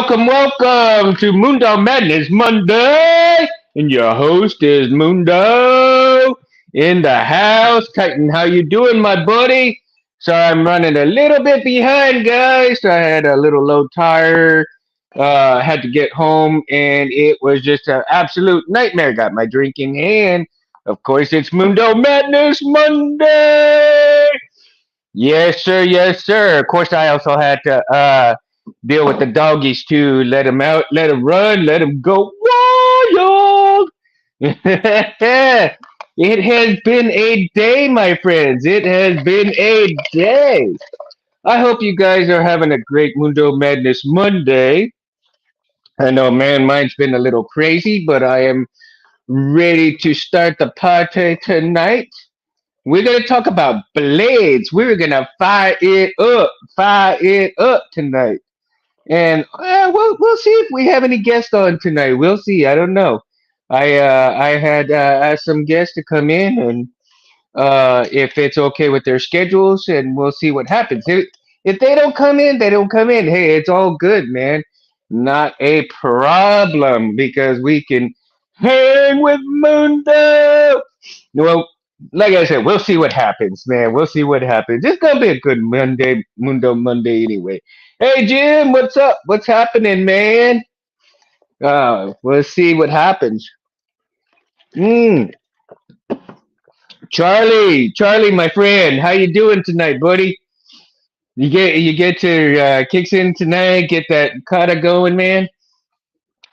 Welcome to Mundo Madness Monday, and your host is Mundo in the house. Titan, how you doing, my buddy? Sorry, I'm running a little bit behind, guys. I had a little low tire. Had to get home, and it was just an absolute nightmare. Got my drink in hand. Of course, it's Mundo Madness Monday. Yes, sir. Yes, sir. Of course, I also had to deal with the doggies too. Let them out, let them run, let them go wild. It has been a day, my friends. It has been a day. I hope you guys are having a great Mundo Madness Monday. I know, man, mine's been a little crazy, but I am ready to start the party tonight. We're gonna talk about blades. We're gonna fire it up tonight. And we'll see if we have any guests on tonight. We'll see. I don't know. I had asked some guests to come in, and if it's okay with their schedules, and we'll see what happens. If they don't come in, they don't come in. Hey, it's all good, man. Not a problem because we can hang with Mundo. Well, like I said, we'll see what happens, man. We'll see what happens. It's gonna be a good Monday, Mundo Monday, anyway. Hey, Jim, what's up? What's happening, man? We'll see what happens. Mm, Charlie, my friend, how you doing tonight, buddy? You get your kicks in tonight. Get that kata going, man.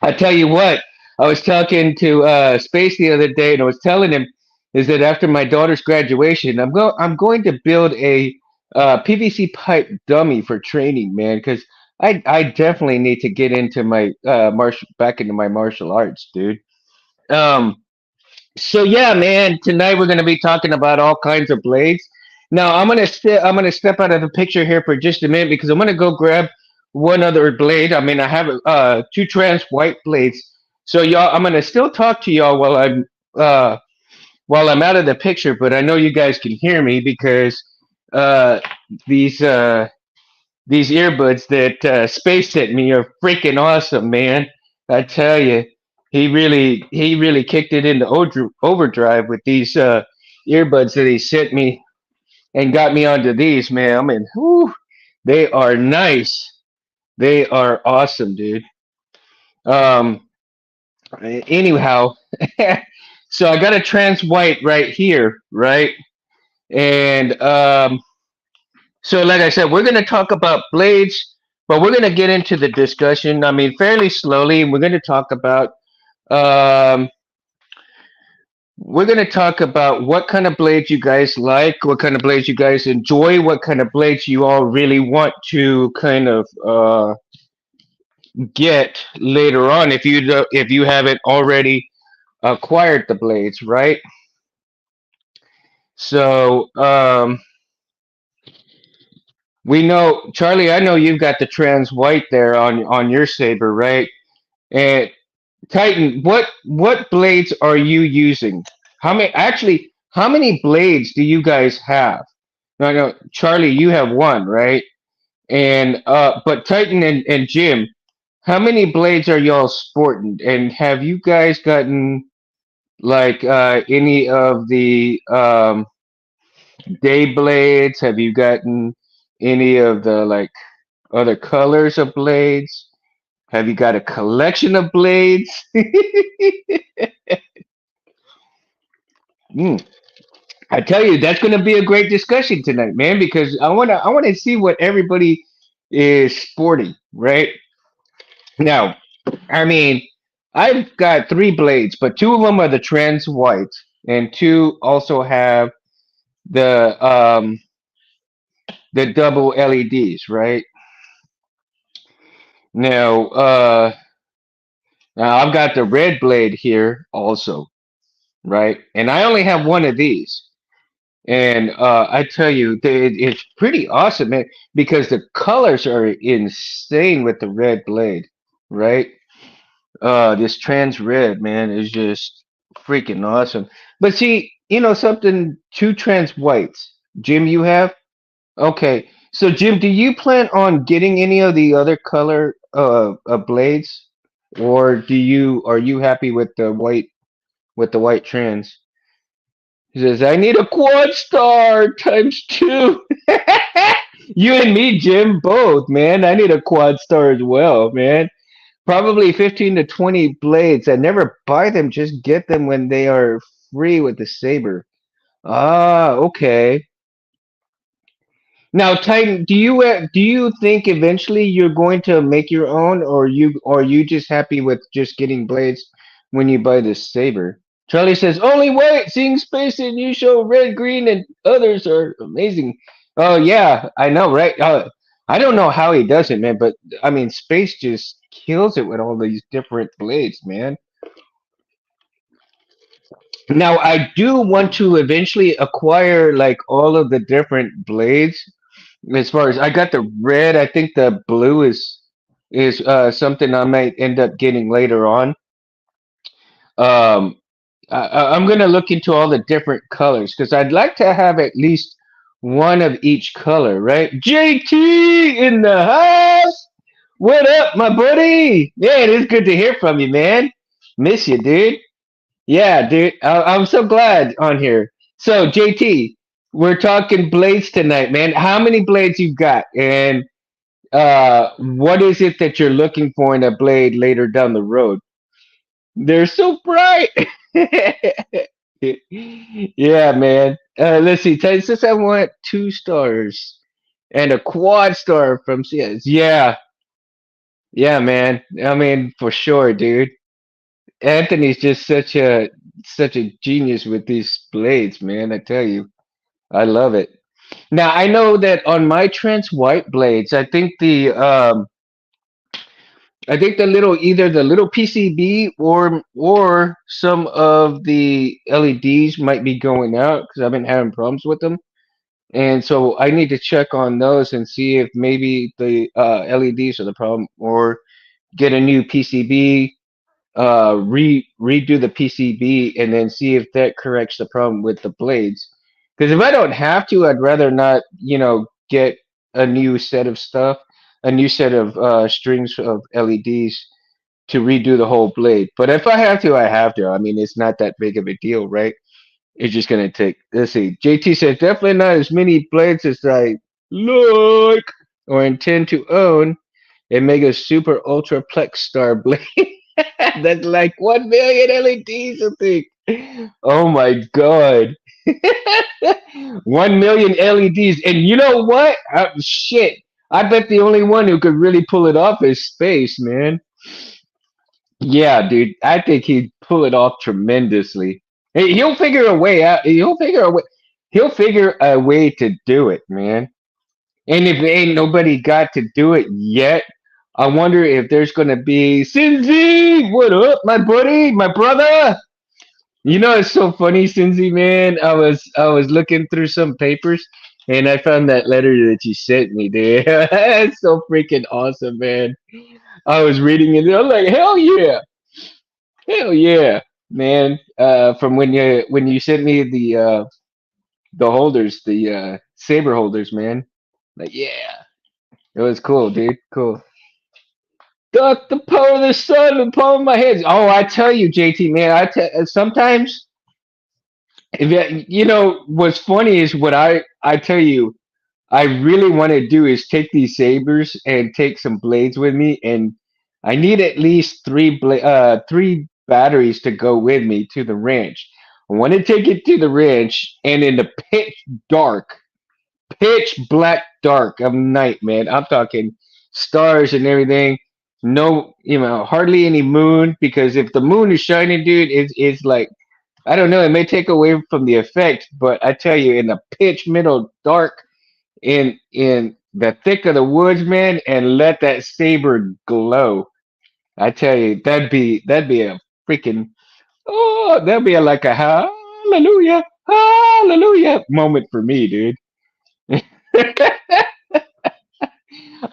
I tell you what, I was talking to Space the other day, and I was telling him is that after my daughter's graduation, I'm going to build a PVC pipe dummy for training, man, because I definitely need to get into my back into my martial arts, dude. Um, so yeah, man, tonight we're gonna be talking about all kinds of blades. Now I'm gonna step out of the picture here for just a minute because I'm gonna go grab one other blade. I mean, I have two trans white blades. So y'all, I'm gonna still talk to y'all uh, while I'm out of the picture, but I know you guys can hear me because uh, these uh, these earbuds that Space sent me are freaking awesome, man. I tell you, he really kicked it into overdrive with these earbuds that he sent me and got me onto these, man. I mean, whew, they are nice. They are awesome, dude. Um, anyhow, so I got a trans white right here, right? And so, like I said, we're going to talk about blades, but we're going to get into the discussion. I mean, fairly slowly. We're going to talk about um, what kind of blades you guys like, what kind of blades you guys enjoy, what kind of blades you all really want to kind of get later on if you haven't already acquired the blades, right? So we know, Charlie. I know you've got the trans white there on your saber, right? And Titan, what blades are you using? How many blades do you guys have? No, no, Charlie, you have one, right? And but Titan and Jim, how many blades are y'all sporting? And have you guys gotten like any of the day blades? Have you gotten any of the like other colors of blades? Have you got a collection of blades? Mm. I tell you, that's going to be a great discussion tonight, man, because I want to see what everybody is sporting, right? Now, I mean, I've got three blades, but two of them are the trans white, and two also have the the double LEDs, right? Now, now I've got the red blade here also, right? And I only have one of these. And I tell you, it's pretty awesome, man, because the colors are insane with the red blade, right? This trans red, man, is just freaking awesome. But see, something, two trans whites. Jim, you have? Okay. So, Jim, do you plan on getting any of the other color blades, or are you happy with the white trans? He says, I need a quad star times two. You and me, Jim, both, man. I need a quad star as well, man. Probably 15 to 20 blades. I never buy them, just get them when they are free with the saber. Ah, okay. Now, Titan, do you think eventually you're going to make your own, or are you just happy with just getting blades when you buy this saber? Charlie says, "Only white, seeing space and you show red, green, and others are amazing." Oh yeah, I know, right? I don't know how he does it, man, but I mean, space just kills it with all these different blades, man. Now, I do want to eventually acquire like all of the different blades. As far as I got the red, I think the blue is something I might end up getting later on. Um, I'm gonna look into all the different colors because I'd like to have at least one of each color, right? JT in the house. What up, my buddy? Yeah, it is good to hear from you, man. Miss you, dude. Yeah, dude. I'm so glad on here. So, JT, we're talking blades tonight, man. How many blades you got, and what is it that you're looking for in a blade later down the road? They're so bright. Yeah, man. Let's see. Texas, I want 2 stars and a quad star from CS. Yeah, yeah, man. I mean, for sure, dude. Anthony's just such a genius with these blades, man. I tell you, I love it. Now I know that on my trans white blades, I think the little either the little PCB or some of the LEDs might be going out because I've been having problems with them, and so I need to check on those and see if maybe the LEDs are the problem, or get a new PCB, redo the PCB, and then see if that corrects the problem with the blades. Because if I don't have to, I'd rather not, get a new set of stuff, a new set of strings of LEDs to redo the whole blade. But if I have to, I have to. I mean, it's not that big of a deal, right? It's just gonna take. Let's see. JT says definitely not as many blades as I like or intend to own. A mega super ultra plex star blade. That's like 1 million LEDs, I think. Oh my god. 1 million LEDs. And you know what? Shit. I bet the only one who could really pull it off is Space, man. Yeah, dude. I think he'd pull it off tremendously. He'll figure a way out. He'll figure a way to do it, man. And if ain't nobody got to do it yet, I wonder if there's gonna be Cinzy. What up, my buddy, my brother? You know, it's so funny, Cinzy, man. I was looking through some papers and I found that letter that you sent me, dude. It's so freaking awesome, man. I was reading it. I'm like, hell yeah, man. From when you sent me the holders, the saber holders, man. Like, yeah, it was cool, dude. Cool. Duck the power of the sun, the palm of my hands. Oh, I tell you, JT, man. Sometimes, what's funny is what I tell you. I really want to do is take these sabers and take some blades with me, and I need at least three batteries to go with me to the ranch. I want to take it to the ranch, and in the pitch black dark of night, man. I'm talking stars and everything. No, hardly any moon, because if the moon is shining, dude, it's like, I don't know. It may take away from the effect, but I tell you, in the pitch middle dark, in the thick of the woods, man, and let that saber glow. I tell you, that'd be a freaking, that'd be like a hallelujah, hallelujah moment for me, dude.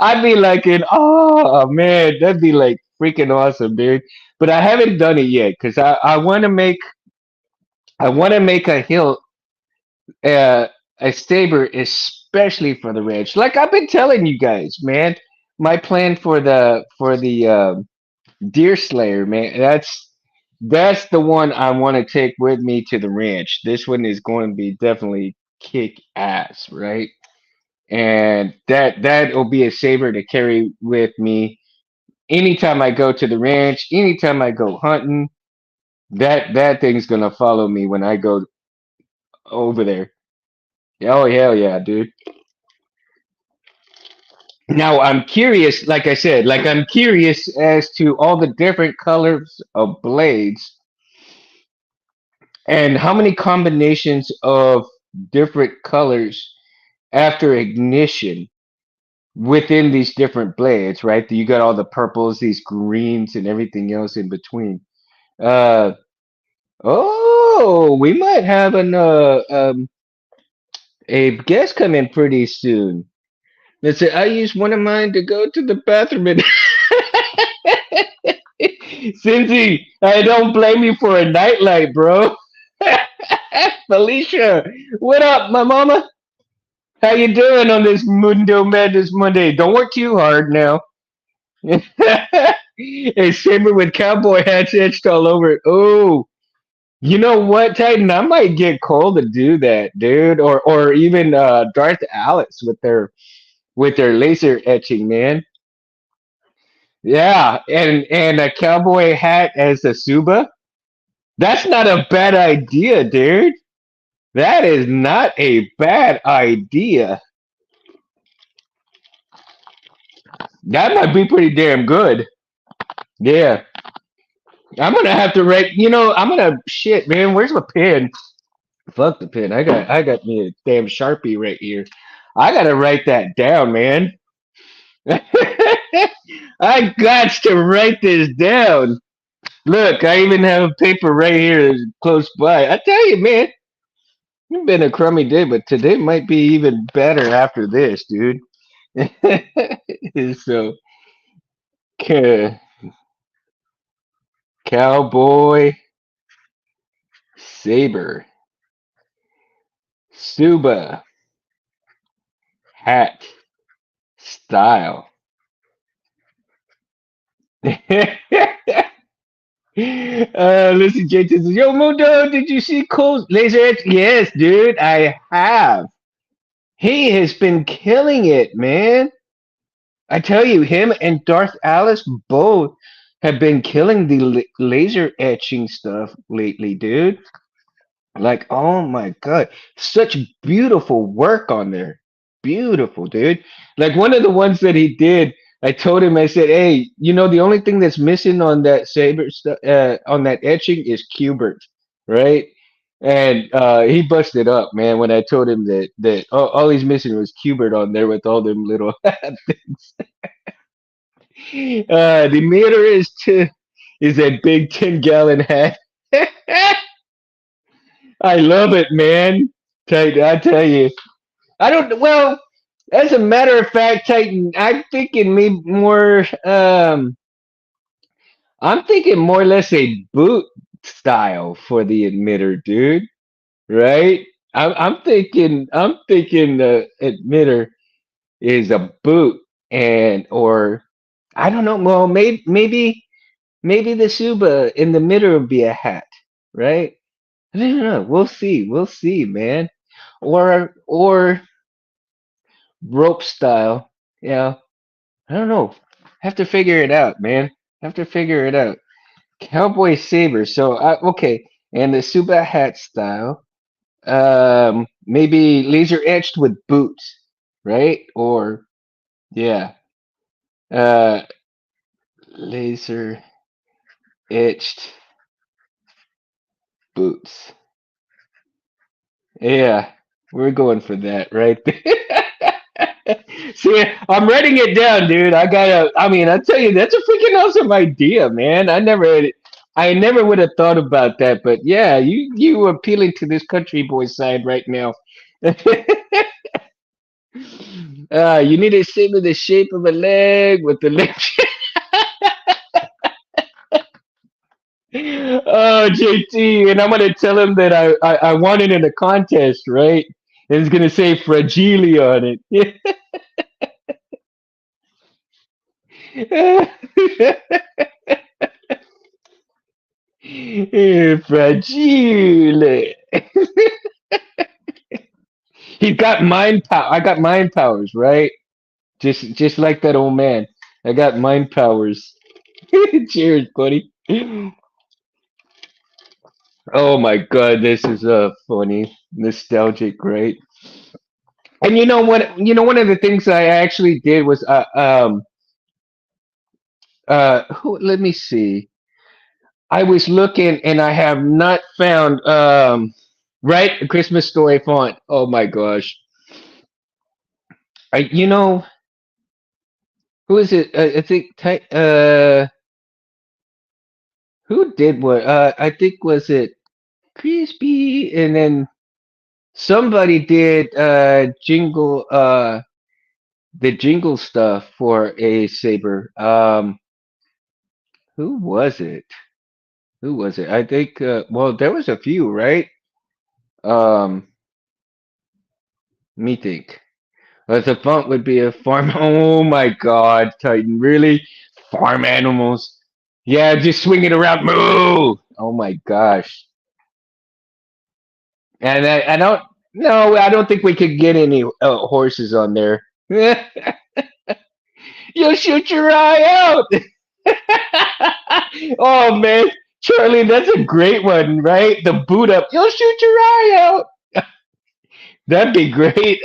I'd be like, oh man, that'd be like freaking awesome, dude. But I haven't done it yet because I want to make a hill, uh, a saber, especially for the ranch. Like I've been telling you guys, man. my plan for the deer slayer, man. That's the one I want to take with me to the ranch. This one is going to be definitely kick ass, right? And that will be a saber to carry with me anytime I go to the ranch, anytime I go hunting. That thing's gonna follow me when I go over there. Oh hell yeah, dude. Now I'm curious, like I said, like I'm curious as to all the different colors of blades and how many combinations of different colors after ignition within these different blades, right? You got all the purples, these greens, and everything else in between. Uh oh, we might have a guest come in pretty soon. Let's say I used one of mine to go to the bathroom and Cincy, I don't blame you for a nightlight, bro. Felicia, what up, my mama? How you doing on this Mundo Madness Monday? Don't work too hard now. A saber with cowboy hats etched all over it. Oh, you know what, Titan? I might get Cole to do that, dude, or even Darth Alice with their laser etching, man. Yeah, and a cowboy hat as a Suba. That's not a bad idea, dude. That is not a bad idea. That might be pretty damn good. Yeah. I'm gonna have to write. I'm gonna shit, man. Where's my pen? Fuck the pen. I got me a damn sharpie right here. I gotta write that down, man. I got to write this down. Look, I even have a paper right here close by. I tell you, man, it's been a crummy day, but today might be even better after this, dude. So, ca- cowboy saber, Suba hat style. Listen, Jason says, "Yo, Mundo, did you see Cole's laser edge?" Yes, dude, I have. He has been killing it, man. I tell you, him and Darth Alice both have been killing the laser etching stuff lately, dude. Like, oh my god, such beautiful work on there. Beautiful, dude. Like one of the ones that he did, I told him, I said, "Hey, the only thing that's missing on that saber stuff, on that etching is Cubert, right?" And he busted up, man, when I told him that all he's missing was Cubert on there with all them little things. The meter is a big 10-gallon hat. I love it, man. Titan, I tell you. I don't. Well, as a matter of fact, Titan, I'm thinking more or less a boot style for the emitter, dude. Right? I'm thinking the emitter is a boot or I don't know. Well, maybe the Suba in the middle would be a hat, right? I don't know. We'll see. We'll see, man. Or rope style. Yeah, I don't know. Have to figure it out, man. Have to figure it out. Cowboy saber. So okay, and the Suba hat style. Maybe laser etched with boots, right? Or yeah, uh, laser etched boots. Yeah, we're going for that, right? See, I'm writing it down, dude. I mean, I tell you, that's a freaking awesome idea, man. I never would have thought about that, but yeah, you appealing to this country boy side right now. You need a shape of the shape of a leg with the leg. Oh, JT, and I'm gonna tell him that I won it in a contest, right? And it's gonna say Fragile on it. Fragile. He's got mind power. I got mind powers, right? Just like that old man. I got mind powers. Cheers, buddy. Oh my god, this is funny, nostalgic, right? And you know what? You know one of the things I actually did was let me see. I was looking and I have not found right, a Christmas story font. Oh my gosh. I you know who is it? I think who did what? I think was it Crispy, and then somebody did jingle the jingle stuff for a saber. Who was it? Who was it? I think well there was a few, right? Um Let me think. The font would be a farm. Oh my God, Titan! Really, farm animals? Yeah, just swing it around. Moo! Oh my gosh! And I don't. No, I don't think we could get any horses on there. You'll shoot your eye out. Oh man, Charlie, that's a great one, right? The boot up. You'll shoot your eye out. That'd be great.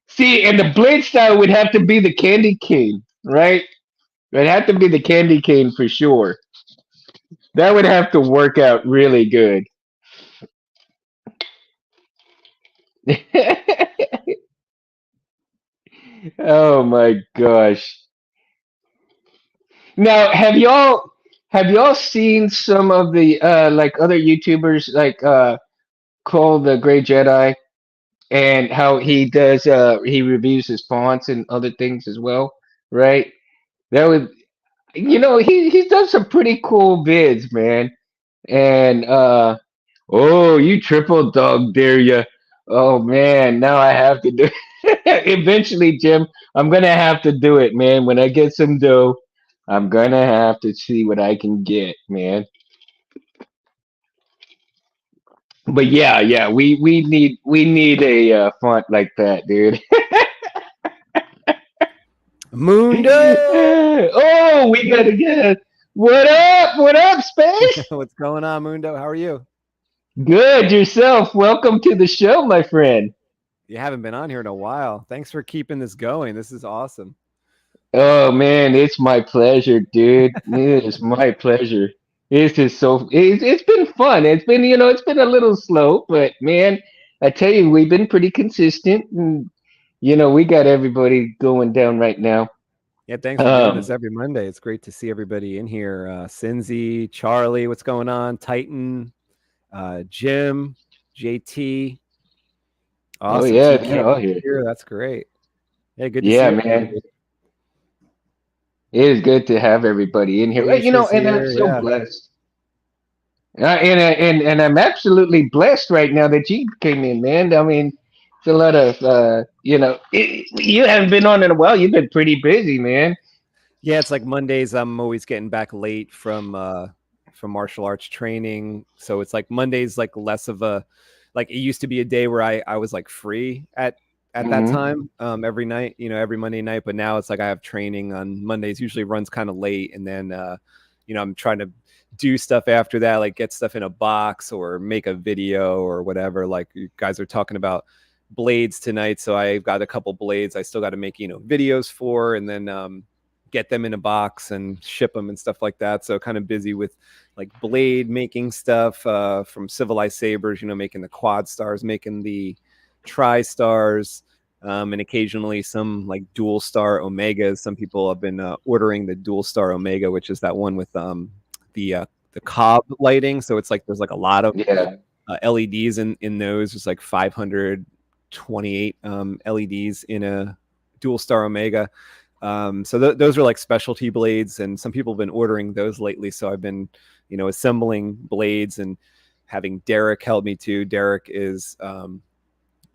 See, and the blade style would have to be the candy cane, right? It'd have to be the candy cane for sure. That would have to work out really good. Oh my gosh. Now, have y'all seen some of the like other YouTubers like Cole the Gray Jedi and how he does he reviews his fonts and other things as well, right? That would he's done some pretty cool vids, man. And oh, you triple dog, dare you? Oh man, now I have to do. Eventually, Jim, I'm gonna have to do it, man. When I get some dough, I'm gonna have to see what I can get, man. But yeah, yeah, we need a font like that, dude. Mundo! Oh, we gotta get. What up? What up, Space? What's going on, Mundo? How are you? Good yourself. Welcome to the show, my friend. You haven't been on here in a while. Thanks for keeping this going. This is awesome. Oh man, it's my pleasure, dude. It is my pleasure. It's just it's been fun. It's been it's been a little slow, but man, I tell you, we've been pretty consistent, and we got everybody going down right now. Yeah, thanks for doing this Um, every Monday. It's great to see everybody in here. Cinzy, Charlie, what's going on? Titan, Jim, JT. oh Awesome. yeah, they're TK all here. here. That's great. Yeah, good to see Yeah, everybody. man, it is good to have everybody in here. Well, Aisha's and I'm here. so Yeah. blessed. And I'm absolutely blessed right now that you came in, man. I mean, it's a lot of you haven't been on in a while. You've been pretty busy, man. Yeah, it's like Mondays. I'm always getting back late from martial arts training, so it's like Mondays like less of a like it used to be a day where I was like free at that Hmm. time every night, every Monday night. But now it's like I have training on Mondays. Usually runs kind of late, and then I'm trying to do stuff after that, like get stuff in a box or make a video or whatever. Like you guys are talking about blades tonight, so I've got a couple blades I still got to make videos for, and then get them in a box and ship them and stuff like that. So kind of busy with like blade making stuff from Civilized Sabers, making the quad stars, making the tri stars, and occasionally some like dual star omegas. Some people have been ordering the dual star omega, which is that one with the cob lighting. So it's like there's like a lot of Yeah, LEDs in those. There's like 528 LEDs in a dual star omega. So those are like specialty blades, and some people have been ordering those lately. So I've been, assembling blades and having Derek help me too. Derek is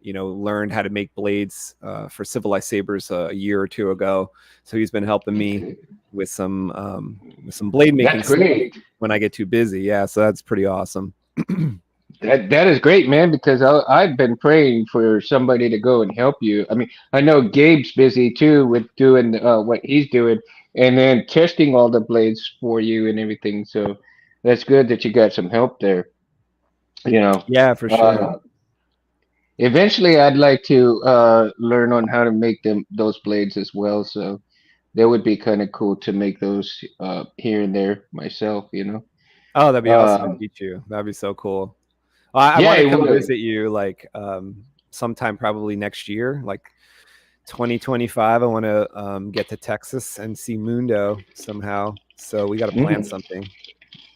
learned how to make blades for civilized sabers a year or two ago. So he's been helping me with some blade making That's great. when I get too busy. Yeah, so that's pretty awesome. That is great, man. Because I've been praying for somebody to go and help you. I mean, I know Gabe's busy too with doing what he's doing, and then testing all the blades for you and everything. So that's good that you got some help there. You know, Yeah, for sure. uh, eventually I'd like to learn on how to make those blades as well. So that would be kind of cool to make those here and there myself. You know. Oh, that'd be awesome to Uh, meet you. That'd be so cool. I yeah, want to it come would. visit you like sometime probably next year, like 2025. I want to get to Texas and see Mundo somehow. So we got to plan Mm. something.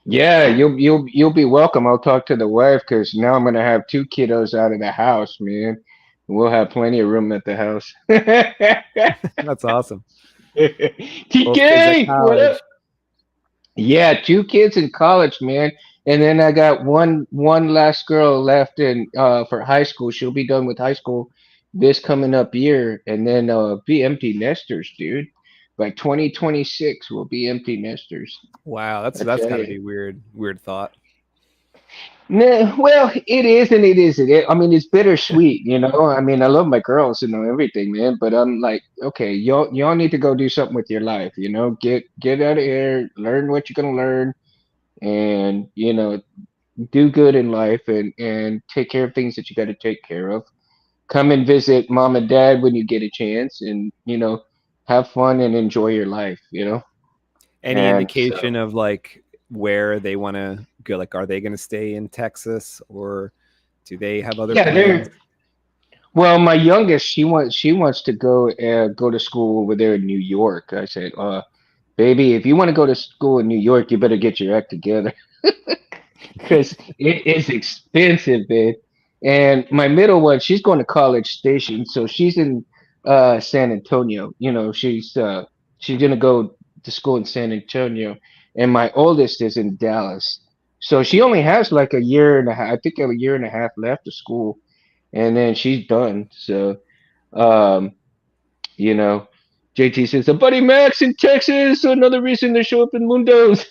Yeah, you'll be welcome. I'll talk to the wife because now I'm gonna have two kiddos out of the house, man. We'll have plenty of room at the house. That's awesome. Both kids at TK, what up? college. Yeah, two kids in college, man. And then I got one last girl left in for high school. She'll be done with high school this coming up year, and then be empty nesters, dude. By 2026, we'll be empty nesters. Wow, I that's tell got to you. be weird. Weird thought. Nah, well, it is and it isn't. I mean, it's bittersweet, you know. I mean, I love my girls and everything, man. But I'm like, okay, y'all need to go do something with your life, you know. Get out of here, learn what you're gonna learn, and do good in life and take care of things that you got to take care of. Come and visit mom and dad when you get a chance, and have fun and enjoy your life, you know. Any And indication so, of like where they want to go? Like, are they going to stay in Texas or do they have other yeah, plans? well, my youngest, she wants to go to school over there in New York. I said, baby, if you want to go to school in New York, you better get your act together because it is expensive, man. And my middle one, she's going to College Station, so she's in San Antonio. She's gonna go to school in San Antonio, and my oldest is in Dallas. So she only has like a year and a half, I think a year and a half left of school, and then she's done. So, um, you know, JT says, "A buddy Max in Texas, another reason to show up in Mundos."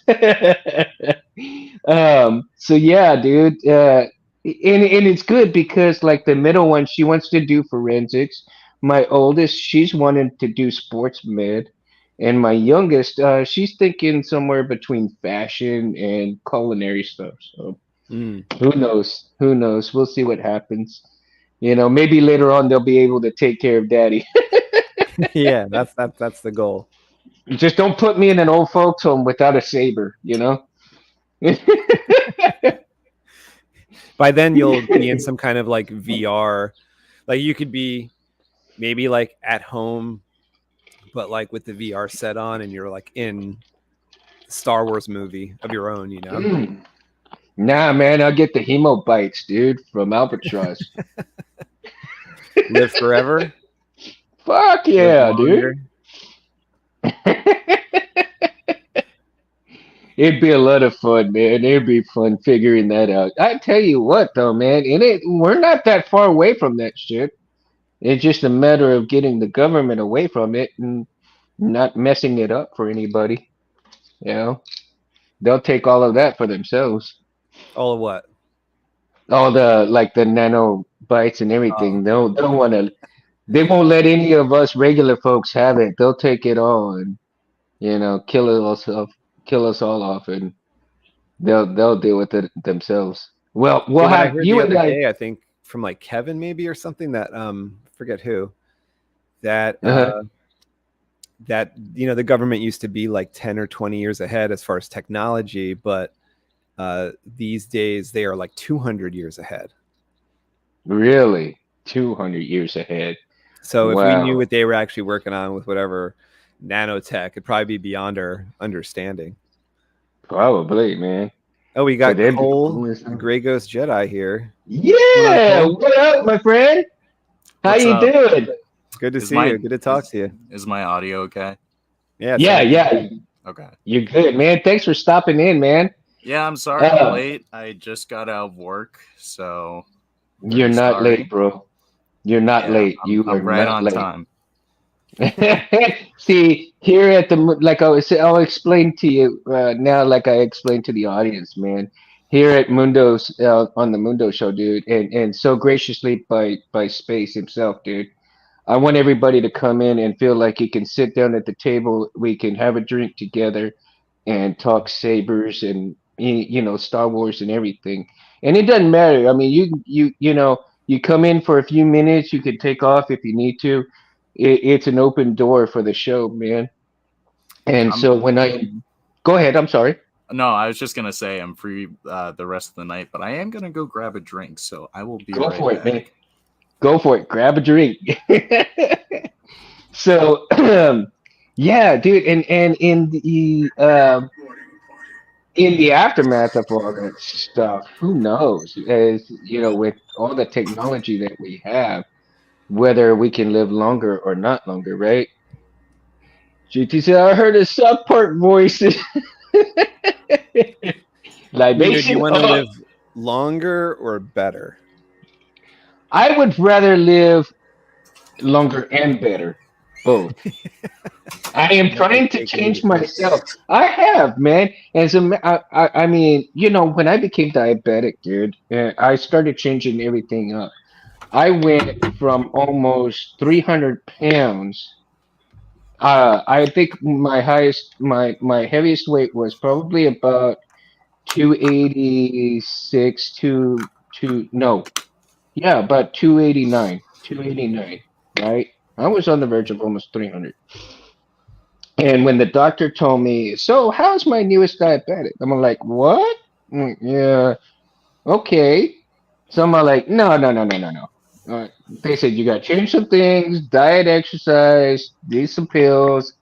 So yeah, dude. And it's good because like the middle one, she wants to do forensics. My oldest, she's wanting to do sports med. And my youngest, she's thinking somewhere between fashion and culinary stuff. So Mm. who knows? Who knows? We'll see what happens. Maybe later on they'll be able to take care of daddy. Yeah, that's the goal. Just don't put me in an old folks home without a saber, you know? By then you'll be in some kind of like VR. Like you could be maybe like at home, but like with the VR set on and you're like in Star Wars movie of your own, you know? Mm. Nah, man, I'll get the hemo bites, dude, from Albatross. Live forever, Fuck live yeah, dude. longer. It'd be a lot of fun, man. It'd be fun figuring that out. I tell you what, though, man, we're not that far away from that shit. It's just a matter of getting the government away from it and not messing it up for anybody. You know, they'll take all of that for themselves. All of what? All the like the nano bites and Oh, everything. They'll want to. They won't let any of us regular folks have it. They'll take it all and kill us all off, and they'll deal with it themselves. Well, we'll yeah. What I have heard the you and other I. day, I think from like Kevin maybe or something that forget who that Uh, that the government used to be like 10 or 20 years ahead as far as technology, but these days they are like 200 years ahead. really, 200 years ahead. So if we knew Wow, what they were actually working on with whatever nanotech, it'd probably be beyond our understanding. probably, man. Oh, we But got they'd be Cole, cool as the hell. Gray Ghost Jedi here. What's going on, Yeah, Cole? what up, my friend? How What's you up? doing? Good to Is see my you. Good to talk to you. is my audio okay? Yeah, it Yeah, sounds good. yeah, Okay. you're good, man. Thanks for stopping in, man. Yeah, I'm sorry I'm Uh, late. I just got out of work, so you're very not sorry. late, bro. You're not Yeah, late. You are I'm right not on late. time. See, here at the like I'll explain to you now, like I explained to the audience, man. Here at Mundo's on the Mundo show, dude, and so graciously by Space himself, dude. I want everybody to come in and feel like you can sit down at the table. We can have a drink together and talk sabers and Star Wars and everything. And it doesn't matter. I mean, you come in for a few minutes. You can take off if you need to. It's an open door for the show, man. And I'm so when I go ahead, I'm sorry. No, I was just gonna say I'm free the rest of the night, but I am gonna go grab a drink, so I will be Go right for it, man. back. Go for it. Grab a drink. So, yeah, dude, and in the aftermath of all that stuff, who knows? As with all the technology that we have, whether we can live longer or not longer, right? GT said, I heard a South Park voice. Mundo, do you Libation want to up. live longer or better? I would rather live longer and better. Both. I am You have to trying to take it in change bits. myself. I have, man. I mean, when I became diabetic, dude, I started changing everything up. I went from almost 300 pounds. I think my heaviest weight was probably about 286 no, yeah, about 289, right? I was on the verge of almost 300. And when the doctor told me, so how's my newest diabetic? I'm like, what? Yeah, okay. So I'm like, no, no, no, no, no, no. They said you got to change some things, diet, exercise, these some pills,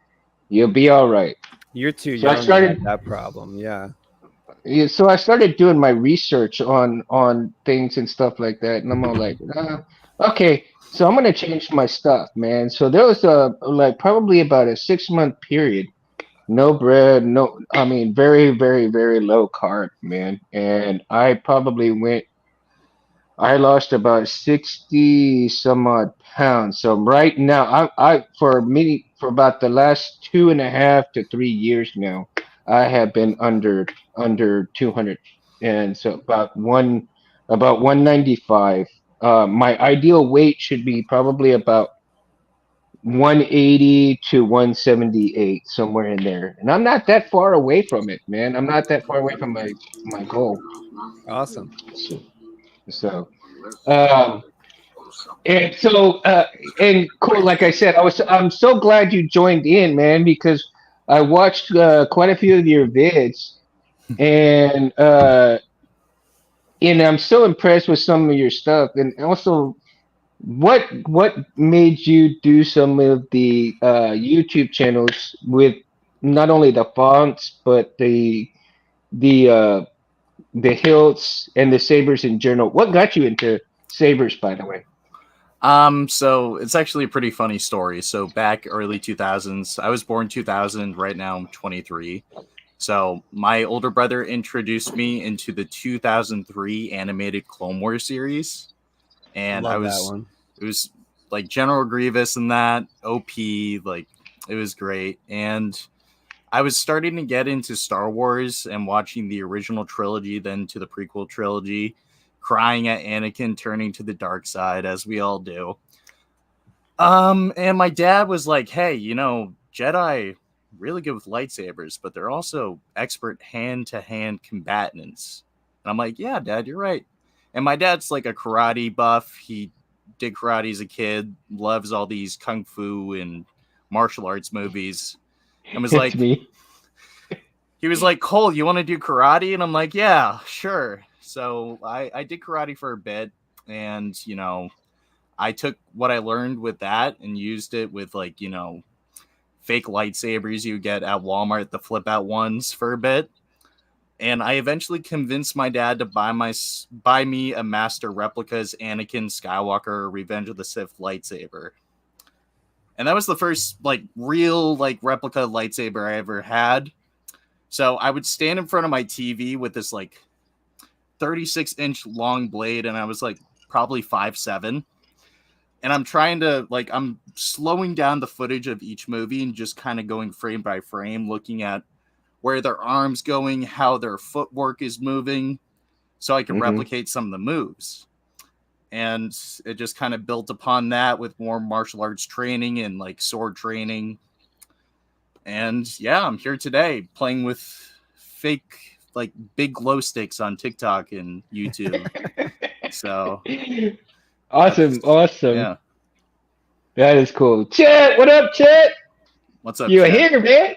you'll be all right. You're too So I young to have started, that problem. Yeah. yeah, so I started doing my research on things and stuff like that, and I'm all like, okay, so I'm gonna change my stuff, man. So there was like probably about a 6 month period. No bread, no, I mean, very, very, very low carb, man. And I lost about 60 some odd pounds. So right now, for about the last 2.5 to 3 years now, I have been under 200. And so about 195. My ideal weight should be probably about 180 to 178, somewhere in there. And I'm not that far away from it, man. I'm not that far away from my goal. Awesome. So, so um and cool, like I said, I'm so glad you joined in, man, because I watched quite a few of your vids and I'm so impressed with some of your stuff, and also what made you do some of the YouTube channels with not only the fonts but the uh the hilts and the sabers in general? What got you into sabers, by the way? So it's actually a pretty funny story. So back early 2000s, I was born 2000. Right now I'm 23. So my older brother introduced me into the 2003 animated Clone Wars series, and Love that one. it was like General Grievous and that OP, like it was great. And I was starting to get into Star Wars and watching the original trilogy, then to the prequel trilogy, crying at Anakin turning to the dark side, as we all do. And my dad was like, "Hey, Jedi really good with lightsabers, but they're also expert hand-to-hand combatants." And I'm like, "Yeah, Dad, you're right." And my dad's like a karate buff. He did karate as a kid, loves all these kung fu and martial arts movies, and was It's like, me. he was like, "Cole, you want to do karate?" And I'm like, "Yeah, sure." So I did karate for a bit, and I took what I learned with that and used it with like fake lightsabers you get at Walmart, the flip out ones, for a bit. And I eventually convinced my dad to buy me a master replica's Anakin Skywalker Revenge of the Sith lightsaber. And that was the first like real like replica lightsaber I ever had. So I would stand in front of my TV with this like 36-inch long blade, and I was like probably 5'7". and I'm trying to like I'm slowing down the footage of each movie and just kind of going frame by frame, looking at where their arms going, how their footwork is moving, so I can Mm-hmm. replicate some of the moves. And it just kind of built upon that with more martial arts training and like sword training. And yeah, I'm here today playing with fake like big glow sticks on TikTok and YouTube. So Awesome, that's awesome. yeah. That is cool. Chet, what up, Chet? What's up, You Chad? here, man?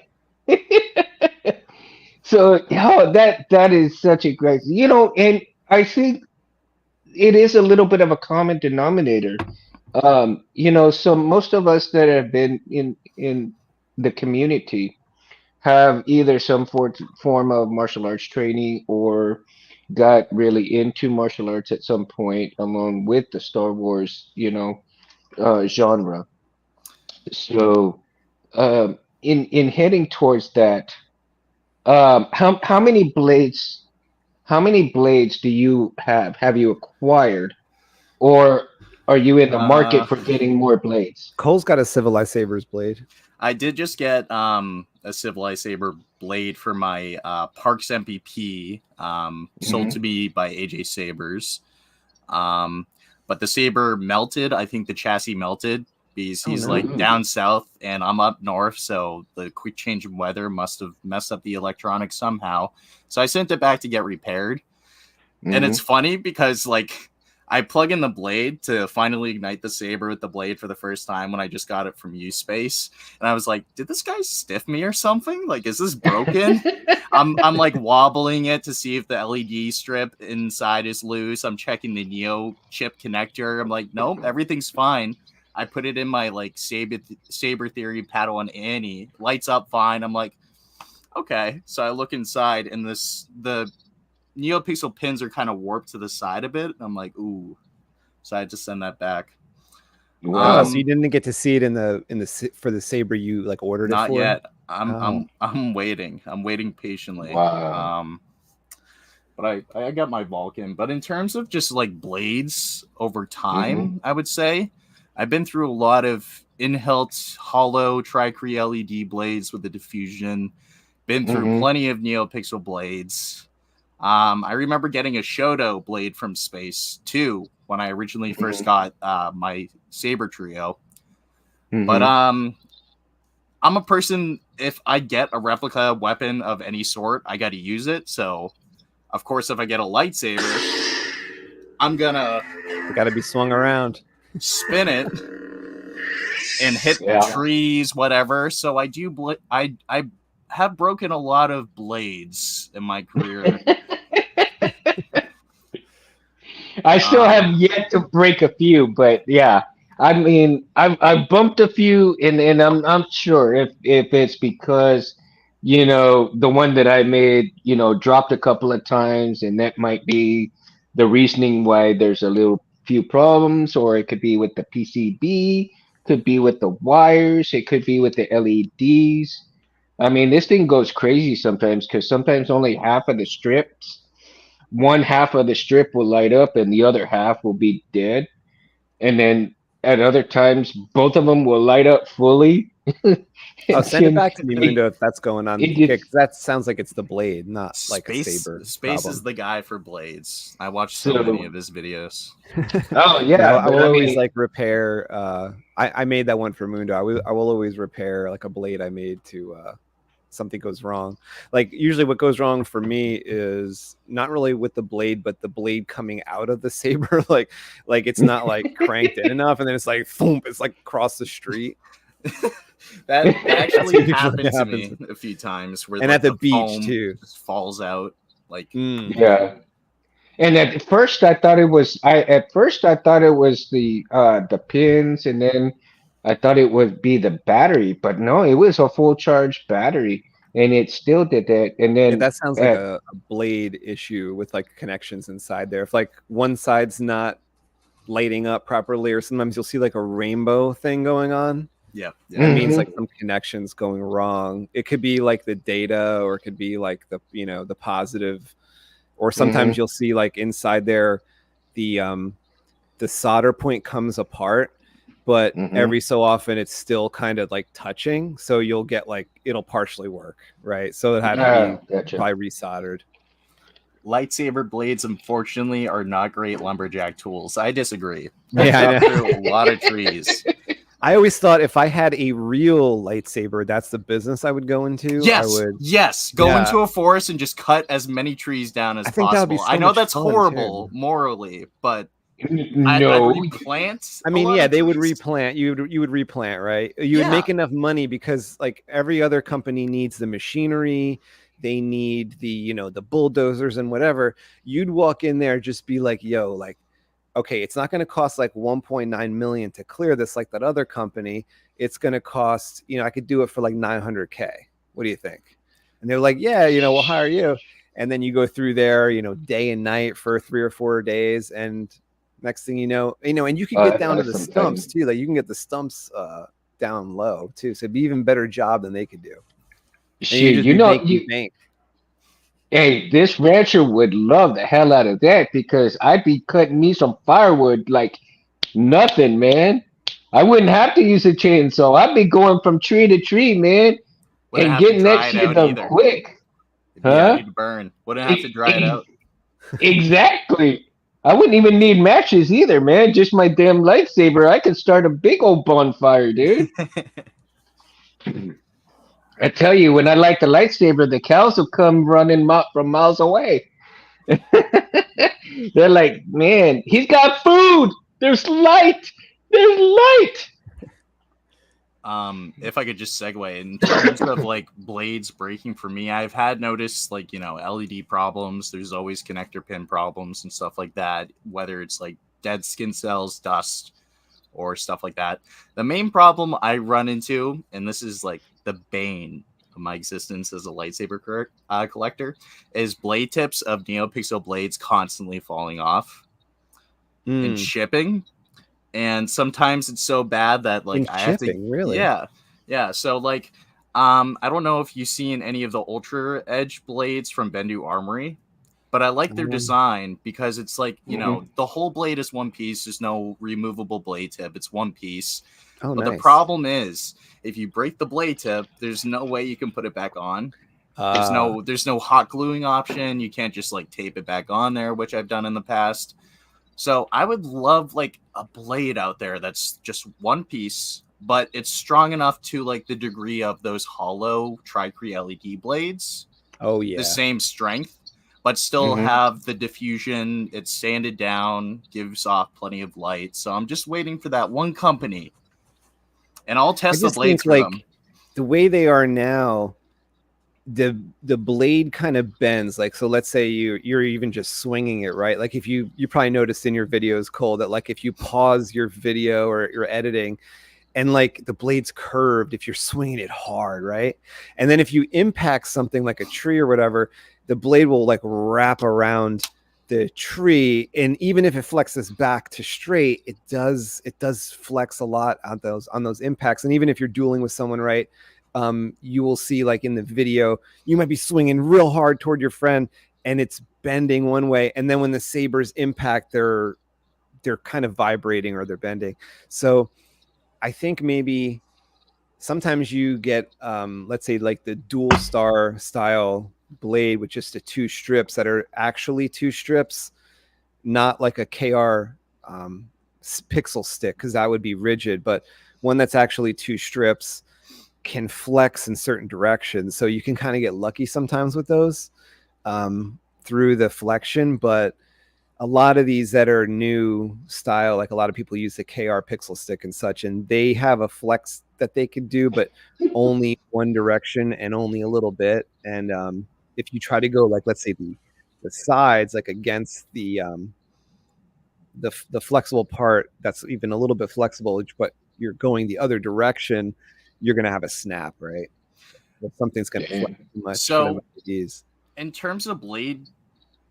So, that is such a great, and I think it is a little bit of a common denominator. So most of us that have been in the community have either some form of martial arts training or got really into martial arts at some point along with the Star Wars, genre. So, in heading towards that, how many blades? How many blades do you have? Have you acquired, or are you in the market Uh, for getting more blades? Cole's got a civilized sabers blade. I did just get a civilized saber blade for my Parks MVP, sold Hmm. to me by AJ Sabers. Um, but the saber melted. I think the chassis melted because Oh he's no. like Ooh. down south and I'm up north, so the quick change in weather must have messed up the electronics somehow. So I sent it back to get repaired. And it's Hmm. funny because like I plug in the blade to finally ignite the saber with the blade for the first time when I just got it from U-Space, and I was like, "Did this guy stiff me or something? Like, is this broken?" I'm like wobbling it to see if the LED strip inside is loose. I'm checking the Neo chip connector. I'm like, "Nope, everything's fine." I put it in my like Saber Theory Padawan Annie, lights up fine. I'm like, okay. So I look inside, and the NeoPixel pins are kind of warped to the side a bit. I'm like, ooh. So I had to send that back. Oh, Wow. so you didn't get to see it for the saber you like ordered it Not for? yet. I'm Oh, I'm I'm waiting. I'm waiting patiently. Wow. But I got my Vulcan. But in terms of just like blades over Hmm. time, I would say I've been through a lot of Inhelt hollow Tricree LED blades with the diffusion. Been through Hmm. plenty of NeoPixel blades. I remember getting a Shoto blade from Space too when I originally first Hmm. got my Saber Trio. But Hmm. I'm a person. If I get a replica weapon of any sort, I got to use it. So, of course, if I get a lightsaber, I'm gonna it got to be swung around. spin it and hit Yeah. trees, whatever. So I do. I have broken a lot of blades in my career. I still Um, have yet to break a few, but yeah. I mean, I've bumped a few, and I'm not sure if it's because the one that I made dropped a couple of times, and that might be the reasoning why there's a little few problems, or it could be with the PCB, could be with the wires, it could be with the LEDs. I mean, this thing goes crazy sometimes because sometimes only half of the strips, one half of the strip will light up and the other half will be dead. And then at other times, both of them will light up fully. Oh, And send it then back to me, it, Mundo, if that's going on. it Okay, just 'cause that sounds like it's the blade, not like a Space saber Space is problem. the guy for blades. I watch so many so. of his videos. Oh Yeah, yeah, I but will I always mean, like repair. I made that one for Mundo. I will always repair like a blade I made to something goes wrong. Like usually what goes wrong for me is not really with the blade, but the blade coming out of the saber. like it's not like cranked in enough, and then it's like boom, it's like across the street. That That's actually what usually happened to happens. me a few times where And at like the the beach foam too. just falls out. Like Mm. yeah. And at first I thought it was the pins, and then I thought it would be the battery, but no, it was a full charge battery, and it still did that. And Yeah, then that sounds like at a blade issue with like connections inside there. If like one side's not lighting up properly, or sometimes you'll see like a rainbow thing going on. yeah, That yeah. means like Mhm. some connections going wrong. It could be like the data, or it could be like the positive, or sometimes Mhm. you'll see like inside there the solder point comes apart, but Mhm. every so often it's still kind of like touching. So you'll get like it'll partially work, right? So it had to be Gotcha. probably resoldered. Lightsaber blades, unfortunately, are not great lumberjack tools. I disagree. Yeah, I Chop know. through a lot of trees. I always thought if I had a real lightsaber, that's the business I would go into. I Yes, would. yes. Go Yeah. into a forest and just cut as many trees down as I think that would be possible. so I know much that's fun, horrible too. morally, but I'd No. replant. I a mean, lot yeah, of they would trees. replant. You would replant, right? You would Yeah. make enough money because like every other company needs the machinery, they need the the bulldozers and whatever. You'd walk in there, just be like, yo, like, okay, it's not going to cost like 1.9 million to clear this like that other company. It's going to cost, I could do it for like 900K. What do you think? And they're like, yeah, we'll hire you. And then you go through there, day and night for 3 or 4 days, and next thing you know, and you could get down to That's the some stumps thing. too. Like you can get the stumps down low too. So it'd be even better job than they could do. And you Shit, just be making bank. hey, this rancher would love the hell out of that because I'd be cutting me some firewood like nothing, man. I wouldn't have to use a chainsaw. I'd be going from tree to tree, man, Wouldn't and have to getting that dry it shit out done either. quick. It'd be Huh? ready to burn. Wouldn't have to dry it E- out. Exactly. I wouldn't even need matches either, man. Just my damn lightsaber. I could start a big old bonfire, dude. I tell you, when I light the lightsaber, the cows will come running from miles away. They're like, man, he's got food. There's light. There's light. If I could just segue in terms of like blades breaking for me, I've had noticed like LED problems. There's always connector pin problems and stuff like that, whether it's like dead skin cells, dust, or stuff like that. The main problem I run into, and this is like the bane of my existence as a lightsaber collector, is blade tips of NeoPixel blades constantly falling off and shipping. And sometimes it's so bad that like I have to, really. yeah. So like, I don't know if you've seen any of the Ultra Edge blades from Bendu Armory, but I like their design because it's like the whole blade is one piece. There's no removable blade tip. It's one piece. Oh, but nice. The problem is if you break the blade tip, there's no way you can put it back on. There's no hot gluing option. You can't just like tape it back on there, which I've done in the past. So I would love like a blade out there that's just one piece, but it's strong enough to like the degree of those hollow Tricree LED blades. Oh yeah. The same strength, but still have the diffusion. It's sanded down, gives off plenty of light. So I'm just waiting for that one company, and I'll test the blades for them. The way they are now, the blade kind of bends. Like, so let's say you're even just swinging it, right? Like if you probably noticed in your videos, Cole, that like if you pause your video or your editing and like the blade's curved if you're swinging it hard, right? And then if you impact something like a tree or whatever, the blade will like wrap around the tree, and even if it flexes back to straight, it does flex a lot on those impacts. And even if you're dueling with someone, right, you will see like in the video, you might be swinging real hard toward your friend and it's bending one way, and then when the sabers impact, they're kind of vibrating or they're bending. So I think maybe sometimes you get let's say like the dual star style blade with just the 2 strips that are actually 2 strips, not like a KR pixel stick, because that would be rigid, but one that's actually 2 strips can flex in certain directions. So you can kind of get lucky sometimes with those through the flexion. But a lot of these that are new style, like a lot of people use the KR pixel stick and such, and they have a flex that they could do, but only one direction and only a little bit. And if you try to go like, let's say the sides, like against the flexible part that's even a little bit flexible, but you're going the other direction, you're going to have a snap, right? If something's going to flex too much. So in terms of blade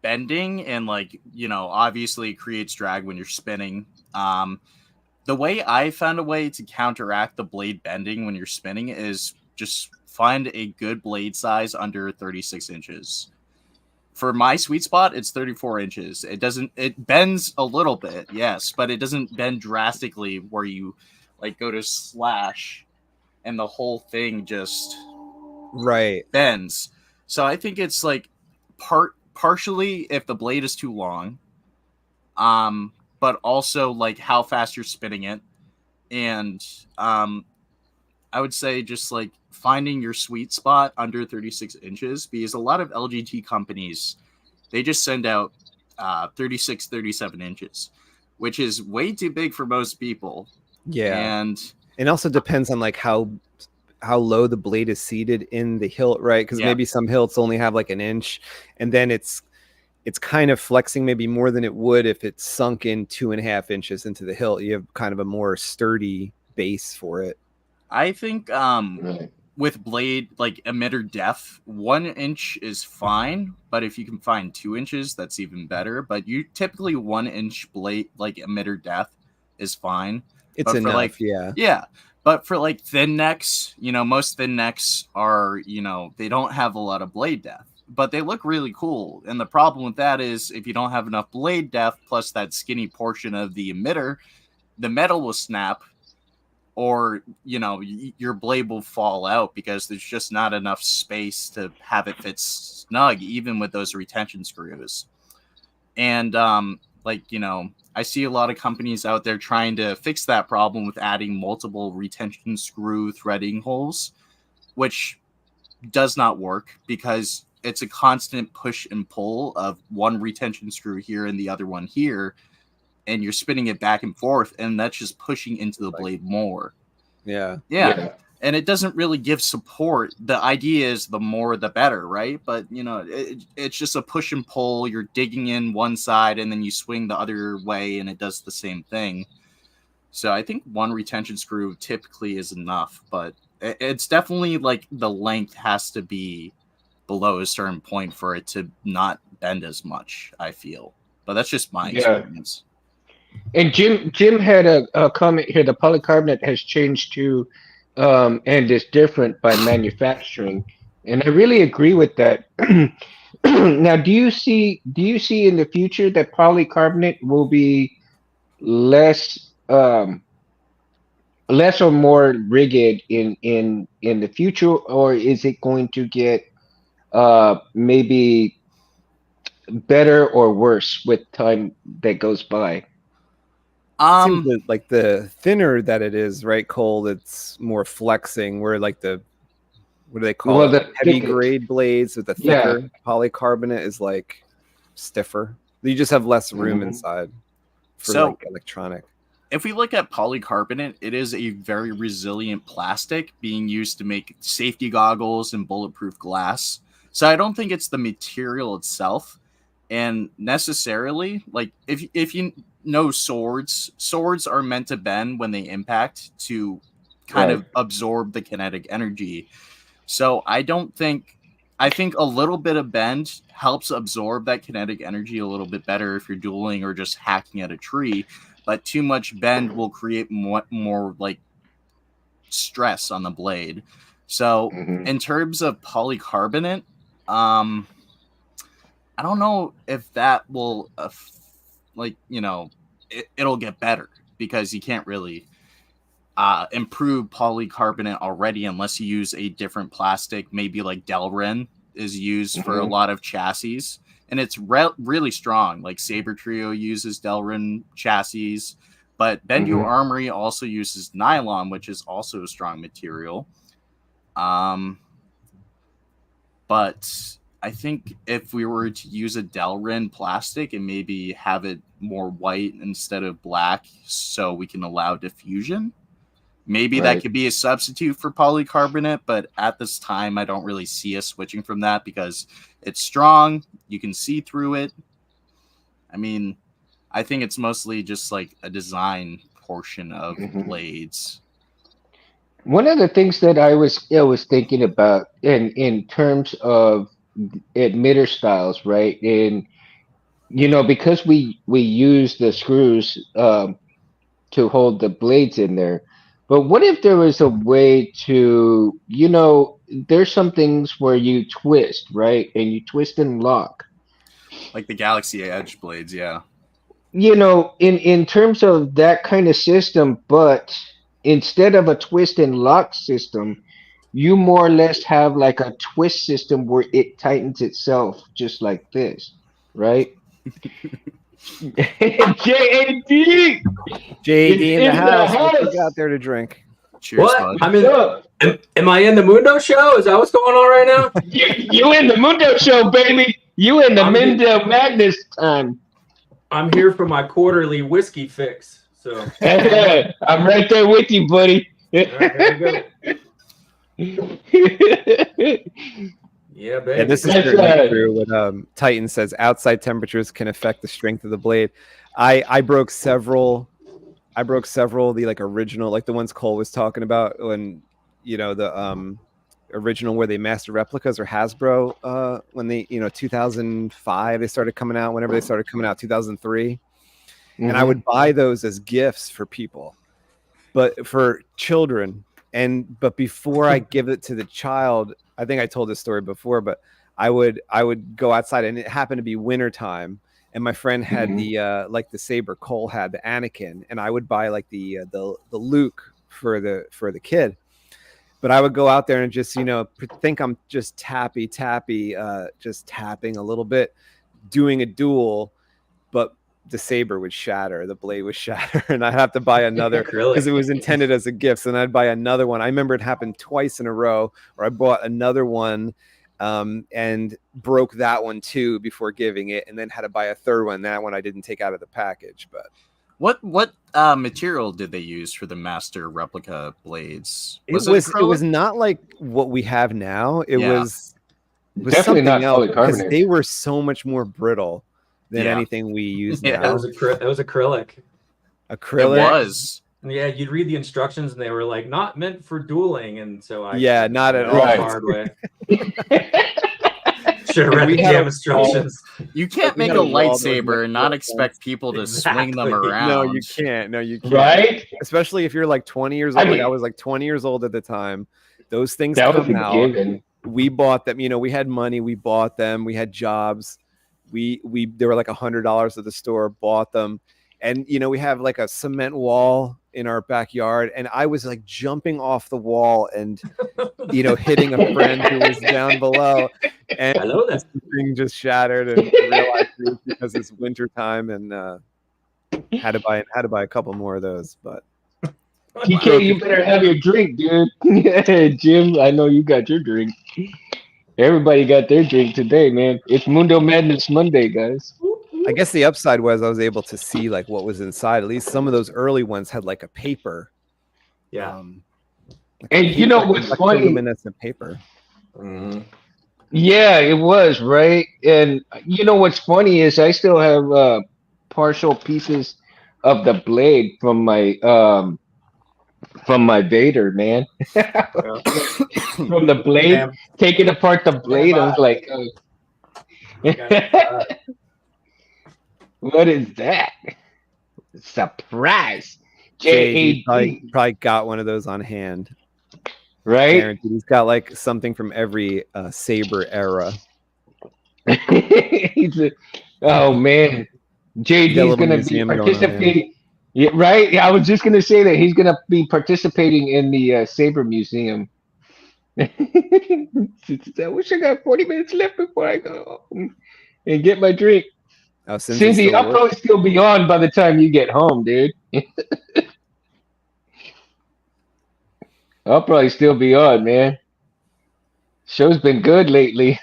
bending and like, obviously it creates drag when you're spinning. The way I found a way to counteract the blade bending when you're spinning is just find a good blade size under 36 inches. For my sweet spot, it's 34 inches. It bends a little bit, yes, but it doesn't bend drastically where you like go to slash, and the whole thing just Right. bends. So I think it's like partially if the blade is too long, but also like how fast you're spinning it, and I would say just like finding your sweet spot under 36 inches, because a lot of LGT companies, they just send out 36, 37 inches, which is way too big for most people. Yeah. And it also depends on like how low the blade is seated in the hilt, right? Because maybe some hilts only have like an inch, and then it's kind of flexing maybe more than it would if it's sunk in 2.5 inches into the hilt. You have kind of a more sturdy base for it. I think with blade like emitter depth, 1 inch is fine, but if you can find 2 inches, that's even better. But you typically 1 inch blade like emitter depth is fine. It's but enough, for like yeah. But for like thin necks, most thin necks are, they don't have a lot of blade depth, but they look really cool. And the problem with that is if you don't have enough blade depth plus that skinny portion of the emitter, the metal will snap, or your blade will fall out because there's just not enough space to have it fit snug, even with those retention screws. And I see a lot of companies out there trying to fix that problem with adding multiple retention screw threading holes, which does not work because it's a constant push and pull of one retention screw here and the other one here, and you're spinning it back and forth, and that's just pushing into the blade more. Yeah. And it doesn't really give support. The idea is the more the better, right? But it's just a push and pull. You're digging in one side and then you swing the other way and it does the same thing. So I think one retention screw typically is enough, but it's definitely like the length has to be below a certain point for it to not bend as much, I feel. But that's just my experience. And Jim had a comment here. The polycarbonate has changed to, and is different by manufacturing, and I really agree with that. Now, do you see in the future that polycarbonate will be less less or more rigid in the future, or is it going to get maybe better or worse with time that goes by? Seems that, like the thinner that it is, right, Cole, it's more flexing, where like the what do they call it? The Heavy grade blades with the thicker polycarbonate is like stiffer. You just have less room inside for like electronic. If we look at polycarbonate, it is a very resilient plastic being used to make safety goggles and bulletproof glass. So I don't think it's the material itself. And necessarily, like if you know swords are meant to bend when they impact to kind of absorb the kinetic energy. So I think a little bit of bend helps absorb that kinetic energy a little bit better if you're dueling or just hacking at a tree. But too much bend will create more like stress on the blade. So in terms of polycarbonate, I don't know if that will it'll get better, because you can't really improve polycarbonate already unless you use a different plastic. Maybe like Delrin is used for a lot of chassis, and it's really strong. Like Saber Trio uses Delrin chassis, but Bendu Armory also uses nylon, which is also a strong material. But I think if we were to use a Delrin plastic and maybe have it more white instead of black so we can allow diffusion, maybe that could be a substitute for polycarbonate. But at this time, I don't really see us switching from that because it's strong. You can see through it. I mean, I think it's mostly just like a design portion of blades. One of the things that I was thinking about in terms of emitter styles, right? And because we use the screws to hold the blades in there, but what if there was a way to, there's some things where you twist, right? And you twist and lock. Like the Galaxy Edge blades, yeah. In terms of that kind of system, but instead of a twist and lock system, you more or less have like a twist system where it tightens itself just like this, right? JAD is JD in the in the house. What you got house. there to drink? Cheers, What? bud. I'm What's in. up? Am I in the Mundo show? Is that what's going on right now? You in the Mundo show, baby. You in the I'm Mundo Madness time. I'm here for my quarterly whiskey fix. So I'm right there with you, buddy. all right, here we go. Yeah, Yeah, baby. this is That's certainly true. What Titan says, outside temperatures can affect the strength of the blade. I broke several. I broke several of the like original, like the ones Cole was talking about when the original where they master replicas or Hasbro when they 2005 they started coming out. Whenever they started coming out, 2003, and I would buy those as gifts for people, but for children. But before I give it to the child, I think I told this story before, but I would go outside, and it happened to be wintertime, and my friend had the like the saber, Cole had the Anakin, and I would buy like the Luke for the kid. But I would go out there and just think I'm just tapping a little bit, doing a duel, but the saber would shatter, the blade would shatter, and I'd have to buy another because it was intended as a gift. And I'd buy another one. I remember it happened twice in a row, or I bought another one and broke that one too before giving it, and then had to buy a third one. That one I didn't take out of the package. But what material did they use for the master replica blades? It was not like what we have now. It was definitely not something else because polycarbonate. they were so much more brittle than anything we use now. That was acrylic. Acrylic. It was. Yeah, you'd read the instructions and they were like, not meant for dueling, and so I not at all. The hard way. Should have read the damn instructions. You can't make a lightsaber and not expect people to swing them around. No, you can't. No, you can't. Right? Especially if you're like 20 years old. I was like 20 years old at the time. Those things come out. Given. We bought them. We had money. We bought them. We had jobs. They were like $100 at the store. Bought them, and we have like a cement wall in our backyard, and I was like jumping off the wall and hitting a friend who was down below, and I know that thing just shattered, and realized it was because it's winter time, and had to buy a couple more of those. But TK, you better have your drink, dude. Jim, I know you got your drink. Everybody got their drink today, man. It's Mundo Madness Monday, guys. I guess the upside was I was able to see like what was inside. At least some of those early ones had like a paper. Yeah. And what's funny? Luminescent paper. Mm-hmm. Yeah, it was, right? And what's funny is I still have partial pieces of the blade from my Vader, man. From the blade, taking apart the blade, I was like, what is that? Surprise. JD probably got one of those on hand. Right? Guaranteed. He's got like something from every saber era. Oh man. JD's gonna be participating. Yeah, right. I was just gonna say that he's gonna be participating in the Saber Museum. I wish I got 40 minutes left before I go home and get my drink. Oh, Cindy, I'll probably still be on by the time you get home, dude. I'll probably still be on, man. Show's been good lately.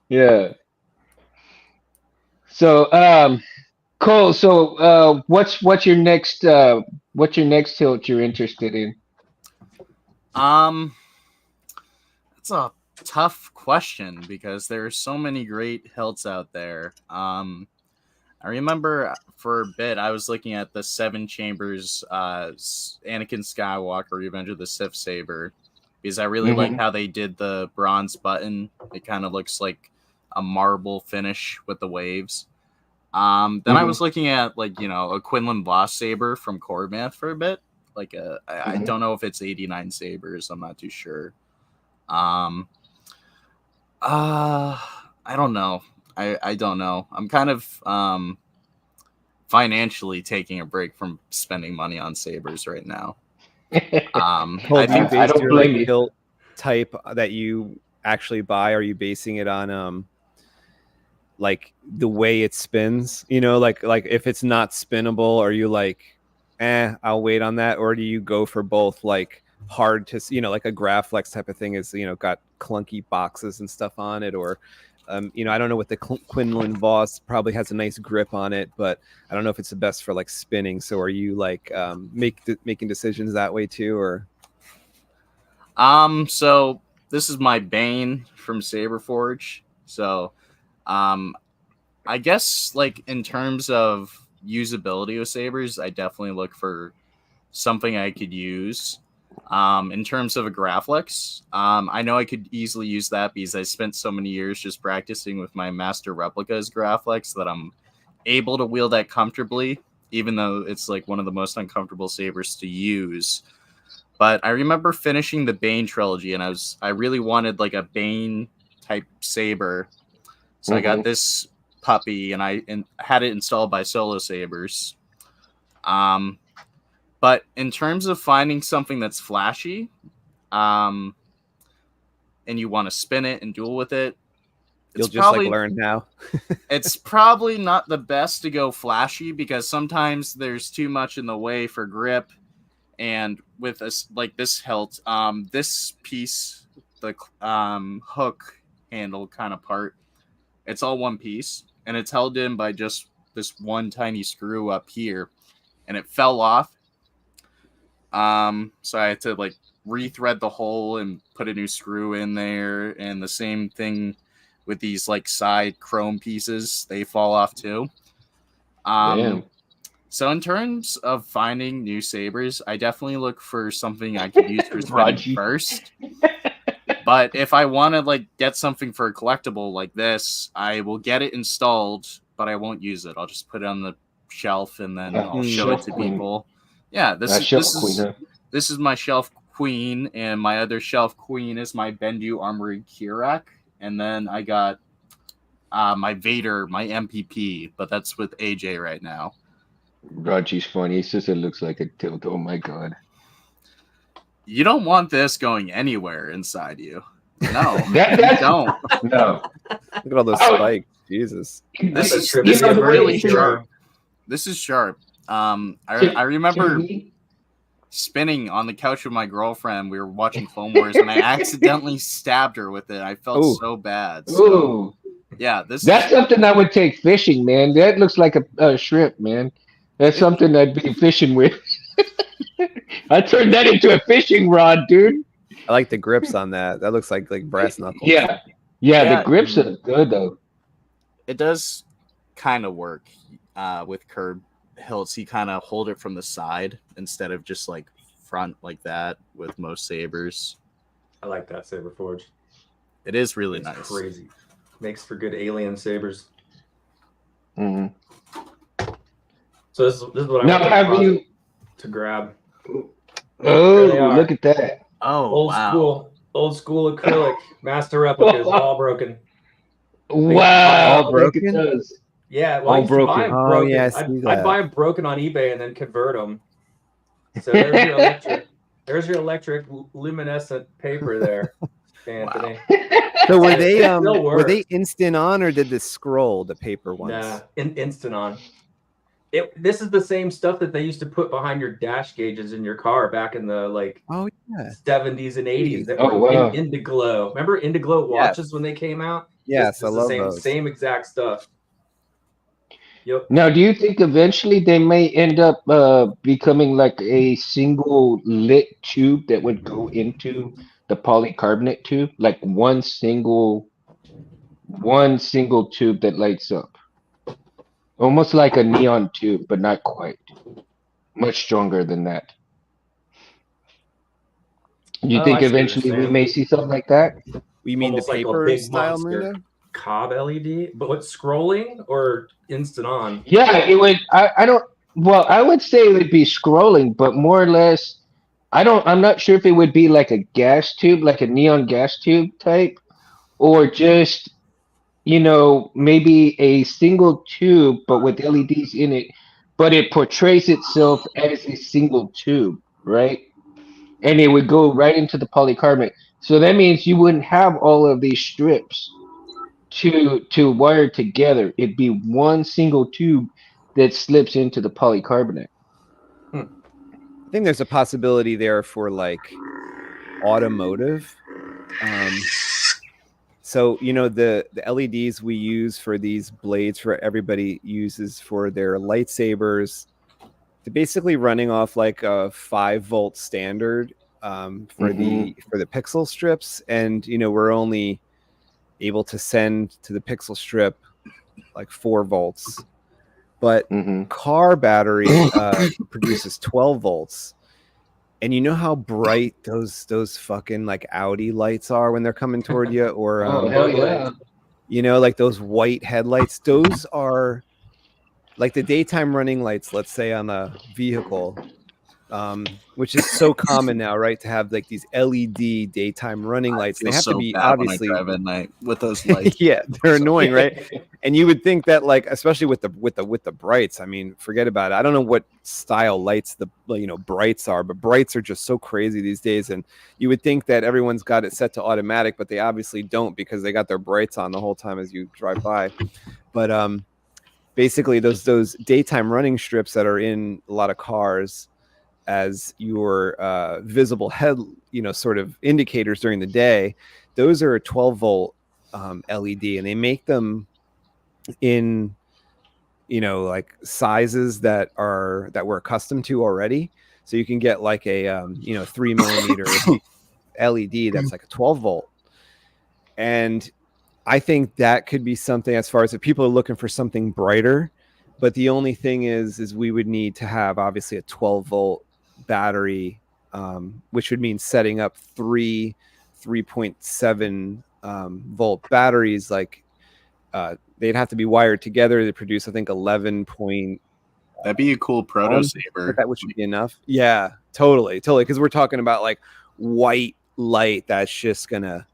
Yeah. So, Cole, so what's your next tilt you're interested in? It's a tough question because there are so many great hilts out there. I remember for a bit I was looking at the 7 Chambers Anakin Skywalker Revenge of the Sith saber because I really like how they did the bronze button. It kind of looks like a marble finish with the waves. Then I was looking at a Quinlan Voss saber from Cormath for a bit. I don't know if it's 89 sabers. I'm not too sure. I don't know. I don't know. I'm kind of financially taking a break from spending money on sabers right now. Cole, do you I base don't your blame like you. hilt type that you actually buy? Are you basing it on like the way it spins? You know, like if it's not spinnable, are you like, I'll wait on that, or do you go for both like hard to like a Graflex type of thing is got clunky boxes and stuff on it, or I don't know what the Quinlan Voss probably has a nice grip on it, but I don't know if it's the best for like spinning. So are you like making decisions that way too, or? So this is my Bane from Saberforge. So, I guess like in terms of usability with sabers, I definitely look for something I could use. In terms of a Graflex, I know I could easily use that because I spent so many years just practicing with my Master Replicas Graflex that I'm able to wield that comfortably, even though it's like one of the most uncomfortable sabers to use. But I remember finishing the Bane trilogy, and I really wanted like a Bane type saber, so I got this puppy, and I had it installed by Solo Sabers. But in terms of finding something that's flashy, and you want to spin it and duel with it, You'll just like learn now. It's probably not the best to go flashy because sometimes there's too much in the way for grip. And with us like this hilt, this piece, the hook handle kind of part, it's all one piece, and it's held in by just this one tiny screw up here, and it fell off. So I had to like rethread the hole and put a new screw in there, and the same thing with these like side chrome pieces, they fall off too. Damn. So in terms of finding new sabers, I definitely look for something I could use for spinning first. But if I want to like get something for a collectible like this, I will get it installed, but I won't use it. I'll just put it on the shelf and then I'll show it to people. Yeah, this is my shelf queen, and my other shelf queen is my Bendu Armory Kirak, and then I got my Vader, my MPP, but that's with AJ right now. Raji's funny. He says it looks like a tilt. Oh my god. You don't want this going anywhere inside you. No, you don't. No. Look at all those spikes. Jesus. This is really sharp. This is sharp. I remember spinning on the couch with my girlfriend. We were watching Clone Wars, and I accidentally stabbed her with it. I felt so bad. So, yeah, that's something I would take fishing, man. That looks like a shrimp, man. That's something I'd be fishing with. I turned that into a fishing rod, dude. I like the grips on that. That looks like brass knuckles. Yeah, the grips are good though. It does kind of work with curb hilts. You kind of hold it from the side instead of just like front like that with most sabers. I like that saber forge. It is really nice. Crazy. Makes for good alien sabers. Mm-hmm. So this is what I want to grab. Oh, look at that! Oh, old school acrylic master replicas, all broken. Wow, all broken. Yeah, well, all broken. Oh yeah, I'd buy them broken on eBay and then convert them. So there's your electric. There's your electric luminescent paper there, Anthony. So were they instant on, or did this scroll the paper ones? Nah, instant on. This is the same stuff that they used to put behind your dash gauges in your car back in the 70s and 80s that were Indiglo. Remember Indiglo watches when they came out? Yes, I love those. Same exact stuff. Yep. Now, do you think eventually they may end up becoming like a single lit tube that would go into the polycarbonate tube, like one single tube that lights up? Almost like a neon tube, but not quite. Much stronger than that. You think eventually we may see something like that? You mean almost the paper like style Mundo? Cob LED, but what, scrolling or instant on? Yeah, it would. I would say it would be scrolling, but more or less, I'm not sure if it would be like a gas tube, like a neon gas tube type, or just, maybe a single tube, but with LEDs in it, but it portrays itself as a single tube, right? And it would go right into the polycarbonate. So that means you wouldn't have all of these strips to wire together. It'd be one single tube that slips into the polycarbonate. I think there's a possibility there for like automotive. So the LEDs we use for these blades for everybody uses for their lightsabers, they're basically running off like a 5-volt standard for the pixel strips, and we're only able to send to the pixel strip like 4 volts, but car battery produces 12 volts. And you know how bright those fucking like Audi lights are when they're coming toward you, or hell yeah. Like those white headlights. Those are like the daytime running lights, let's say on a vehicle, which is so common now, right? To have like these LED daytime running lights. They have to be obviously when I drive at night with those lights. Yeah, they're annoying, right? And you would think that, like, especially with the brights. I mean, forget about it. I don't know what style lights the brights are, but brights are just so crazy these days. And you would think that everyone's got it set to automatic, but they obviously don't, because they got their brights on the whole time as you drive by. But basically, those daytime running strips that are in a lot of cars as your visible head, sort of indicators during the day, those are a 12-volt LED, and they make them in like sizes that we're accustomed to already. So you can get like a 3mm LED that's like a 12-volt, and I think that could be something, as far as if people are looking for something brighter. But the only thing is we would need to have obviously a 12-volt battery, which would mean setting up 3.7 volt batteries. Like they'd have to be wired together to produce, I think, 11 point. That'd be a cool proto saver. That would be enough. Yeah, totally. Because we're talking about like white light that's just gonna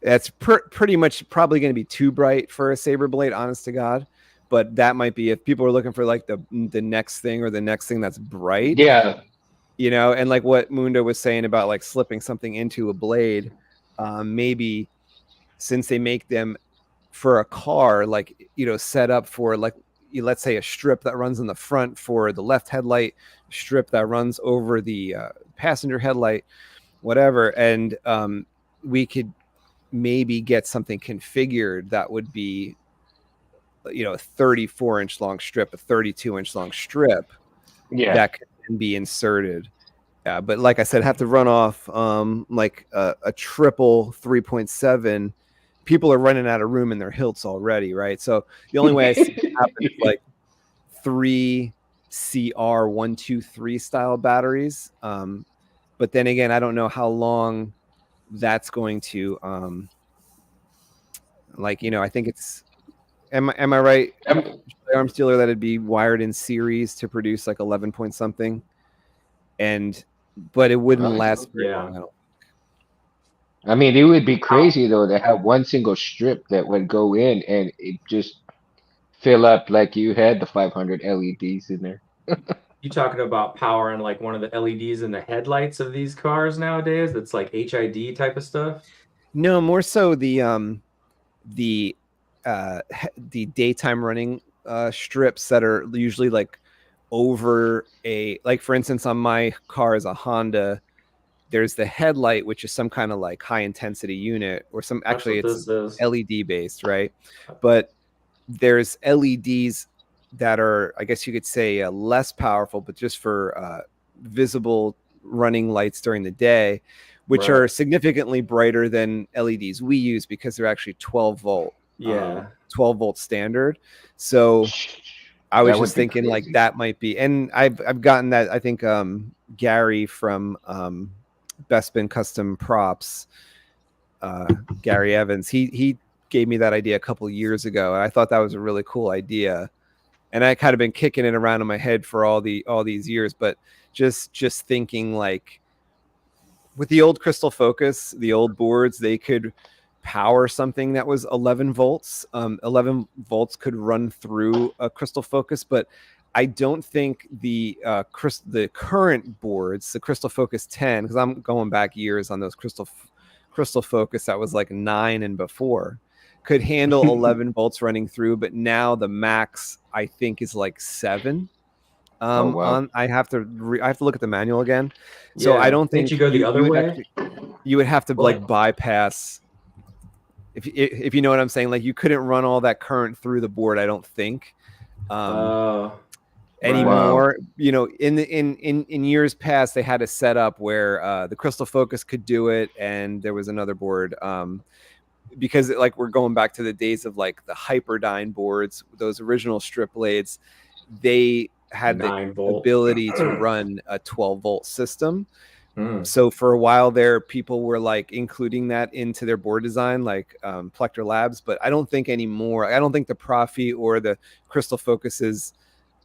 that's pretty much probably going to be too bright for a saber blade, honest to God. But that might be, if people are looking for like the next thing, or the next thing that's bright. Yeah. And like what Mundo was saying about like slipping something into a blade, maybe since they make them for a car, like, set up for like, let's say a strip that runs in the front for the left headlight, strip that runs over the passenger headlight, whatever. And we could maybe get something configured that would be a 34-inch long strip, a 32-inch long strip, that can be inserted. But like I said, have to run off like a triple 3.7. People are running out of room in their hilts already, right? So the only way I see it happen is like 3 CR123 style batteries. But then again, I don't know how long that's going to I think it's, am I right, arm stealer, that it'd be wired in series to produce like 11 point something, but it wouldn't last very long. I mean, it would be crazy though to have one single strip that would go in and it just fill up like you had the 500 LEDs in there. You talking about powering like one of the LEDs in the headlights of these cars nowadays? That's like HID type of stuff. No, more so the daytime running strips that are usually like over like, for instance, on my car is a Honda. There's the headlight, which is some kind of like high intensity unit, or some, actually it's LED based, right? But there's LEDs that are, I guess you could say, less powerful, but just for visible running lights during the day, which are significantly brighter than LEDs we use, because they're actually 12 volt. 12 volt standard. So I was just thinking like that might be, and I've gotten that, I think Gary from Bespin Custom Props, Gary Evans, he gave me that idea a couple years ago, and I thought that was a really cool idea. And I kind of been kicking it around in my head for all these years, but just thinking like with the old Crystal Focus, the old boards, they could power something that was 11 volts. 11 volts could run through a crystal focus, but I don't think the current boards, the Crystal Focus 10, because I'm going back years on those Crystal Focus that was like 9 and before, could handle 11 volts running through. But now the max I think is like 7. Wow. I have to look at the manual again. So I don't think you go the other way. You would have to like bypass. If you know what I'm saying, like you couldn't run all that current through the board. I don't think. Anymore. Wow. In years past, they had a setup where the Crystal Focus could do it, and there was another board. Because like we're going back to the days of like the Hyperdyne boards, those original strip blades, they had the ability to run a 12-volt system. So for a while there, people were like including that into their board design, like Plector Labs. But I don't think anymore. I don't think the Profi or the Crystal Focuses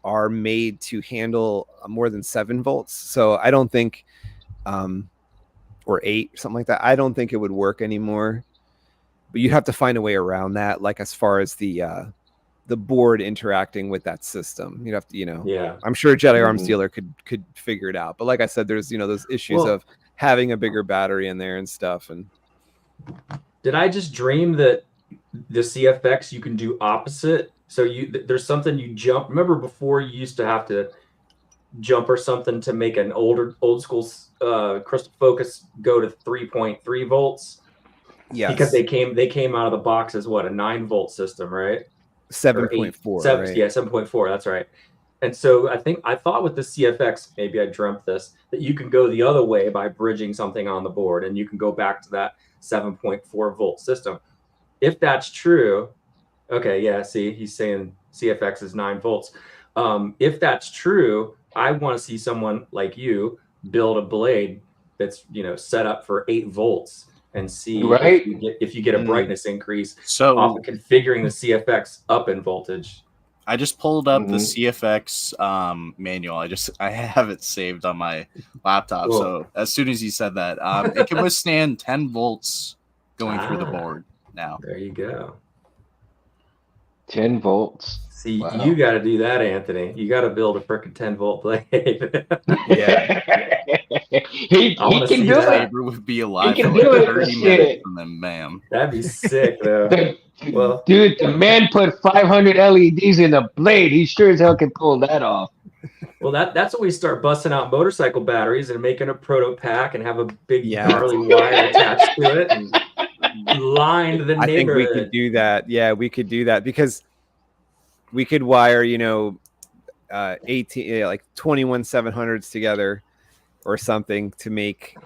are made to handle more than 7 volts. So I don't think, or 8, something like that. I don't think it would work anymore. But you have to find a way around that, like as far as the board interacting with that system. You'd have to, I'm sure Jedi Arms dealer could figure it out. But like I said, there's those issues of having a bigger battery in there and stuff. And did I just dream that the CFX you can do opposite? So there's something you jump. Remember before you used to have to jump or something to make an old school Crystal Focus go to 3.3 volts. Yes. Because they came out of the box as what, a 9-volt system, right? 7.4. Right? Yeah, 7.4. That's right. And so I thought with the CFX, maybe I dreamt this, that you can go the other way by bridging something on the board, and you can go back to that 7.4 volt system. If that's true, okay, yeah. See, he's saying CFX is 9 volts. If that's true, I want to see someone like you build a blade that's set up for 8 volts. And see if you get a brightness increase off of configuring the CFX up in voltage. I just pulled up the CFX manual. I have it saved on my laptop. Cool. So as soon as you said that, it can withstand 10 volts going through the board now. There you go. 10 volts. See, you got to do that, Anthony. You got to build a freaking 10-volt blade. Yeah. he can do it. Would be alive for like 30 minutes and then bam. That'd be sick, though. Well, dude, the man put 500 LEDs in a blade. He sure as hell can pull that off. Well, that's when we start busting out motorcycle batteries and making a proto pack and have a big gnarly wire attached to it and line the neighborhood. I think we could do that. Yeah, we could do that because we could wire, 18 like 21 700s together or something to make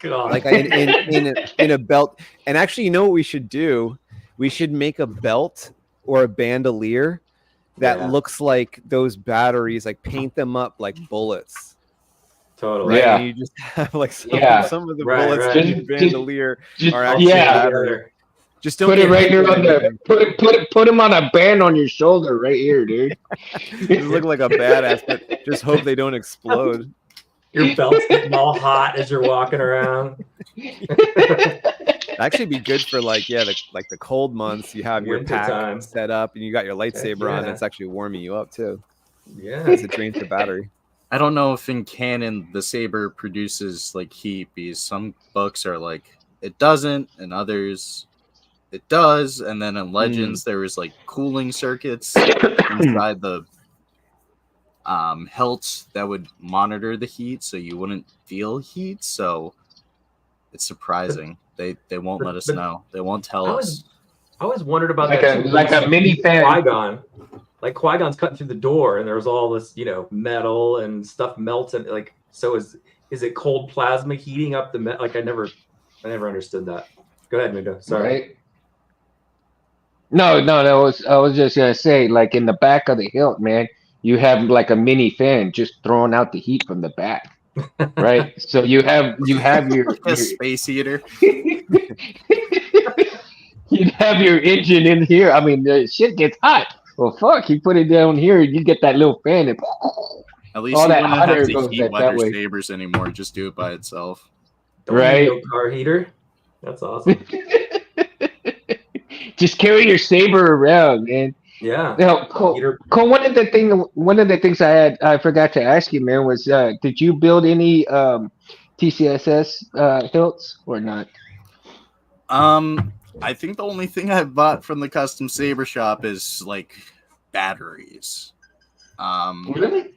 like in a belt. And actually, what we should do? We should make a belt or a bandolier that looks like those batteries, like paint them up like bullets. Totally. Right? Yeah. And you just have like some of the bullets in your bandolier are actually battery. Just don't put it right here on the put him on a band on your shoulder right here, dude. Just look like a badass, but just hope they don't explode. Your belt's getting all hot as you're walking around. Actually be good for the cold months. You have your pack set up and you got your lightsaber on. It's actually warming you up too. Yeah, because it drains the battery. I don't know if in canon the saber produces like heat, because some books are like it doesn't, and others it does, and then in Legends there was like cooling circuits inside the hilt that would monitor the heat, so you wouldn't feel heat. So it's surprising they won't let us know. They won't tell us. I always wondered about that. Like a mini fan. Qui-Gon. Like Qui-Gon's cutting through the door, and there's all this, metal and stuff melts, and like, so is it cold plasma heating up the metal? Like I never understood that. Go ahead, Mundo. Sorry. Right. No, I was just gonna say, like in the back of the hilt, man, you have like a mini fan just throwing out the heat from the back. Right? So you have your space heater. You'd have your engine in here. I mean, the shit gets hot. Well, fuck, you put it down here, you get that little fan, and at least you don't have to heat weather sabers anymore. Just do it by itself. Don't need no car heater. That's awesome. just carry your saber around, man. Yeah. Now, Cole, one of the things I forgot to ask you, man, was did you build any TCSS hilts or not? I think the only thing I bought from the custom saber shop is like batteries. Really?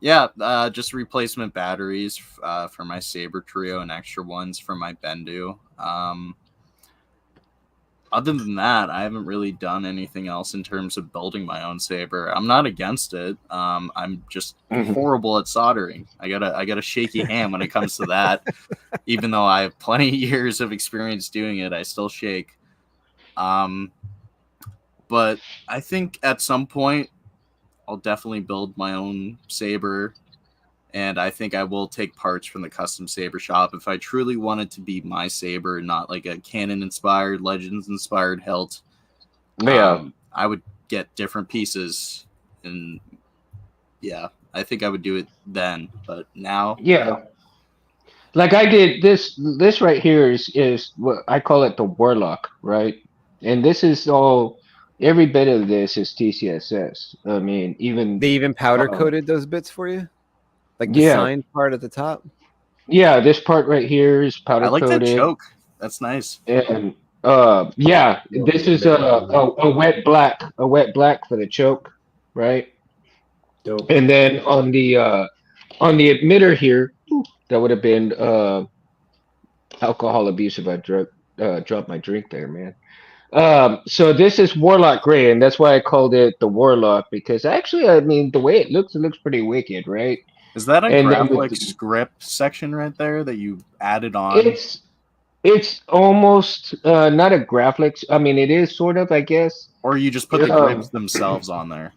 Yeah, just replacement batteries for my saber trio and extra ones for my Bendu. Other than that, I haven't really done anything else in terms of building my own saber. I'm not against it. I'm just horrible at soldering. I got a shaky hand when it comes to that. Even though I have plenty of years of experience doing it, I still shake. But I think at some point I'll definitely build my own saber. And I think I will take parts from the custom saber shop if I truly want it to be my saber, not like a canon-inspired, Legends-inspired hilt. Yeah. I would get different pieces, and yeah, I think I would do it then. But now, Yeah. Like I did this right here is what I call it the Warlock, right? And this is all every bit of this is TCSS. I mean, even They even powder coated those bits for you, like the yeah, sign part at the top. yeah. This part right here is I powder like that coated, choke. That's nice. and yeah, this is a wet black for the choke, right? Dope. And then on the emitter here, that would have been alcohol abuse if I dropped my drink there, man. So this is Warlock Gray, and that's why I called it the Warlock because actually, I mean, the way it looks pretty wicked, right? Is that a And then graphic script section right there that you added on? it's almost not a graphics. I mean, it is sort of, I guess. Or you just put the grips themselves on there?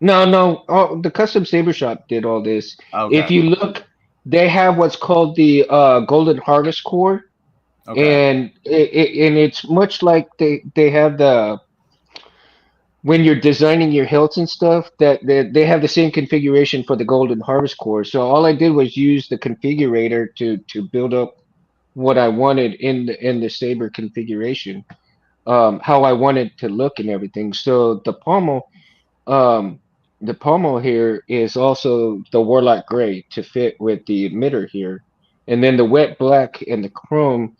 No. The custom saber shop did all this. Okay. If you look, they have what's called the Golden Harvest Core. Okay. And it's much like they have the when you're designing your hilts and stuff that they have the same configuration for the Golden Harvest Core. So all I did was use the configurator to build up what I wanted in the saber configuration, how I wanted to look and everything. So um, the pommel here is also the Warlock Gray to fit with the emitter here, and then the wet black and the chrome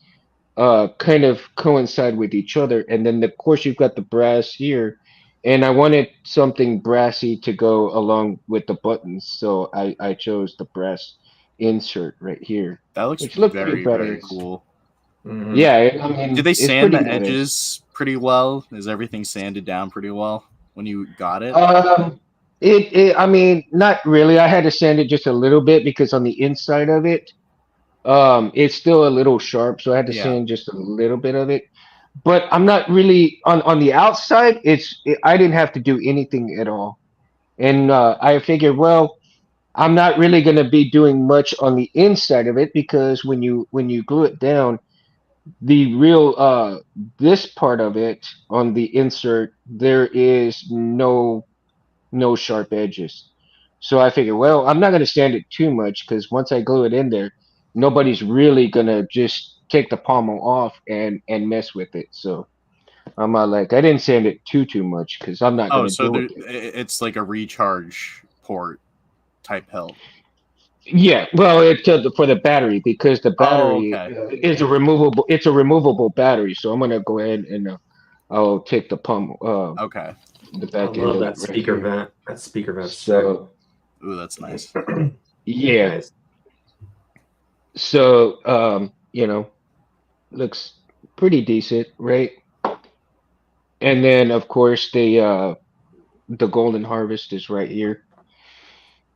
kind of coincide with each other. And then of course you've got the brass here, and I wanted something brassy to go along with the buttons, so I chose the brass insert right here. That looks which looked very, very cool. Mm-hmm. Yeah, I mean, did they it's sand the pretty nice. edges pretty well? Is everything sanded down pretty well when you got it? I mean, not really. I had to sand it just a little bit because on the inside of it, it's still a little sharp, so I had to sand just a little bit of it. But I'm not really on the outside. I didn't have to do anything at all, and I figured, well, I'm not really going to be doing much on the inside of it because when you glue it down, the real this part of it on the insert, there is no sharp edges. So I figured, well, I'm not going to sand it too much because once I glue it in there, nobody's really going to just take the pommel off and mess with it. So I'm not like, I didn't sand it too much because I'm not going to so deal with it. It's like a recharge port type hilt. Yeah, well, it's for the battery because the battery is a removable. It's a removable battery, so I'm gonna go ahead and I'll take the pump. Okay. The back I love that speaker vent. That speaker vent. So, ooh, that's nice. Yeah. Nice. So, looks pretty decent, right? And then, of course, the Golden Harvest is right here.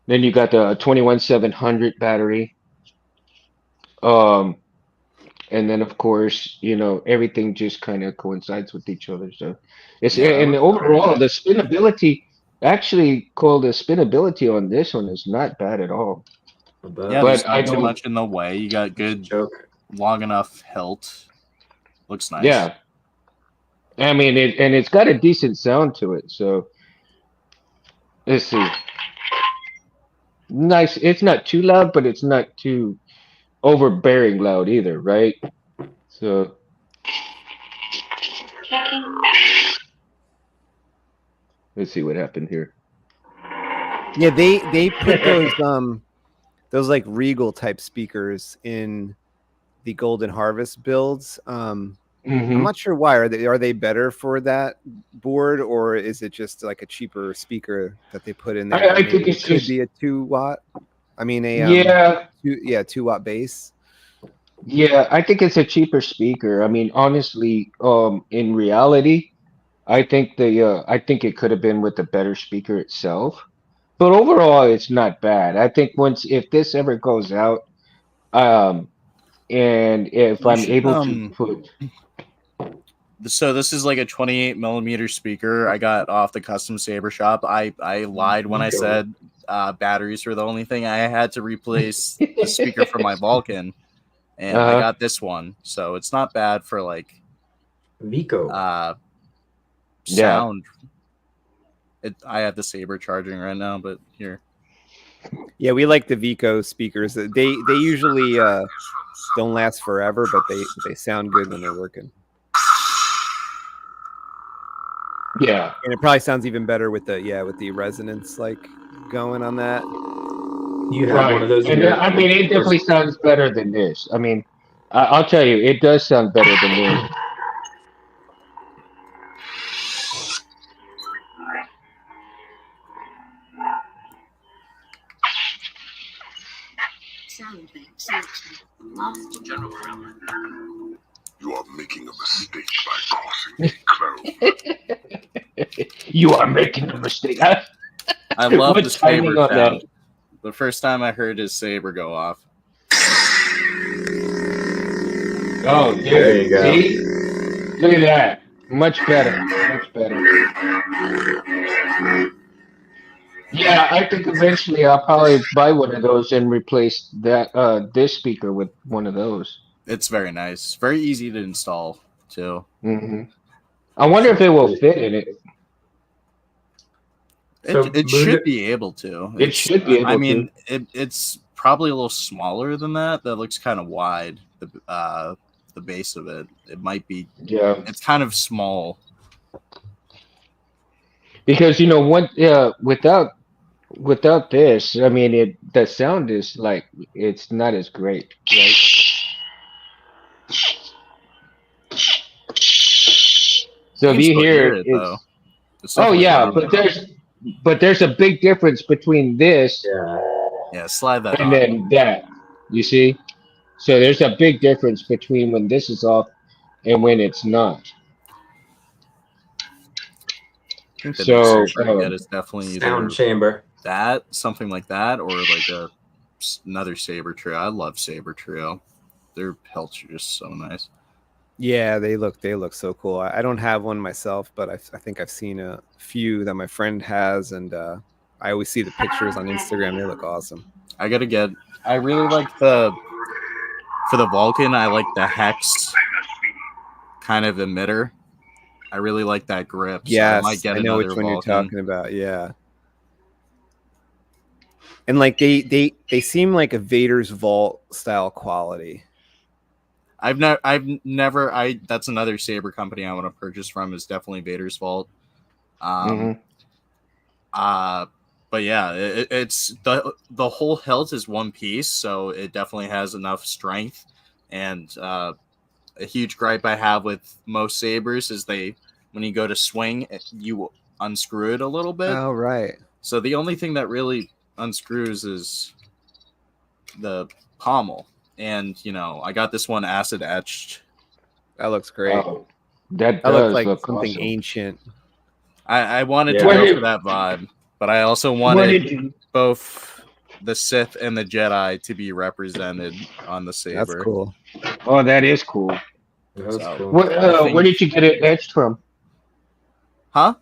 Then you got the 21700 battery. And then of course, everything just kind of coincides with each other. So it's and overall the spinability actually called the spinability on this one is not bad at all. Yeah, there's not too much in the way. You got good long enough hilt. Looks nice. Yeah. I mean it's got a decent sound to it. So let's see. Nice. It's not too loud, but it's not too overbearing loud either, right? So Let's see what happened here. Yeah, they put those like Regal type speakers in the Golden Harvest builds. I'm not sure why. Are they better for that board, or is it just like a cheaper speaker that they put in there? I think it could be a 2-watt. I mean, yeah, 2-watt bass. Yeah, I think it's a cheaper speaker. I mean, honestly, in reality, I think it could have been with a better speaker itself. But overall, it's not bad. I think once if this ever goes out, um, and if You I'm should able to put, So this is like a 28 millimeter speaker I got off the custom saber shop. I lied when I said batteries were the only thing. I had to replace the speaker from my Vulcan, and I got this one, so it's not bad for like Vico sound. I have the saber charging right now, but here. Yeah, we like the Vico speakers. They usually don't last forever, but they sound good when they're working. yeah, And it probably sounds even better with the resonance like going on that. You have one of those. And I mean, it definitely sounds better than this. I mean, I'll tell you, it does sound better than this. You are making a mistake by crossing me, Clove. You are making a mistake. I love the saber sound. The first time I heard his saber go off. Oh, dude, there you go. See? Look at that. Much better. Much better. Yeah, I think eventually I'll probably buy one of those and replace that this speaker with one of those. It's very nice. Very easy to install too. I wonder if it will fit in it. It should be able to. It should be able to. I mean, it's probably a little smaller than that. That looks kind of wide. The base of it. It might be. Yeah. It's kind of small. Because without this, I mean, the sound is like it's not as great, right? So if you hear it, though. Oh yeah, but there's a big difference between this slide that and on. then that. You see? So there's a big difference between when this is off and when it's not. I think the is definitely sound chamber. That, something like that, or like another saber trio. I love saber trio. Their pelts are just so nice. Yeah, they look so cool. I don't have one myself, but I think I've seen a few that my friend has, and I always see the pictures on Instagram. They look awesome. I really like for the Vulcan, I like the hex kind of emitter. I really like that grip. Yeah, so I know which one you're talking about. Yeah. And like they seem like a Vader's Vault style quality. I've never that's another saber company I want to purchase from, is definitely Vader's Vault. But yeah, it's the whole hilt is one piece, so it definitely has enough strength. And a huge gripe I have with most sabers is when you go to swing, you unscrew it a little bit. Oh, right. So the only thing that really unscrews is the pommel. And, I got this one acid etched. That looks great. Oh, that does like look something awesome. ancient. I wanted to go for that vibe, but I also wanted both the Sith and the Jedi to be represented on the saber. That's cool. Oh, that is cool. That's cool. Where did you get it etched from? Huh?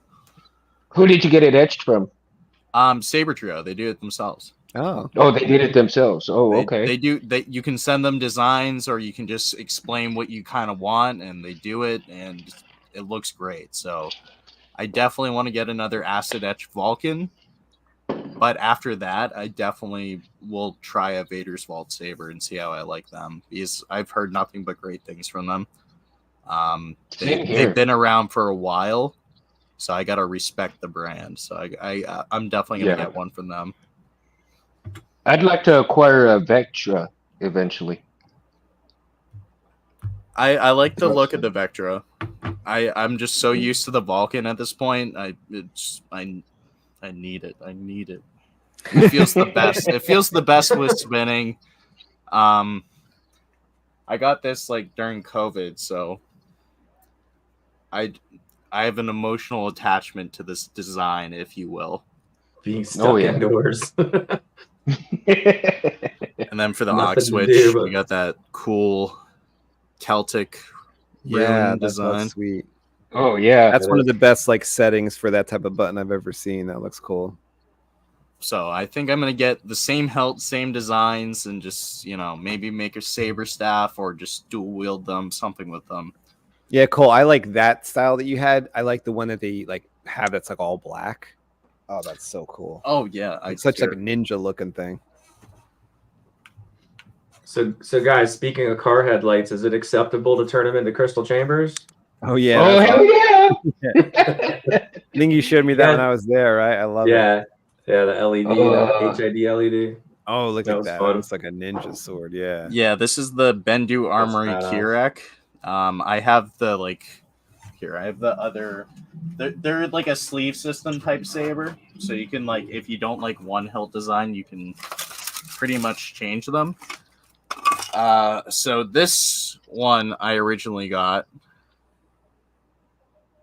Who did you get it etched from? Saber Trio. They do it themselves. Oh, they did it themselves. Oh, okay. They do. You can send them designs, or you can just explain what you kind of want, and they do it, and it looks great. So, I definitely want to get another acid etch Vulcan, but after that, I definitely will try a Vader's Vault saber and see how I like them, because I've heard nothing but great things from them. They've been around for a while, so I gotta respect the brand. So I'm definitely gonna get one from them. I'd like to acquire a Vectra eventually. I like the look of the Vectra. I'm just so used to the Vulcan at this point. I need it. I need it. It feels the best. It feels the best with spinning. I got this like during COVID, so I have an emotional attachment to this design, if you will. Being stuck indoors. And then for the aux switch, we got that cool Celtic rune design. Sweet. Oh yeah, that's one of the best like settings for that type of button I've ever seen. That looks cool. So I think I'm gonna get the same hilt, same designs, and just maybe make a saber staff or just dual wield them, something with them. Yeah, cool. I like that style that you had. I like the one that they like have that's like all black. Oh, that's so cool. Oh yeah, it's such like a ninja looking thing. So guys, speaking of car headlights, is it acceptable to turn them into crystal chambers? Oh yeah. Oh hell yeah! I think you showed me that when I was there, right? I love it. Yeah, the LED, HID LED. Oh, look at that. Fun. It's like a ninja sword. Yeah. Yeah, this is the Bendu Armory Kirak. I have the here. I have the other. They're like a sleeve system type saber, so you can if you don't like one hilt design, you can pretty much change them. So this one I originally got.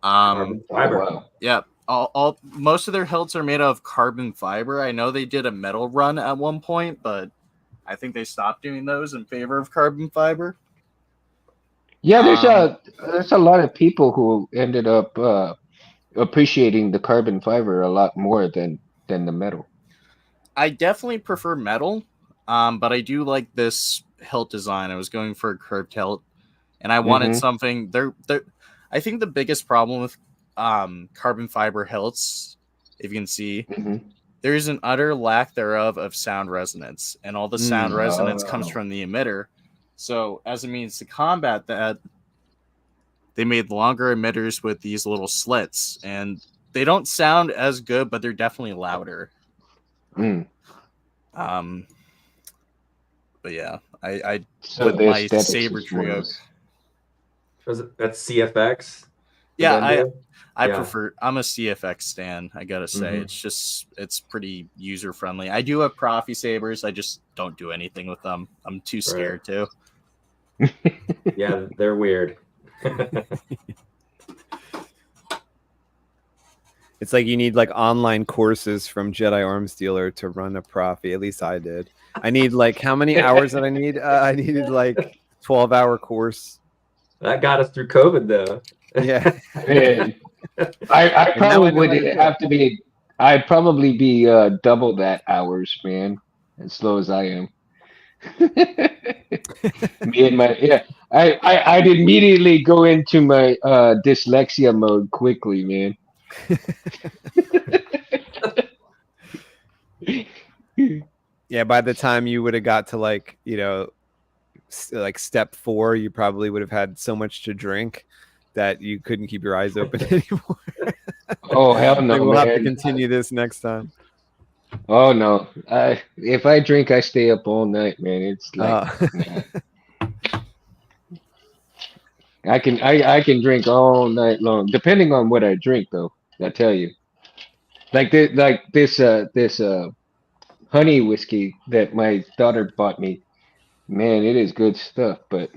Carbon fiber. Yeah. All most of their hilts are made of carbon fiber. I know they did a metal run at one point, but I think they stopped doing those in favor of carbon fiber. Yeah, there's a lot of people who ended up appreciating the carbon fiber a lot more than the metal. I definitely prefer metal, but I do like this hilt design. I was going for a curved hilt, and I wanted something. I think the biggest problem with carbon fiber hilts, if you can see, there is an utter lack thereof of sound resonance, and all the sound resonance comes from the emitter. So as a means to combat that, they made longer emitters with these little slits, and they don't sound as good, but they're definitely louder. But yeah, I with my saber trio. That's CFX. Yeah, I prefer. I'm a CFX stan. I gotta say, it's pretty user friendly. I do have Profi sabers. I just don't do anything with them. I'm too scared to. Yeah, they're weird. It's like you need like online courses from Jedi Arms Dealer to run a Profi. At least I did. I need how many hours did I need? I needed 12-hour course. That got us through COVID though. Yeah. I probably would have to be. I'd probably be double that hours, man. As slow as I am. Me and my I'd immediately go into my dyslexia mode quickly, man. Yeah, by the time you would have got to step 4, you probably would have had so much to drink that you couldn't keep your eyes open anymore. Oh hell no! We'll have to continue this next time. Oh no! If I drink, I stay up all night, man. It's I can drink all night long, depending on what I drink, though. I tell you, this honey whiskey that my daughter bought me. Man, it is good stuff, but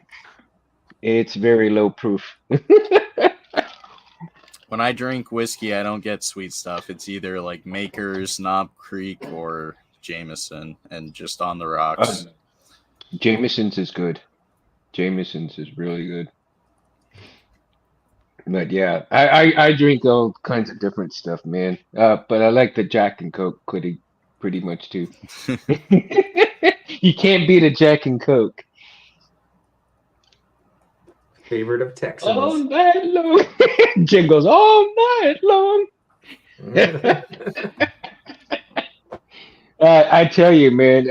it's very low proof. When I drink whiskey, I don't get sweet stuff. It's either Maker's, Knob Creek, or Jameson, and just on the rocks. Jameson's is good. Jameson's is really good. But yeah, I drink all kinds of different stuff, man. But I like the Jack and Coke pretty much too. You can't beat a Jack and Coke. Favorite of Texans. All night long. Jingles all night long. I tell you, man,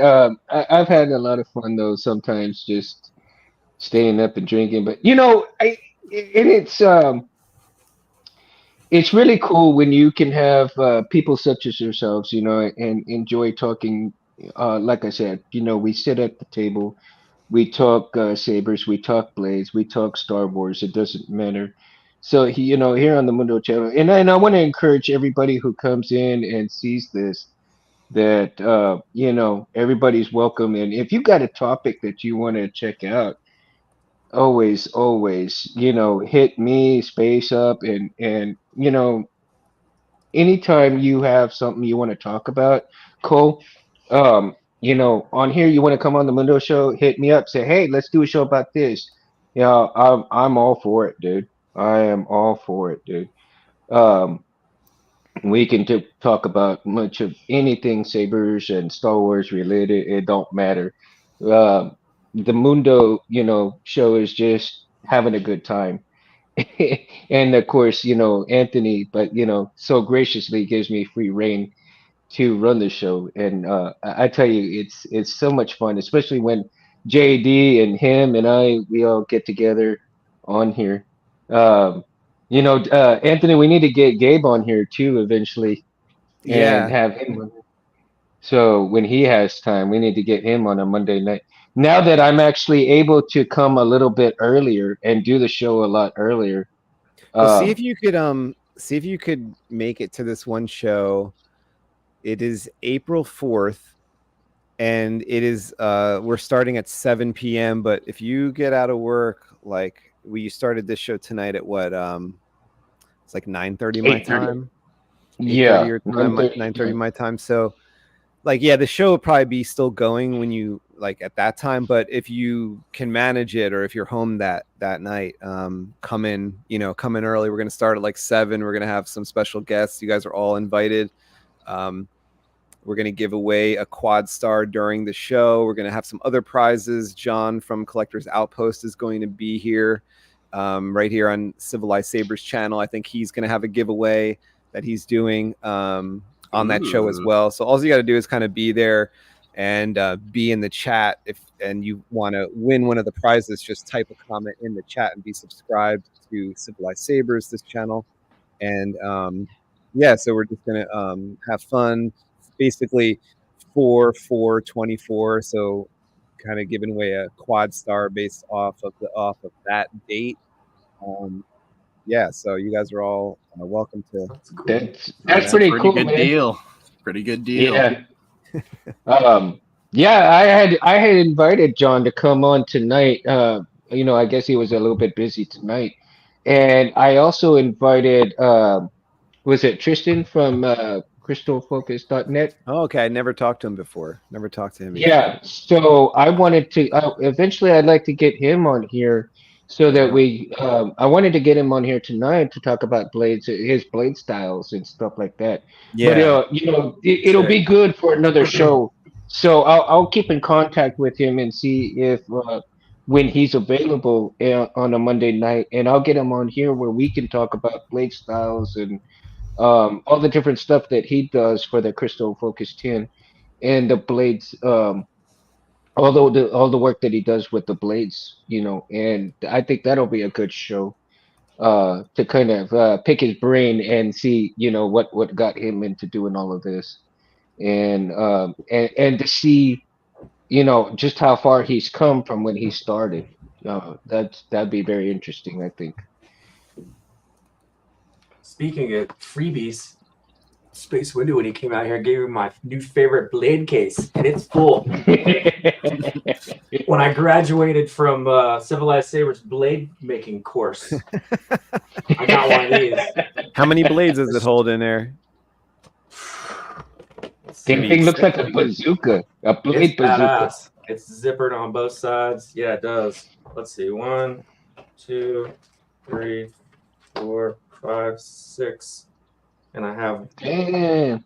I've had a lot of fun though. Sometimes just staying up and drinking, but it's really cool when you can have people such as yourselves, and enjoy talking. Like I said, we sit at the table, we talk sabers, we talk blades, we talk Star Wars. It doesn't matter. So here on the Mundo channel, and I want to encourage everybody who comes in and sees this that everybody's welcome. And if you got a topic that you want to check out, always, hit me space up and anytime you have something you want to talk about, Cole, on here you want to come on the Mundo Show, hit me up, say, hey, let's do a show about this. I'm all for it, dude. I am all for it, dude. Um, we can talk about much of anything Sabers and Star Wars related. It don't matter. Um, the Mundo, show is just having a good time. And of course, Anthony, but so graciously gives me free reign to run the show. And I tell you, it's so much fun, especially when JD and him and we all get together on here. Um, Anthony, we need to get Gabe on here too eventually and Yeah. have him. So when he has time, we need to get him on a Monday night. Now that I'm actually able to come a little bit earlier and do the show a lot earlier. Well, see if you could make it to this one show. It is April 4th, and it is we're starting at 7 p.m. But if you get out of work, like we started this show tonight at what? It's like 9:30 my time. 8:30 your time, 9:30 my time. So, like, yeah, the show will probably be still going when you like at that time. But if you can manage it, or if you're home that night, come in early. We're gonna start at like 7. We're gonna have some special guests. You guys are all invited. We're going to give away a quad star during the show. We're going to have some other prizes. John from Collector's Outpost is going to be here, right here on Civilized Sabers channel. I think he's going to have a giveaway that he's doing on that show as well. So all you got to do is kind of be there and be in the chat. And you want to win one of the prizes, just type a comment in the chat and be subscribed to Civilized Sabers, this channel. And yeah, so we're just going to have fun. Basically 4/4/24, so kind of giving away a quad star based off of that date. Yeah, so you guys are all welcome to. That's pretty cool, good man. Deal. Pretty good deal. Yeah. Yeah, I had invited John to come on tonight. I guess he was a little bit busy tonight, and I also invited was it Tristan from crystalfocus.net? Oh, okay. I never talked to him before. Never talked to him. Yeah. So I wanted to, eventually I'd like to get him on here so that I wanted to get him on here tonight to talk about blades, his blade styles and stuff like that. Yeah. But, it'll be good for another show. So I'll keep in contact with him and see if, when he's available on a Monday night, and I'll get him on here where we can talk about blade styles and all the different stuff that he does for the Crystal Focus 10 and the blades, all the work that he does with the blades, and I think that'll be a good show to kind of pick his brain and see, what got him into doing all of this, and to see, just how far he's come from when he started. That'd be very interesting, I think. Speaking of freebies, Space Window, when he came out here, gave me my new favorite blade case, and it's full. When I graduated from Civilized Sabers blade making course, I got one of these. How many blades does it hold in there? Thing looks like a bazooka, a blade bazooka. It's zippered on both sides. Yeah, it does. Let's see. 1, 2, 3, 4, 5, 6, and I have the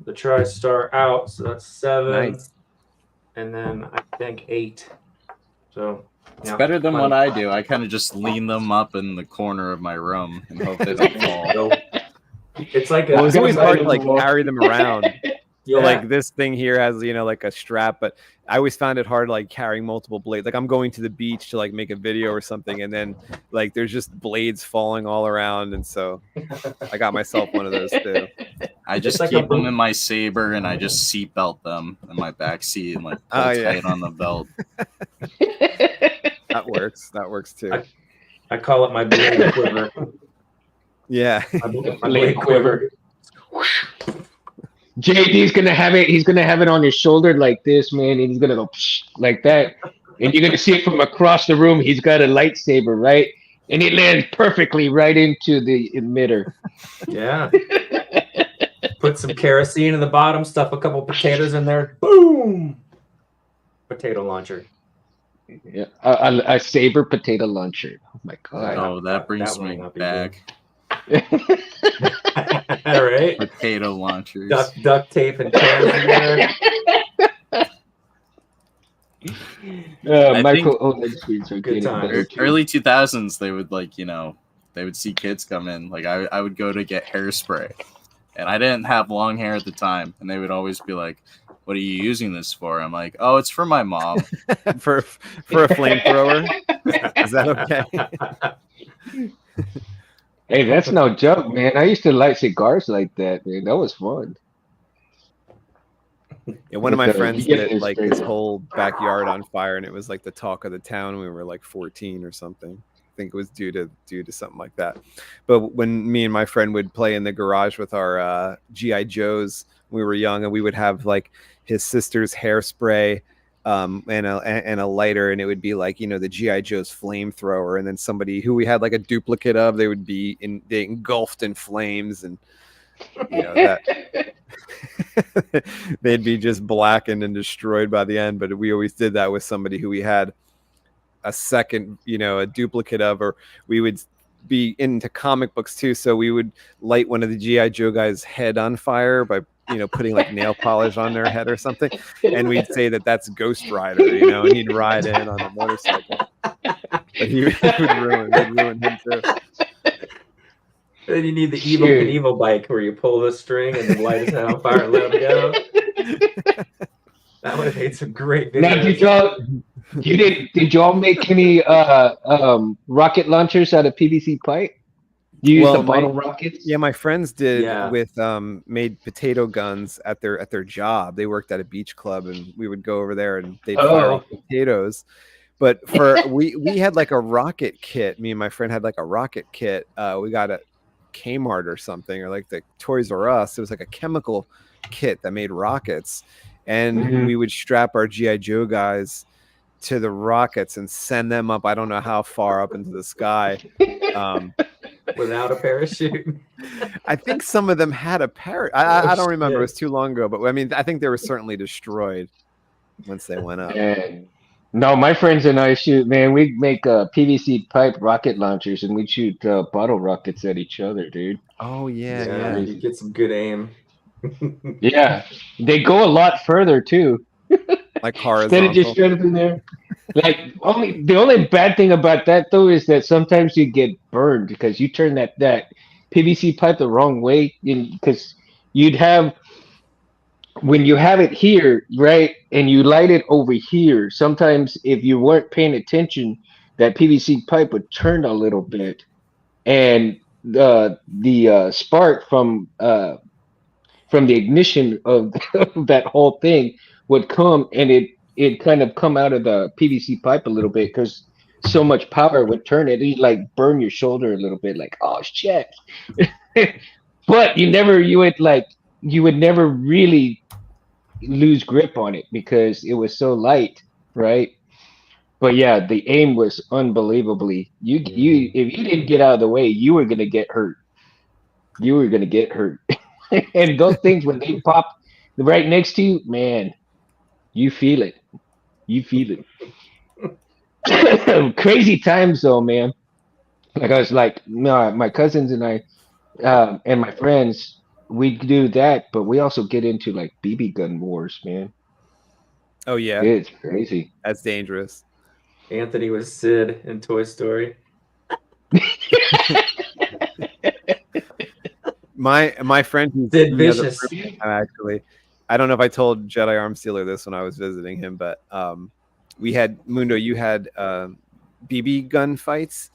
TriStar out, so that's 7. Nice. And then I think 8. So it's better than what I do. I kind of just lean them up in the corner of my room and hope they don't fall. It's like it's always hard to like carry them around. So like this thing here has, you know, like a strap, but I always found it hard like carrying multiple blades. Like I'm going to the beach to like make a video or something, and then like there's just blades falling all around, and so I got myself one of those too. I just like keep them in my Saber, and I just seatbelt them in my back seat and like pull tight on the belt. That works. That works too. I call it my blade quiver. Yeah, my blade quiver. JD's gonna have it. He's gonna have it on his shoulder like this, man, and he's gonna go like that, and you're gonna see it from across the room. He's got a lightsaber, right, and it lands perfectly right into the emitter. Yeah. Put some kerosene in the bottom. Stuff a couple potatoes in there. Boom. Potato launcher. Yeah, a saber potato launcher. Oh my god! Oh, that brings me back. All right. Potato launchers. Duct tape and cans in there. Michael OLED screens are good time. Early 2000s, they would like, you know, they would see kids come in. Like I would go to get hairspray, and I didn't have long hair at the time, and they would always be like, "What are you using this for?" I'm like, "Oh, it's for my mom." for a flamethrower. Is that okay? Hey, that's no joke, man. I used to light cigars like that, man. That was fun. Yeah, one of my friends lit like his whole backyard on fire, and it was like the talk of the town. We were like 14 or something. I think it was due to something like that. But when me and my friend would play in the garage with our GI Joes when we were young, and we would have like his sister's hairspray and a lighter, and it would be like, you know, the GI Joe's flamethrower, and then somebody who we had like a duplicate of, they would be they engulfed in flames, and you know that they'd be just blackened and destroyed by the end. But we always did that with somebody who we had a second, you know, a duplicate of, or we would be into comic books too, so we would light one of the GI Joe guys' head on fire by, you know, putting like nail polish on their head or something, and we'd say that that's Ghost Rider, you know, and he'd ride in on a motorcycle. But he would ruin him too. Then you need the Evil Knievel bike where you pull the string and then light his head on fire and let him go. That would have made some great videos. Now, did y'all make any rocket launchers out of PVC pipe? You use the bottle rockets? Yeah, my friends did with made potato guns at their job. They worked at a beach club, and we would go over there and they'd fire off potatoes. But for we had like a rocket kit. Me and my friend had like a rocket kit. We got a Kmart or something, or like the Toys R Us. It was like a chemical kit that made rockets, and we would strap our GI Joe guys to the rockets and send them up. I don't know how far up into the sky. Without a parachute. I think some of them had a parachute. I don't remember. It was too long ago, but I mean, I think they were certainly destroyed once they went up. No, my friends and I shoot, man. We make PVC pipe rocket launchers, and we shoot bottle rockets at each other, dude. Oh yeah. You get some good aim. Yeah, they go a lot further too. Like horizontal. Instead of just straight up in there. Like the only bad thing about that though is that sometimes you get burned because you turn that PVC pipe the wrong way, because you'd have, when you have it here, right, and you light it over here, sometimes if you weren't paying attention, that PVC pipe would turn a little bit, and the spark from the ignition of that whole thing would come, and it kind of come out of the PVC pipe a little bit because so much power would turn it. It'd like burn your shoulder a little bit, like, oh shit. But you would never really lose grip on it because it was so light, right? But yeah, the aim was unbelievably. You if you didn't get out of the way, you were gonna get hurt. And those things, when they pop right next to you, man, you feel it. Crazy times though, man. Like I was like, no, my cousins and I and my friends, we do that, but we also get into like BB gun wars, man. Oh yeah, it's crazy. That's dangerous. Anthony was Sid in Toy Story. My friend who's Sid Vicious. Actually, I don't know if I told Jedi Arm Stealer this when I was visiting him, but we had Mundo. You had BB gun fights.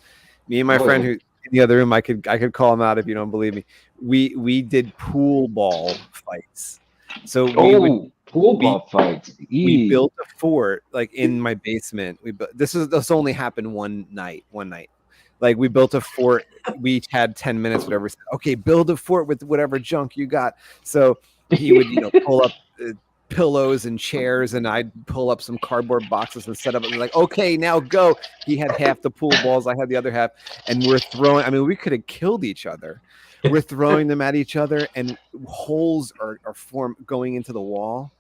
Me and my friend who in the other room, I could call him out if you don't believe me. We did pool ball fights. So pool ball fights. We built a fort like in my basement. This only happened one night. Like we built a fort. We each had 10 minutes, whatever. Okay, build a fort with whatever junk you got. So he would, pull up pillows and chairs, and I'd pull up some cardboard boxes and set up. And like, okay, now go. He had half the pool balls. I had the other half, and we're throwing. I mean, we could have killed each other. We're throwing them at each other, and holes are going into the wall.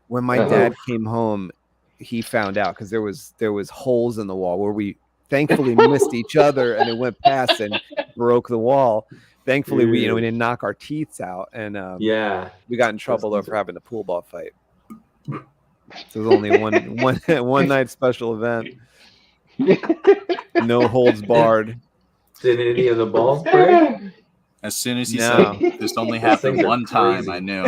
When my dad came home, he found out because there was holes in the wall where we thankfully missed each other, and it went past and broke the wall. Thankfully, we didn't knock our teeth out, and we got in trouble though for having a pool ball fight. So it was only one night special event. No holds barred. Did any of the balls break? As soon as he said this only happened one time, I knew.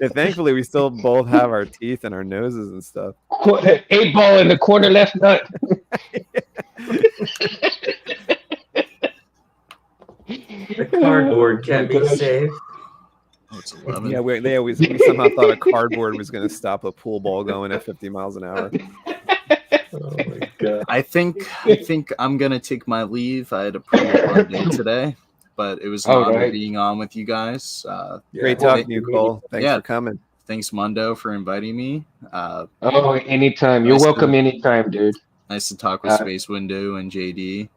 Yeah, thankfully, we still both have our teeth and our noses and stuff. 8 ball in the corner left nut. The cardboard can be saved. Oh, it's 11. Yeah, we somehow thought a cardboard was going to stop a pool ball going at 50 miles an hour. Oh my god! I think I'm gonna take my leave. I had a pretty hard day today, but it was an honor being on with you guys. Great talking to you, Cole. Thanks for coming. Thanks, Mundo, for inviting me. Anytime. You're welcome anytime, dude. Nice to talk with Space Window and JD.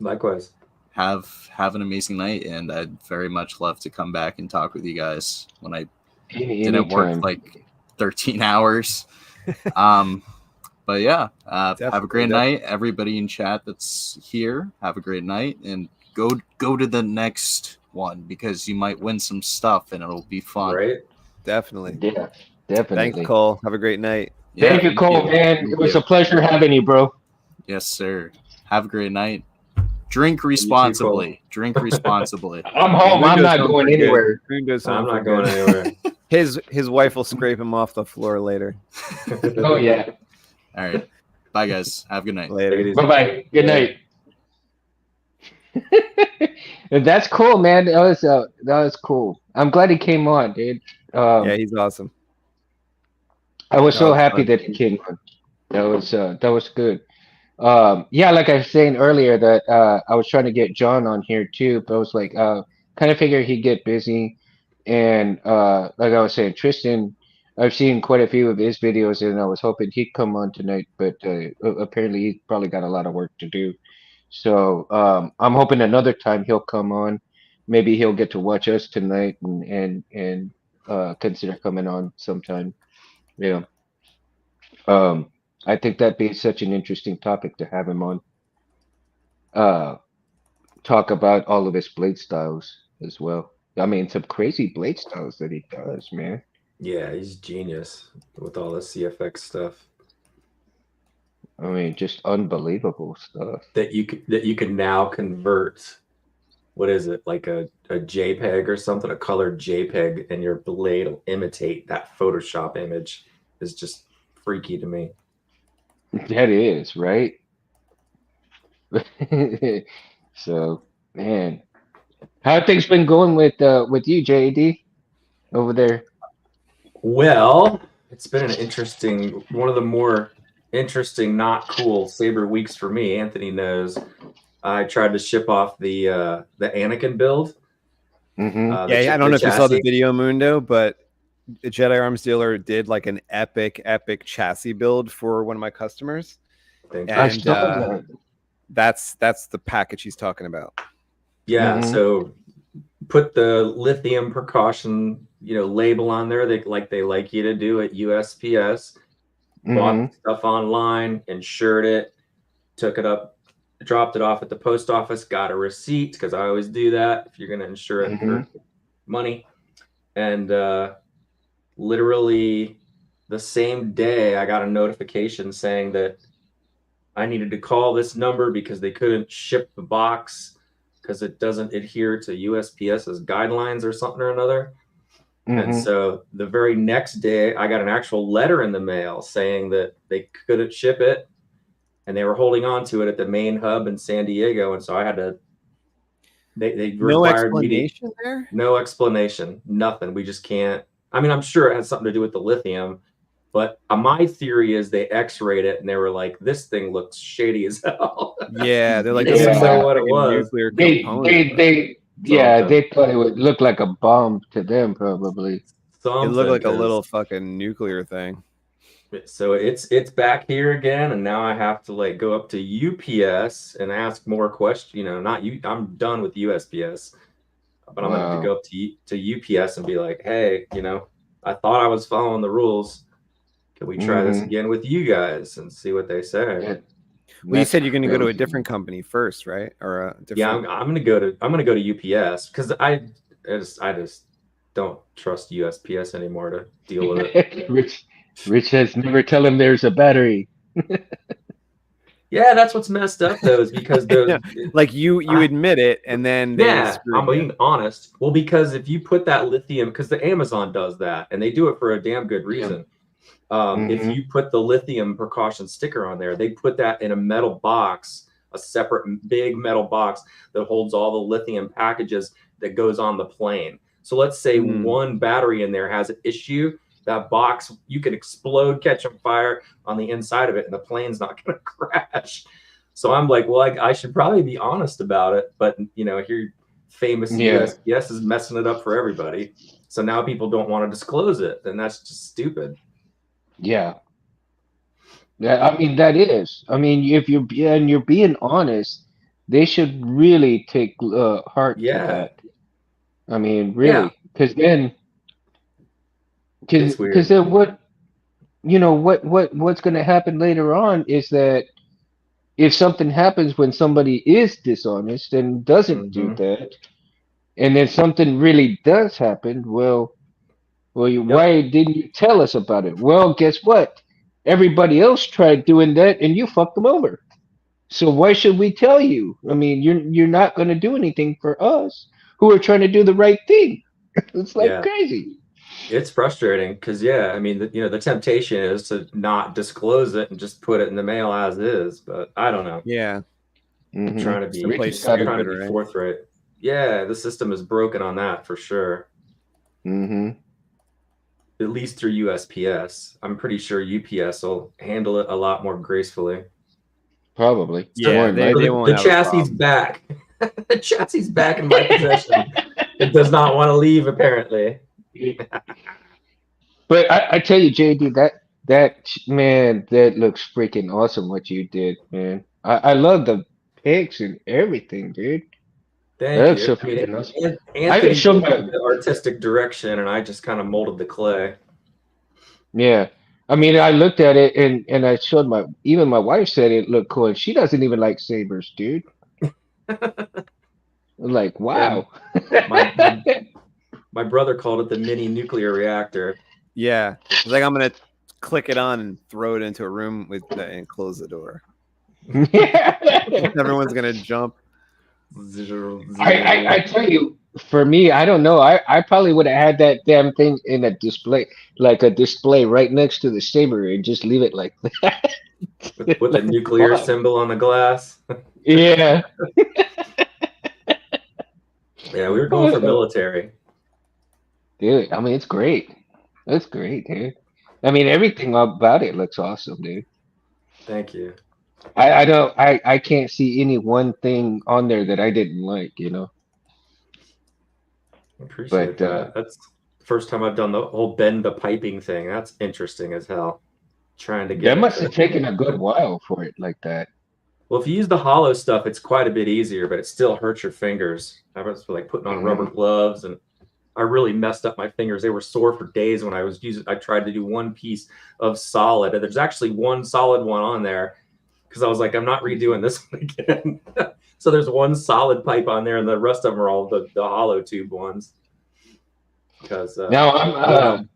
Likewise. Have an amazing night, and I'd very much love to come back and talk with you guys when I didn't work like 13 hours. But yeah, have a great night. Everybody in chat that's here, have a great night, and go to the next one because you might win some stuff and it'll be fun. Right? Definitely. Yeah, definitely. Thanks, Cole. Have a great night. Yeah, thank you, Cole, man. It was a pleasure having you, bro. Yes, sir. Have a great night. Drink responsibly. Drink responsibly. I'm home. I'm not going anywhere. I'm not going anywhere. His wife will scrape him off the floor later. Oh yeah. All right. Bye, guys. Have a good night. Later. Bye-bye. Good night. That's cool, man. That was cool. I'm glad he came on, dude. Yeah, he's awesome. I was so happy that he came on. That was good. Yeah, like I was saying earlier that I was trying to get John on here too, but I was like, kind of figured he'd get busy. And like I was saying, Tristan, I've seen quite a few of his videos, and I was hoping he'd come on tonight, but apparently he's probably got a lot of work to do. So I'm hoping another time he'll come on. Maybe he'll get to watch us tonight and consider coming on sometime. Yeah. I think that'd be such an interesting topic to have him on. Talk about all of his blade styles as well. I mean, some crazy blade styles that he does, man. Yeah, he's genius with all the CFX stuff. I mean, just unbelievable stuff. That you can now convert. What is it, like a JPEG or something, a colored JPEG, and your blade will imitate that Photoshop image. Is just freaky to me. That is right. So, man, how have things been going with you, JD, over there? Well, it's been one of the more interesting, not cool Saber weeks for me. Anthony knows. I tried to ship off the Anakin build. Mm-hmm. I don't know if you saw the video, Mundo, but Jedi Arms Dealer did like an epic chassis build for one of my customers. And that's the package he's talking about. Yeah, so put the lithium precaution, label on there. They like you to do at USPS. Bought stuff online, insured it, took it up, dropped it off at the post office, got a receipt because I always do that if you're going to insure it for money. And literally the same day I got a notification saying that I needed to call this number because they couldn't ship the box because it doesn't adhere to USPS's guidelines or something or another. And so the very next day, I got an actual letter in the mail saying that they couldn't ship it, and they were holding on to it at the main hub in San Diego. And so I had to. They required me to, there? No explanation, nothing. We just can't. I mean, I'm sure it has something to do with the lithium, but my theory is they X-rayed it and they were like, "This thing looks shady as hell." Yeah, they're like, they didn't know what it was. They thought it would look like a bomb to them, probably. It looked like a little fucking nuclear thing. So it's back here again, and now I have to like go up to UPS and ask more questions. You know, not you. I'm done with USPS, but I'm gonna have to go up to UPS and be like, "Hey, you know, I thought I was following the rules. Can we try this again with you guys and see what they say?" Yeah. Well, you said you're going to go to a different company first, right? Or a different... Yeah, I'm going to go to UPS because I just don't trust USPS anymore to deal with it. Rich says never tell him there's a battery. Yeah, that's what's messed up though, is because like you admit it, and then I'm being honest. Well, because if you put that lithium, because the Amazon does that, and they do it for a damn good reason. If you put the lithium precaution sticker on there, they put that in a metal box, a separate big metal box that holds all the lithium packages that goes on the plane. So let's say one battery in there has an issue. That box, you could explode, catch on fire on the inside of it, and the plane's not going to crash. So I'm like, well, I should probably be honest about it. But, you know, here, famous USPS is messing it up for everybody. So now people don't want to disclose it. And that's just stupid. Yeah. Yeah, I mean, that is. I mean, if you're being honest, they should really take heart to that. I mean, really. Because then... Because then what's going to happen later on is that if something happens when somebody is dishonest and doesn't do that, and then something really does happen, why didn't you tell us about it? Well, guess what? Everybody else tried doing that, and you fucked them over. So why should we tell you? I mean, you're not going to do anything for us who are trying to do the right thing. It's like crazy. It's frustrating because, I mean, the temptation is to not disclose it and just put it in the mail as is. But I don't know. Yeah. I'm trying to be forthright. Yeah, the system is broken on that for sure. At least through USPS. I'm pretty sure UPS will handle it a lot more gracefully. Probably. Yeah, they won't. The chassis back. The chassis back in my possession. It does not want to leave, apparently. But I tell you, JD, that man, that looks freaking awesome what you did, man. I love the pics and everything, dude. Thank you. So freaking awesome. Anthony showed the artistic direction, and I just kind of molded the clay. Yeah. I mean, I looked at it and I showed even my wife said it looked cool, and she doesn't even like sabers, dude. Like, wow. My brother called it the mini nuclear reactor. Yeah. It's like, I'm going to click it on and throw it into a room and close the door. Everyone's going to jump. I tell you, for me, I don't know. I probably would have had that damn thing in a display, like a display right next to the saber, and just leave it like that. With a nuclear symbol on the glass. Yeah. Yeah, we were going for military. Dude, I mean, it's great. That's great, dude. I mean, everything about it looks awesome, dude. Thank you. I can't see any one thing on there that I didn't like, you know. I appreciate that. That's the first time I've done the whole bend the piping thing. That's interesting as hell. Trying to get that must have taken a good while for it like that. Well, if you use the hollow stuff, it's quite a bit easier, but it still hurts your fingers. I was like putting on rubber gloves, and I really messed up my fingers. They were sore for days when I tried to do one piece of solid, and there's actually one solid one on there because I was like, I'm not redoing this one again. So there's one solid pipe on there, and the rest of them are all the hollow tube ones. Because now I'm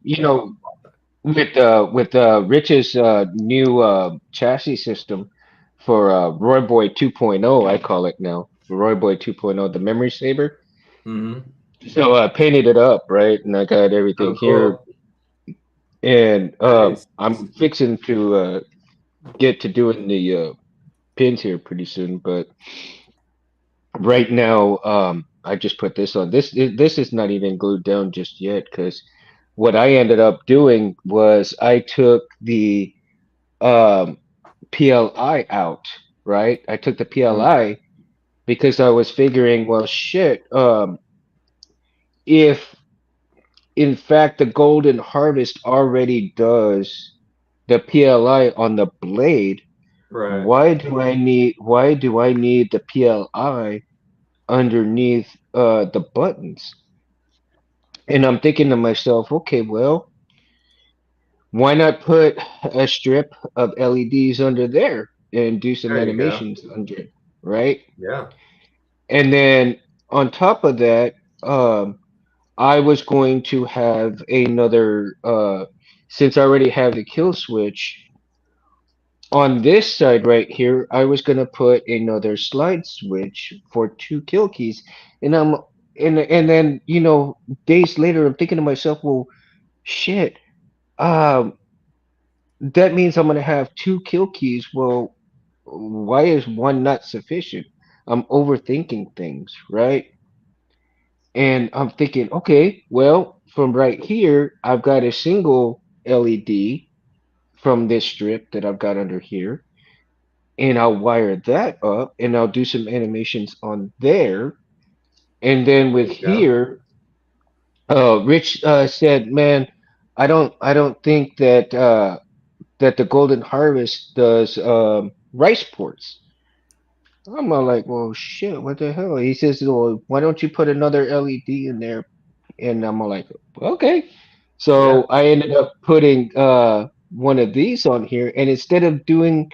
with Rich's new chassis system for Roy Boy 2.0, I call it now. Roy Boy 2.0, the memory saber. Mm-hmm. So I painted it up, right, and I got everything Oh, here, cool. and Nice. I'm fixing to get to doing the pins here pretty soon. But right now, I just put this on. This is not even glued down just yet because what I ended up doing was I took the um, PLI out, right? I took the Mm, PLI because I was figuring, well, shit, if in fact the Golden Harvest already does the PLI on the blade, right. why do I need the PLI underneath the buttons? And I'm thinking to myself, okay, well, why not put a strip of LEDs under there and do some There you go. animations under it, right? Yeah. And then on top of that, I was going to have another since I already have the kill switch on this side right here, I was gonna put another slide switch for two kill keys. And and then, days later I'm thinking to myself, well, shit, um, that means I'm gonna have two kill keys. Well, why is one not sufficient? I'm overthinking things, right? And I'm thinking, okay, well, from right here, I've got a single LED from this strip that I've got under here, and I'll wire that up, and I'll do some animations on there. And then There with you go. here, Rich said, "Man, I don't think that the Golden Harvest does rice ports." I'm all like, well, shit, what the hell? He says, well, why don't you put another LED in there? And I'm all like, okay. Yeah. So I ended up putting one of these on here, and instead of doing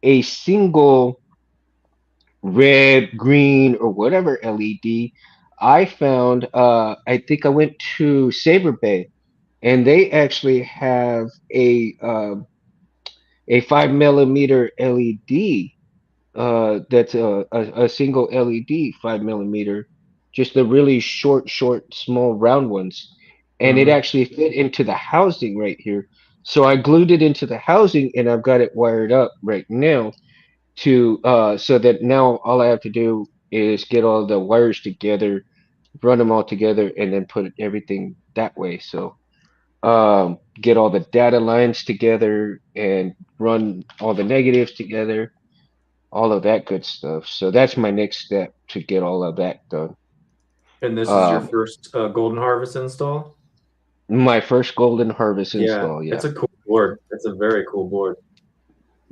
a single red, green, or whatever LED, I found I think I went to Saber Bay, and they actually have a 5 millimeter LED that's a single LED 5 millimeter, just the really short, small round ones. And it Mm-hmm. actually fit into the housing right here. So I glued it into the housing and I've got it wired up right now to so that now all I have to do is get all the wires together, run them all together, and then put everything that way. So get all the data lines together and run all the negatives together, all of that good stuff. So that's my next step to get all of that done. And this is your Um, first Golden Harvest install? my first Golden Harvest Yeah. install, yeah. It's a cool board. It's a very cool board.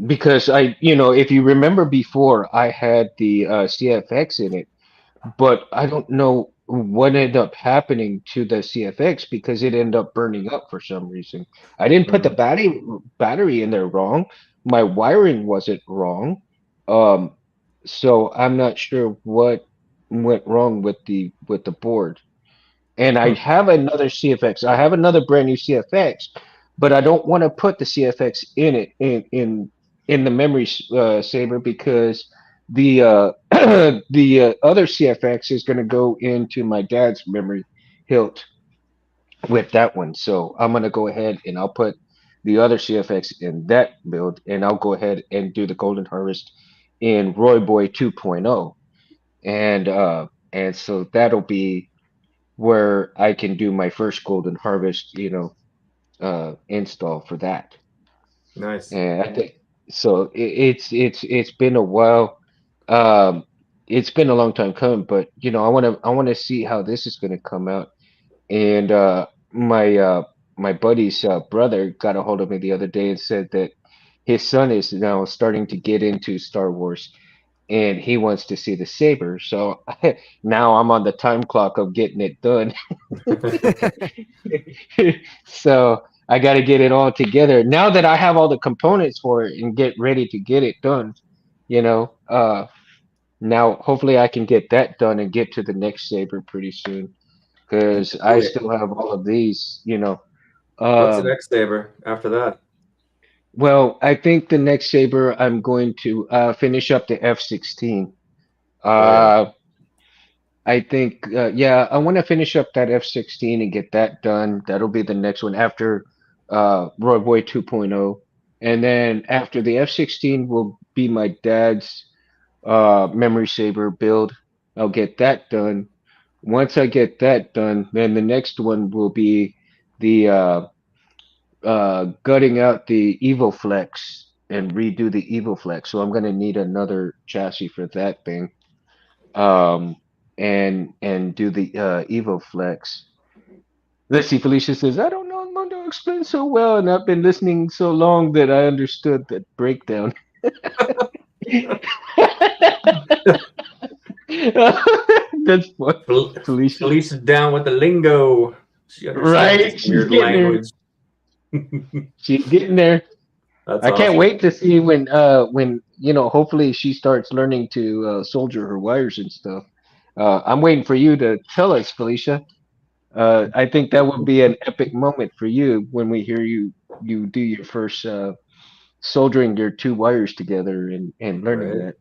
Because if you remember before, I had the CFX in it, but I don't know what ended up happening to the CFX because it ended up burning up for some reason. I didn't put the Mm. battery in there wrong. My wiring wasn't wrong. Um, so I'm not sure what went wrong with the board. And I Hmm. have another CFX. I have another brand new CFX, but I don't want to put the CFX in it in the memory saver because the the other CFX is going to go into my dad's memory hilt with that one. So I'm going to go ahead and I'll put the other CFX in that build, and I'll go ahead and do the Golden Harvest in Roy Boy 2.0, and so that'll be where I can do my first Golden Harvest, install for that. Nice. And I think so. It's been a while. Um, it's been a long time coming, but I want to see how this is going to come out. And my buddy's brother got a hold of me the other day and said that his son is now starting to get into Star Wars, and he wants to see the saber. So now I'm on the time clock of getting it done. So I got to get it all together. Now that I have all the components for it and get ready to get it done, you know, uh, now hopefully I can get that done and get to the next saber pretty soon because I Wait, still have all of these. what's the Um, next saber after that? well, I think the next saber I'm going to finish up the F-16. Uh, I think, yeah, I want to finish up that F-16 and get that done. That'll be the next one after Roy Boy 2.0. And then after the F-16 will be my dad's memory saver build. I'll get that done. Once I get that done, then the next one will be the gutting out the EvoFlex and redo the EvoFlex. So I'm gonna need another chassis for that thing. Um, and do the EvoFlex. Let's see, Felicia says, I don't know Mondo explains so well, and I've been listening so long that I understood that breakdown. That's what Felicia. Felicia's down with the lingo. She understands Right, this she's weird getting language. there. She's getting there. That's I can't awesome. wait to see when hopefully she starts learning to solder her wires and stuff. I'm waiting for you to tell us, Felicia. I think that would be an epic moment for you when we hear you do your first soldering your two wires together and learning Right. that.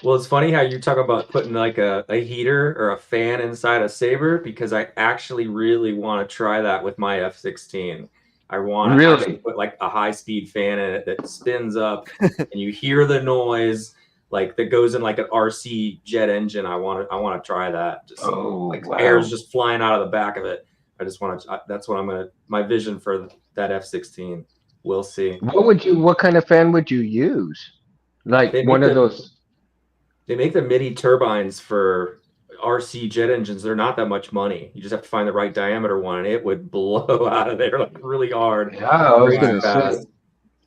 Well, it's funny how you talk about putting like a heater or a fan inside a Saber, because I actually really want to try that with my F-16. I want to actually Really? put like a high-speed fan in it that spins up and you hear the noise like that goes in like an RC jet engine. I want to try that. Just Oh, like wow. air's just flying out of the back of it. I just want to. That's what I'm gonna. My vision for that F-16. We'll see. What kind of fan would you use? Like They one make of the those. they make the mini turbines for RC jet engines. They're not that much money. You just have to find the right diameter one, and it would blow out of there like really hard, Yeah, I was really gonna say. fast.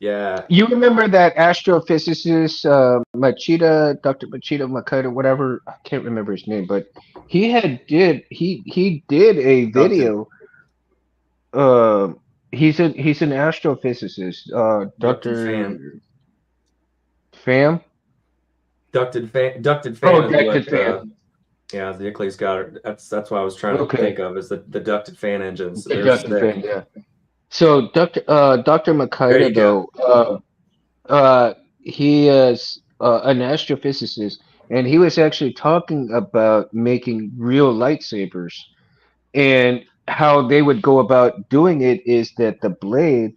Yeah. You remember that astrophysicist, Dr. Machida Makita, whatever, I can't remember his name, but he did a Ducted. video. He's an astrophysicist, Ducted fan. Dr. Pham. Ducted fan Oh, is Dr. what Pham. yeah, the Ickley's got it. That's what I was trying to Okay, think of, is the ducted fan engines. the They're Dr. sick. Pham, yeah. So Dr. There you Makita go. though, he is an astrophysicist, and he was actually talking about making real lightsabers. And how they would go about doing it is that the blade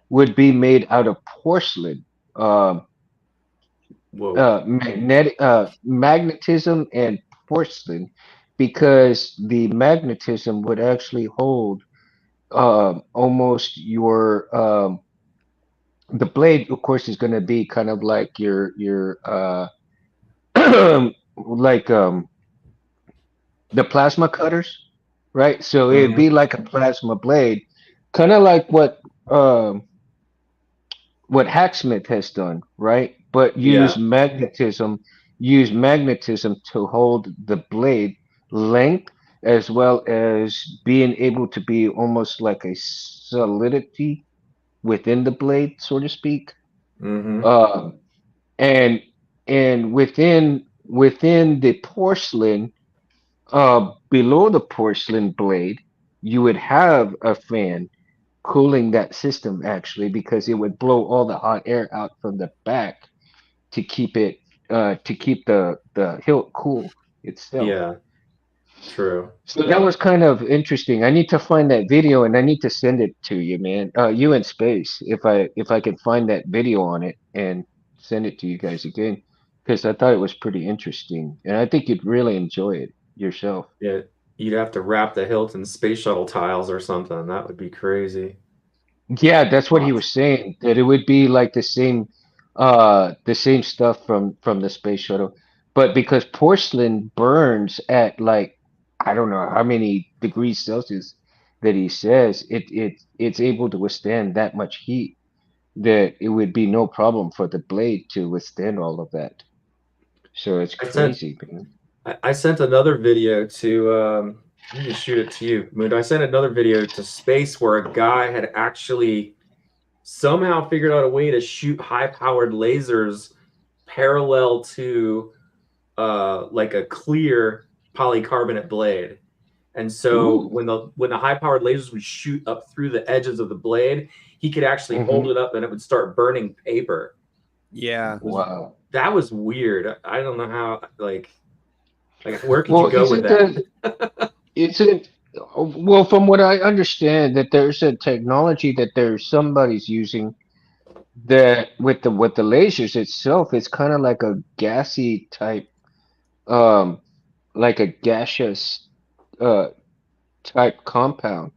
would be made out of porcelain, uh, Whoa. magnetism and porcelain, because the magnetism would actually hold almost the blade, of course, is going to be kind of like your like the plasma cutters, right? So it'd Mhm. be like a plasma blade, kind of like what Hacksmith has done, right? But Yeah. use magnetism to hold the blade length as well as being able to be almost like a solidity within the blade, so to speak. Mm-hmm. Uh, and within the porcelain, below the porcelain blade, you would have a fan cooling that system actually, because it would blow all the hot air out from the back to keep the hilt cool itself. Yeah. True. So that was kind of interesting. I need to find that video and I need to send it to you, man. You in space, if I can find that video on it and send it to you guys again, because I thought it was pretty interesting, and I think you'd really enjoy it yourself. Yeah. You'd have to wrap the hilt in space shuttle tiles or something. That would be crazy. Yeah, that's what he Awesome. was saying, that it would be like the same stuff from the space shuttle. But because porcelain burns at like I don't know how many degrees Celsius that he says, it's able to withstand that much heat, that it would be no problem for the blade to withstand all of that. So it's I sent crazy, man. I sent another video to let me just shoot it to you, Moon. I sent another video to space where a guy had actually somehow figured out a way to shoot high-powered lasers parallel to like a clear polycarbonate blade. And so Ooh. when the high-powered lasers would shoot up through the edges of the blade, he could actually hold it up and it would start burning paper. Yeah. Wow. that was weird. I don't know how, like where could you go with that? Isn't well, from what I understand, that there's a technology that there's somebody's using that with the lasers itself, it's kind of like a gassy type, um, like a gaseous uh type compound.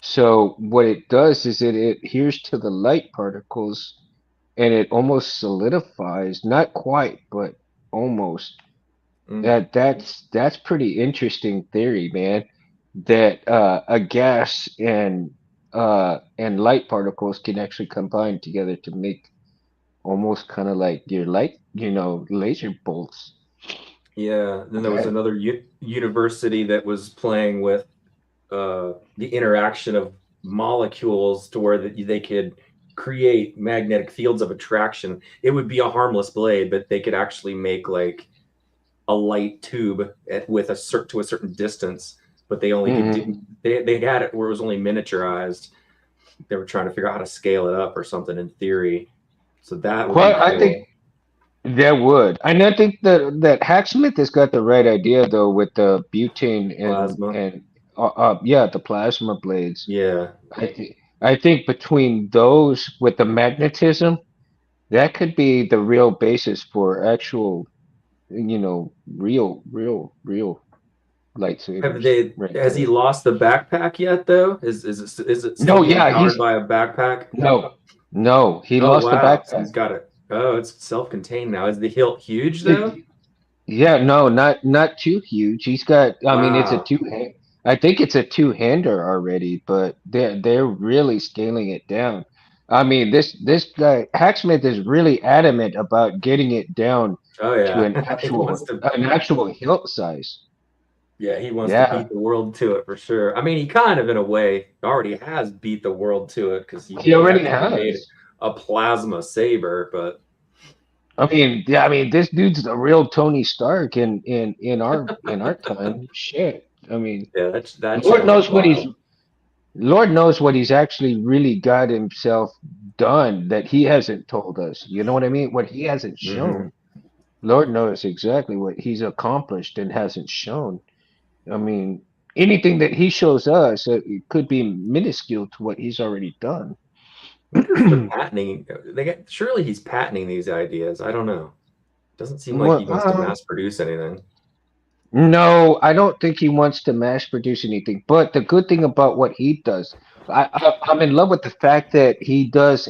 So what it does is it adheres to the light particles and it almost solidifies, not quite, but almost. Mm. That's pretty interesting theory, man. That a gas and light particles can actually combine together to make almost kind of like your light, laser bolts. Yeah. Then there was That, another university that was playing with the interaction of molecules to where they could create magnetic fields of attraction. It would be a harmless blade, but they could actually make like a light tube with to a certain distance, but they only could mhm. do they had it where it was only miniaturized. They were trying to figure out how to scale it up or something in theory. So that would be Well, I think cool. that would, and I think that Hacksmith has got the right idea though with the butane Plasma. and yeah, the plasma blades. Yeah. I think between those with the magnetism, that could be the real basis for actual, real Have lightsabers they right has he there. lost the backpack yet though? Is it still No, being yeah, powered by a backpack? no, he Oh lost the wow. So he's backpack. got it. Oh, it's self-contained now. Is the hilt huge though? It, yeah, no, not too huge. He's got, I mean, it's a Wow. two-hand. I think it's a two-hander already, but they're really scaling it down. I mean, this guy Hacksmith is really adamant about getting it down Oh to yeah. an He wants actual to an actual hilt size. Yeah, he wants to Yeah, beat the world to it for sure. I mean, he kind of, in a way, already has beat the world to it because he he already actually made has. a plasma saber. But I mean, yeah, I mean, this dude's the real Tony Stark in our time. Shit. I mean, yeah, that Lord channel is knows what he's wild. Lord knows what he's actually really got himself done that he hasn't told us. You know what I mean? What he hasn't Hmm. shown. Lord knows exactly what he's accomplished and hasn't shown. I mean, anything that he shows us, it could be minuscule to what he's already done. I wonder if they're patenting. Surely he's patenting these ideas. I don't know. Doesn't seem like he Well, wants to mass produce anything. no, I don't think he wants to mass produce anything. But the good thing about what he does, I'm in love with the fact that he does.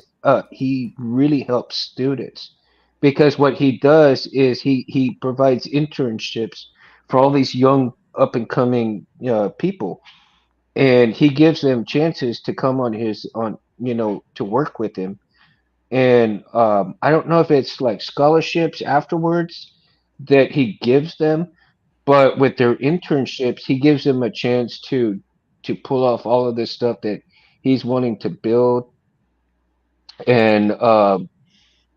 He really helps students because what he does is he provides internships for all these young up and coming people, and he gives them chances to come to work with him. And I don't know if it's like scholarships afterwards that he gives them, but with their internships, he gives them a chance to pull off all of this stuff that he's wanting to build, and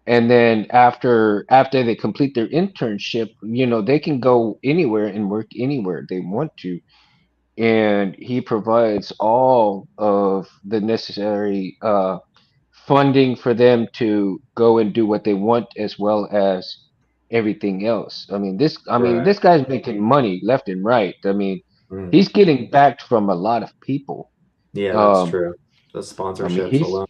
and then after they complete their internship, they can go anywhere and work anywhere they want to, and he provides all of the necessary funding for them to go and do what they want as well as everything else. Right. This guy's making money left and right. I mean, Mm. he's getting backed from a lot of people. Yeah, that's Um, true. The I mean, sponsorships alone.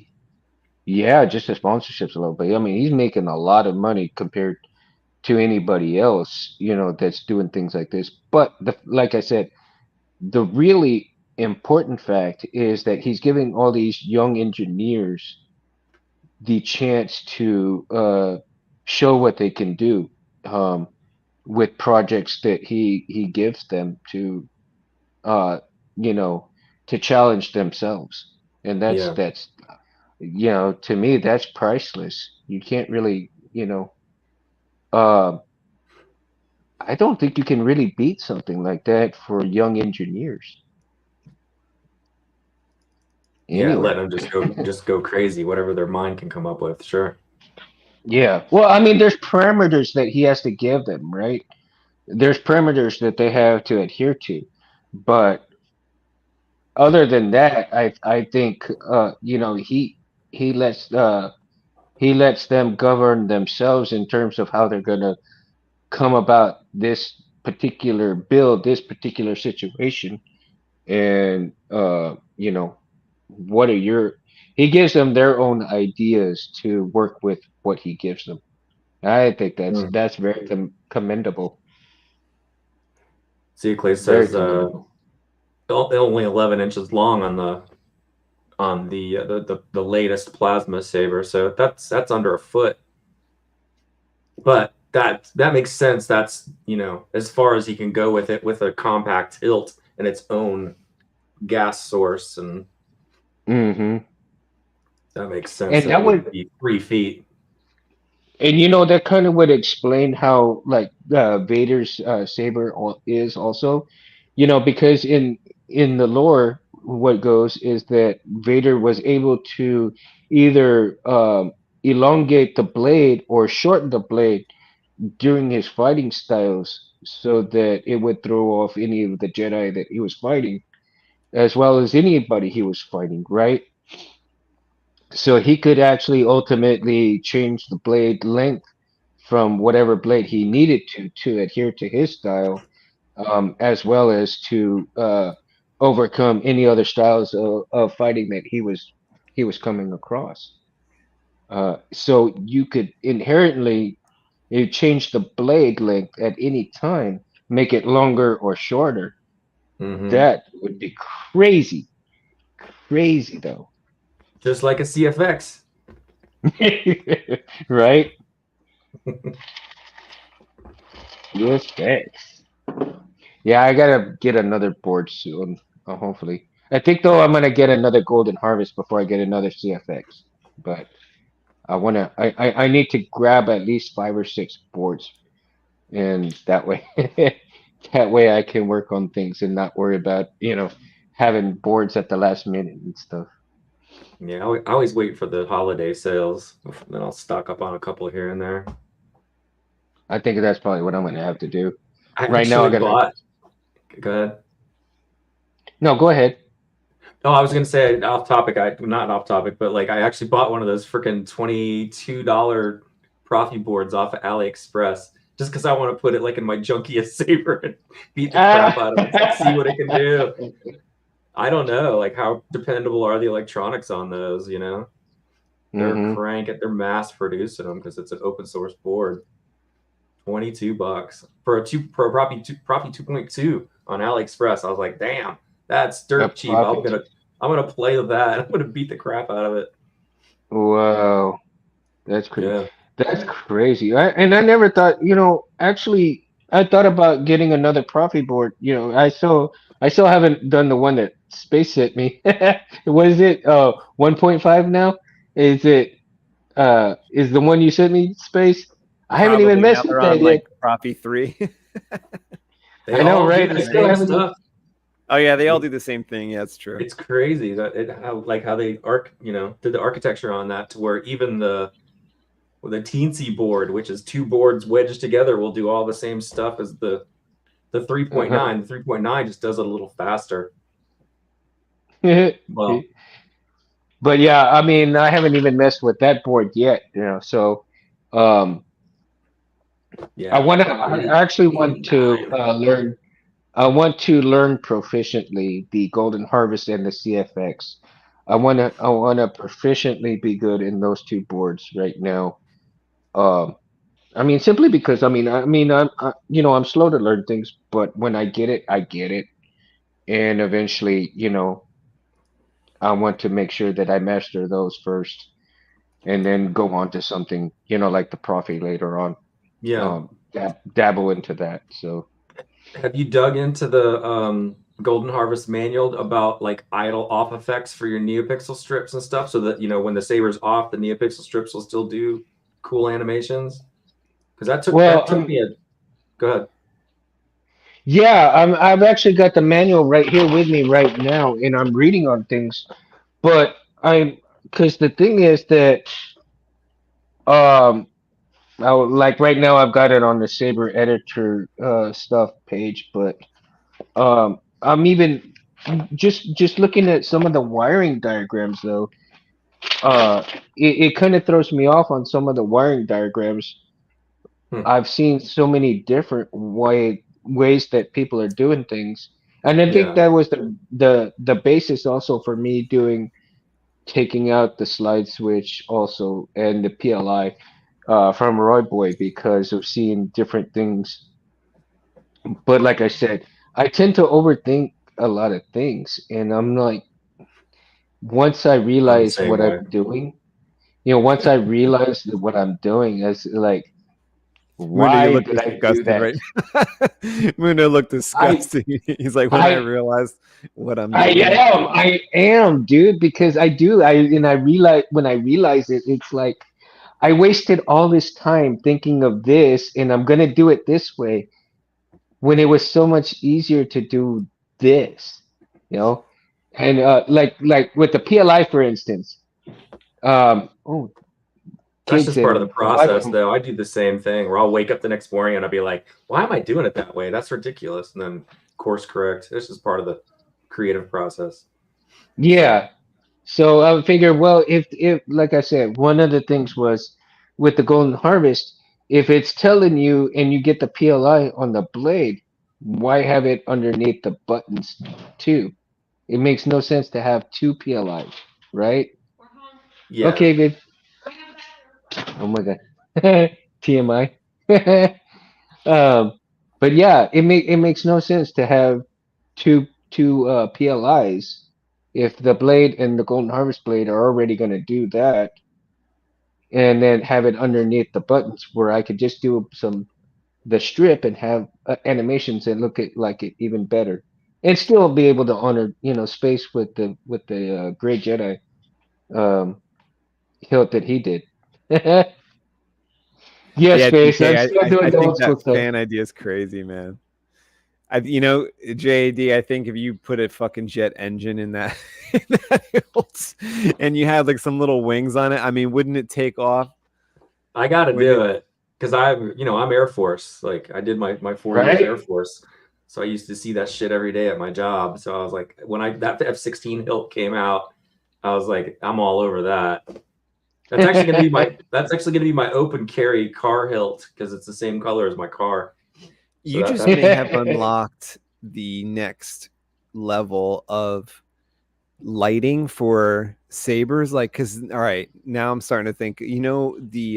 yeah, just the sponsorships alone, but I mean, he's making a lot of money compared to anybody else, that's doing things like this. But like I said, the really important fact is that he's giving all these young engineers the chance to show what they can do, um, with projects that he gives them uh, you know to challenge themselves, and that's Yeah. that's to me that's priceless. You can't really, uh, I don't think you can really beat something like that for young engineers Yeah, let anywhere. them just go crazy, whatever their mind can come up with. Sure. Yeah, well, I mean, there's parameters that he has to give them, right? There's parameters that they have to adhere to, but other than that, I think he lets he lets them govern themselves in terms of how they're gonna come about this particular build, this particular situation, and you know, what are your? He gives them their own ideas to work with what he gives them. I think that's very commendable. See, Clay Very says commendable. only 11 inches long on the latest plasma saber, so that's under a foot. But that makes sense. That's, you know, as far as he can go with it, with a compact hilt and its own gas source, and Mm-hmm. that makes sense. And That that wouldn't would, be 3 feet. and you know, that kind of would explain how like Vader's saber is also, you know, because in the lore, what goes is that Vader was able to either elongate the blade or shorten the blade during his fighting styles so that it would throw off any of the Jedi that he was fighting, as well as anybody he was fighting, right? So he could actually ultimately change the blade length from whatever blade he needed to adhere to his style, as well as to overcome any other styles of fighting that he was coming across. So you could inherently you change the blade length at any time, make it longer or shorter. Mm-hmm. That would be crazy, crazy though, Just like a CFX. right? Yes, thanks. Yeah, I gotta get another board soon. Hopefully, I think though I'm gonna get another Golden Harvest before I get another CFX. But I need to grab at least 5 or 6 boards, and that way, that way I can work on things and not worry about, having boards at the last minute and stuff. Yeah, I always wait for the holiday sales, then I'll stock up on a couple here and there. I think that's probably what I'm gonna have to do. I Right now, I actually gotta. bought. Go ahead. No, go ahead. Oh, I was gonna say off topic. Not off topic, but like I actually bought one of those freaking $22 Profi boards off of AliExpress just because I want to put it like in my junkiest saber and beat the crap out of it and see what it can do. I don't know, like how dependable are the electronics on those? You know, they're they're mass producing them because it's an open source board. $22 for a Profi 2.2 on AliExpress. I was like, damn, that's dirt cheap. I'm gonna play with that. I'm gonna beat the crap out of it. Wow, that's crazy. Yeah. That's crazy. And I never thought, actually, I thought about getting another Profi board. I still haven't done the one that Space sent me. What is it? 1.5 now? Is it is the one you sent me, Space? I haven't even Probably now messed with they're that on yet. like Profi 3. They I know, all right? do I the still same haven't. stuff. Oh yeah, they all do the same thing. Yeah, it's true. It's crazy that how they did the architecture on that to where even the teensy board, which is 2 boards wedged together, will do all the same stuff as the 3.9. Uh-huh. The 3.9 just does it a little faster. Well, But yeah, I mean, I haven't even messed with that board yet, so um yeah, I actually want to learn. I want to learn proficiently the Golden Harvest and the CFX. I wanna proficiently be good in those 2 boards right now. Um, I mean, simply because I'm slow to learn things, but when I get it, I get it, and eventually, I want to make sure that I master those first, and then go on to something, like the Profi later on. yeah. Dabble into that. So. Have you dug into the Golden Harvest manual about like idle off effects for your neopixel strips and stuff, so that when the saber's off, the neopixel strips will still do cool animations? Because that took me a. Go ahead. Yeah, I've actually got the manual right here with me right now, and I'm reading on things. But because the thing is that, um, like right now I've got it on the Saber editor stuff page, but I'm even just looking at some of the wiring diagrams though. it kind of throws me off on some of the wiring diagrams. I've seen so many different ways that people are doing things, and I think Yeah. that was the basis also for me taking out the slide switch also and the PLI from Roy Boy because of seeing different things. But like I said, I tend to overthink a lot of things, and I'm like, once I I'm the realize same what way. I'm doing, once I realize that what I'm doing is like, Mundo, you why look did I do disgusted that? right now. Mundo looked I disgusted. He's like, when I I realized what I'm I doing. am. I am, dude, because I do. I realize when I realize it, it's like I wasted all this time thinking of this and I'm gonna do it this way when it was so much easier to do this, you know? And like with the PLI for instance. Oh, That's just part of the Kingson, what? process, though. I do the same thing where I'll wake up the next morning and I'll be like, why am I doing it that way? That's ridiculous. And then course correct. This is part of the creative process. Yeah. So I would figure, well, if like I said, one of the things was with the golden harvest, if it's telling you and you get the PLI on the blade, why have it underneath the buttons too? It makes no sense to have two PLIs, right? Yeah. Okay, babe. Oh my god. TMI. But yeah, it makes no sense to have two PLIs if the blade and the golden harvest blade are already going to do that, and then have it underneath the buttons where I could just do the strip and have animations and look at like it even better, and still be able to honor space with the Gray Jedi um hilt that he did. Yes, Yeah, space. I'm DK, still I doing the think old that school stuff. fan idea is crazy, man. JAD, I think if you put a fucking jet engine in that, in that hilt and you had like some little wings on it, I mean, wouldn't it take off? I got to do it because I'm Air Force. Like I did my 4 years Air Right? Force. So I used to see that shit every day at my job. So I was like, when that F-16 hilt came out, I was like, I'm all over that. That's actually gonna be my open carry car hilt because it's the same color as my car. So You just may have unlocked the next level of lighting for sabers, like, because all right, now I'm starting to think, the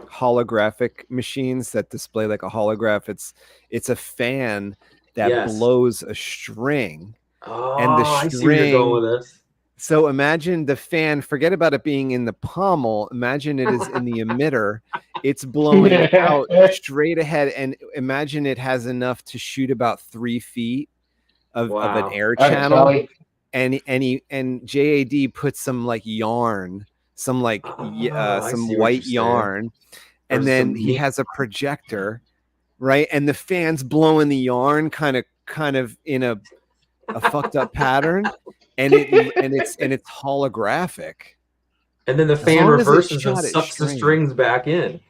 holographic machines that display like a holograph, it's a fan that blows a string. And the I see where you're going with this. So imagine the fan, forget about it being in the pommel, imagine it is in the emitter. It's blowing out straight ahead, and imagine it has enough to shoot about 3 feet of an air channel. And JAD puts some like yarn, some like some white yarn, and then he has a projector, right? And the fan's blowing the yarn kind of in a fucked up pattern, and it's holographic. And then the fan reverses and sucks the strings back in.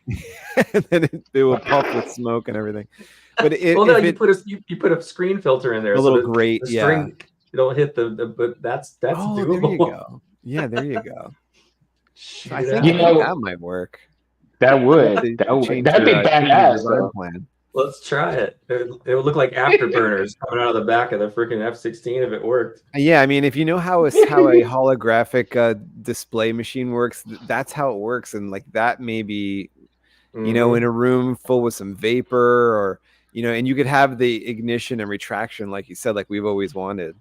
And then it will puff with smoke and everything. But you put a screen filter in there, a little grate, the string, you don't hit but that's doable. There you go. Yeah, there you go. I think that might work. That'd be badass though. Plan. Let's try it. It would look like afterburners coming out of the back of the freaking F-16 if it worked. Yeah, I mean, if you know how a holographic display machine works, that's how it works. And like that maybe, in a room full with some vapor or, and you could have the ignition and retraction, like you said, like we've always wanted.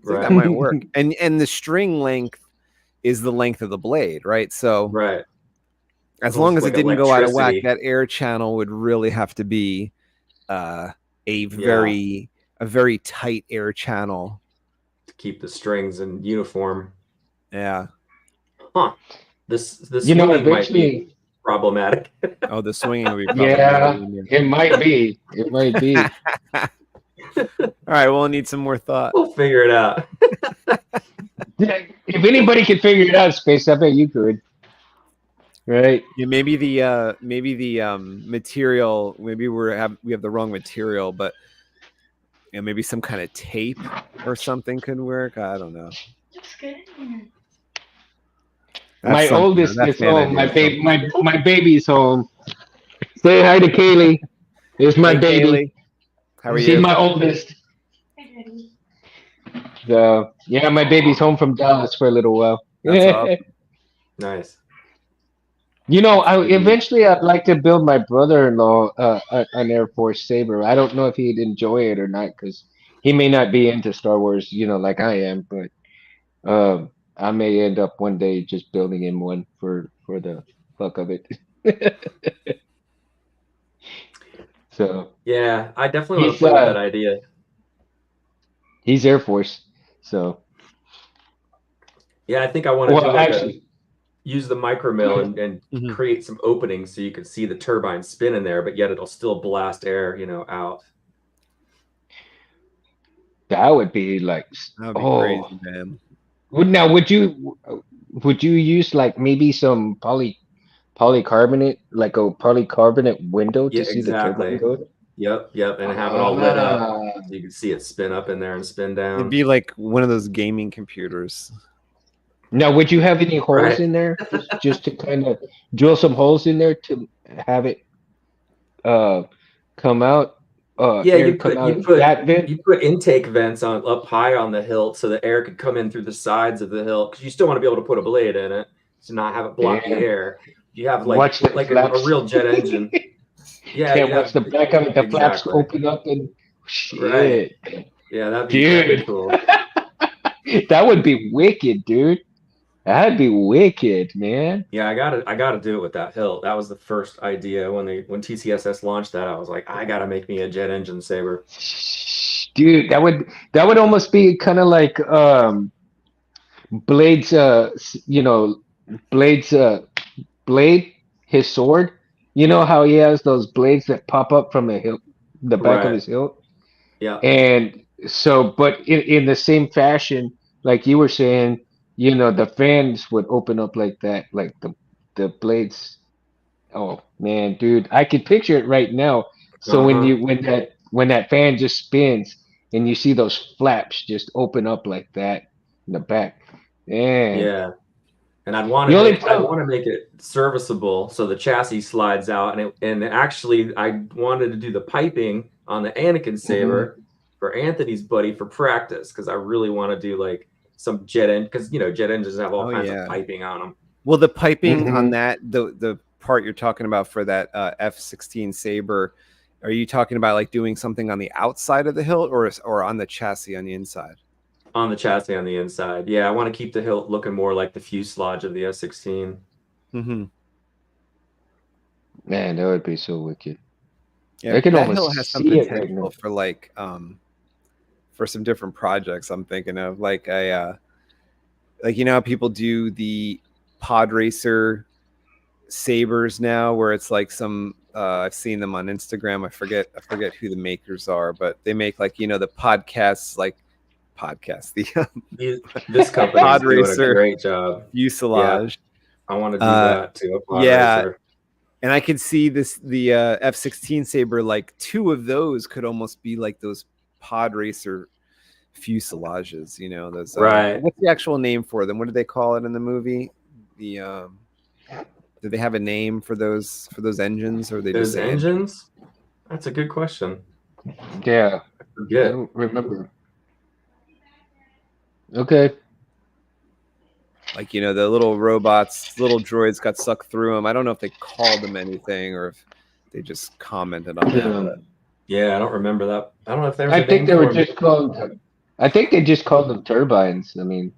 Right. That might work. And the string length is the length of the blade, right? So right. As long as it didn't go out of whack, that air channel would really have to be a very tight air channel to keep the strings in uniform. Yeah. Huh. This swinging might be problematic. Oh, the swinging would be problematic. Yeah, it might be. It might be. All right, we'll need some more thought. We'll figure it out. If anybody can figure it out, Space, I bet you could. Right. Yeah, maybe the material. Maybe we have the wrong material, but maybe some kind of tape or something could work. I don't know. My oldest that's is home. man idea. My baby's home. Say hi to Kaylee. It's my Hey, baby. Kaylee. How are She's you? my oldest. So yeah, my baby's home from Dallas for a little while. That's awesome. Nice. You know, I'd like to build my brother-in-law an Air Force Saber. I don't know if he'd enjoy it or not because he may not be into Star Wars, like I am. But I may end up one day just building him one for the fuck of it. So Yeah, I definitely want to he's play with that idea. he's Air Force. So Yeah, I think I want to do actually, use the micro mill and Mhm. create some openings so you can see the turbine spin in there, but yet it'll still blast air, out. that would be like, That would be crazy, man. Would you use like maybe some polycarbonate, like a polycarbonate window Yeah, to see the turbine exactly. go? Yep, and have it all lit up Ah. so you can see it spin up in there and spin down. It'd be like one of those gaming computers. Now, would you have any holes Right. in there just to kind of drill some holes in there to have it come out? Yeah, Air come out that vent? you put intake vents on up high on the hilt so the air could come in through the sides of the hilt because you still want to be able to put a blade in it to not have it block the Damn. air. You have Watch the like a flaps. real jet engine. Yeah, Can't you'd watch have the back of it. The flaps exactly. open up and Right. shit. Yeah, that'd Dude. be cool. That would be wicked, dude. That'd be wicked, man. Yeah, I gotta do it with that hilt. That was the first idea when TCSS launched that. I was like, I gotta make me a jet engine saber. Dude, that would almost be kind of like Blade's Blade's Blade, his sword. You know how he has those blades that pop up from the back of Right. his hilt? Yeah. And so, but in the same fashion, like you were saying, the fans would open up like that, like the blades. Oh man, dude, I can picture it right now. So Uh-huh. when that fan just spins and you see those flaps just open up like that in the back, man. Yeah. And I'd want The only to make it serviceable so the chassis slides out and actually I wanted to do the piping on the Anakin saber for Anthony's buddy for practice because I really want to do like some jet engine because jet engines have all kinds of piping on them. Well, the piping on that the part you're talking about for that F-16 Saber, are you talking about like doing something on the outside of the hilt or on the chassis on the inside? On the chassis on the inside. Yeah, I want to keep the hilt looking more like the fuselage of the F-16. Mm-hmm. Man, that would be so wicked. Yeah, I can that almost hilt has some see it potential right now. for like for some different projects. I'm thinking of like how people do the pod racer sabers now, where it's like some I've seen them on Instagram. I forget who the makers are, but they make like the This company pod is doing racer a great job. Fuselage. Yeah, I want to do that too. A pod racer. And I could see the F-16 Saber, like 2 of those could almost be like those pod racer fuselages, those right. What's the actual name for them? What did they call it in the movie? The do they have a name for those engines, or they those just say engines? That's a good question. Yeah, I forget. I don't remember. Okay. Like the little robots, little droids got sucked through them. I don't know if they called them anything or if they just commented on that. Yeah, I don't remember that. I don't know if there was. I think they were just called. I think they just called them turbines. I mean.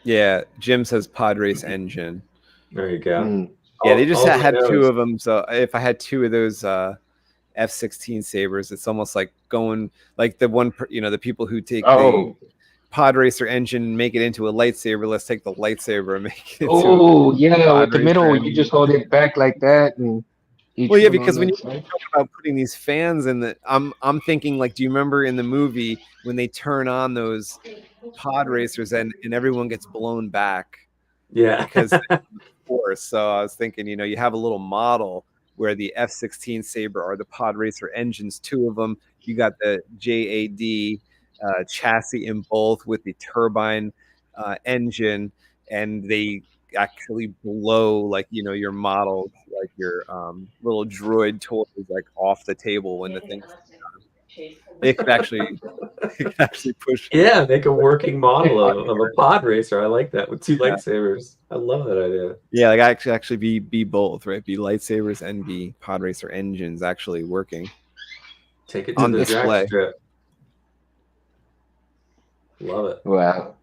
Yeah, Jim says pod race engine. There you go. Yeah, they just had 2 of them. So if I had 2 of those F-16 Sabers, it's almost like going like the one, the people who take the pod racer engine and make it into a lightsaber. Let's take the lightsaber and make it. With the middle, you just hold it back like that, and because when you talk about putting these fans in I'm thinking like, do you remember in the movie when they turn on those pod racers and everyone gets blown back? Yeah, because force. So I was thinking, you have a little model where the F-16 Saber are the pod racer engines, 2 of them. You got the JAD chassis in both with the turbine engine, and they actually blow like your models, like your little droid toys, like off the table when the thing. It could actually push. Yeah, make a working model of a pod racer. I like that with 2 lightsabers. I love that idea. Yeah, like actually be both, right? Be lightsabers and be pod racer engines actually working. Take it to the drag strip. Love it. Wow.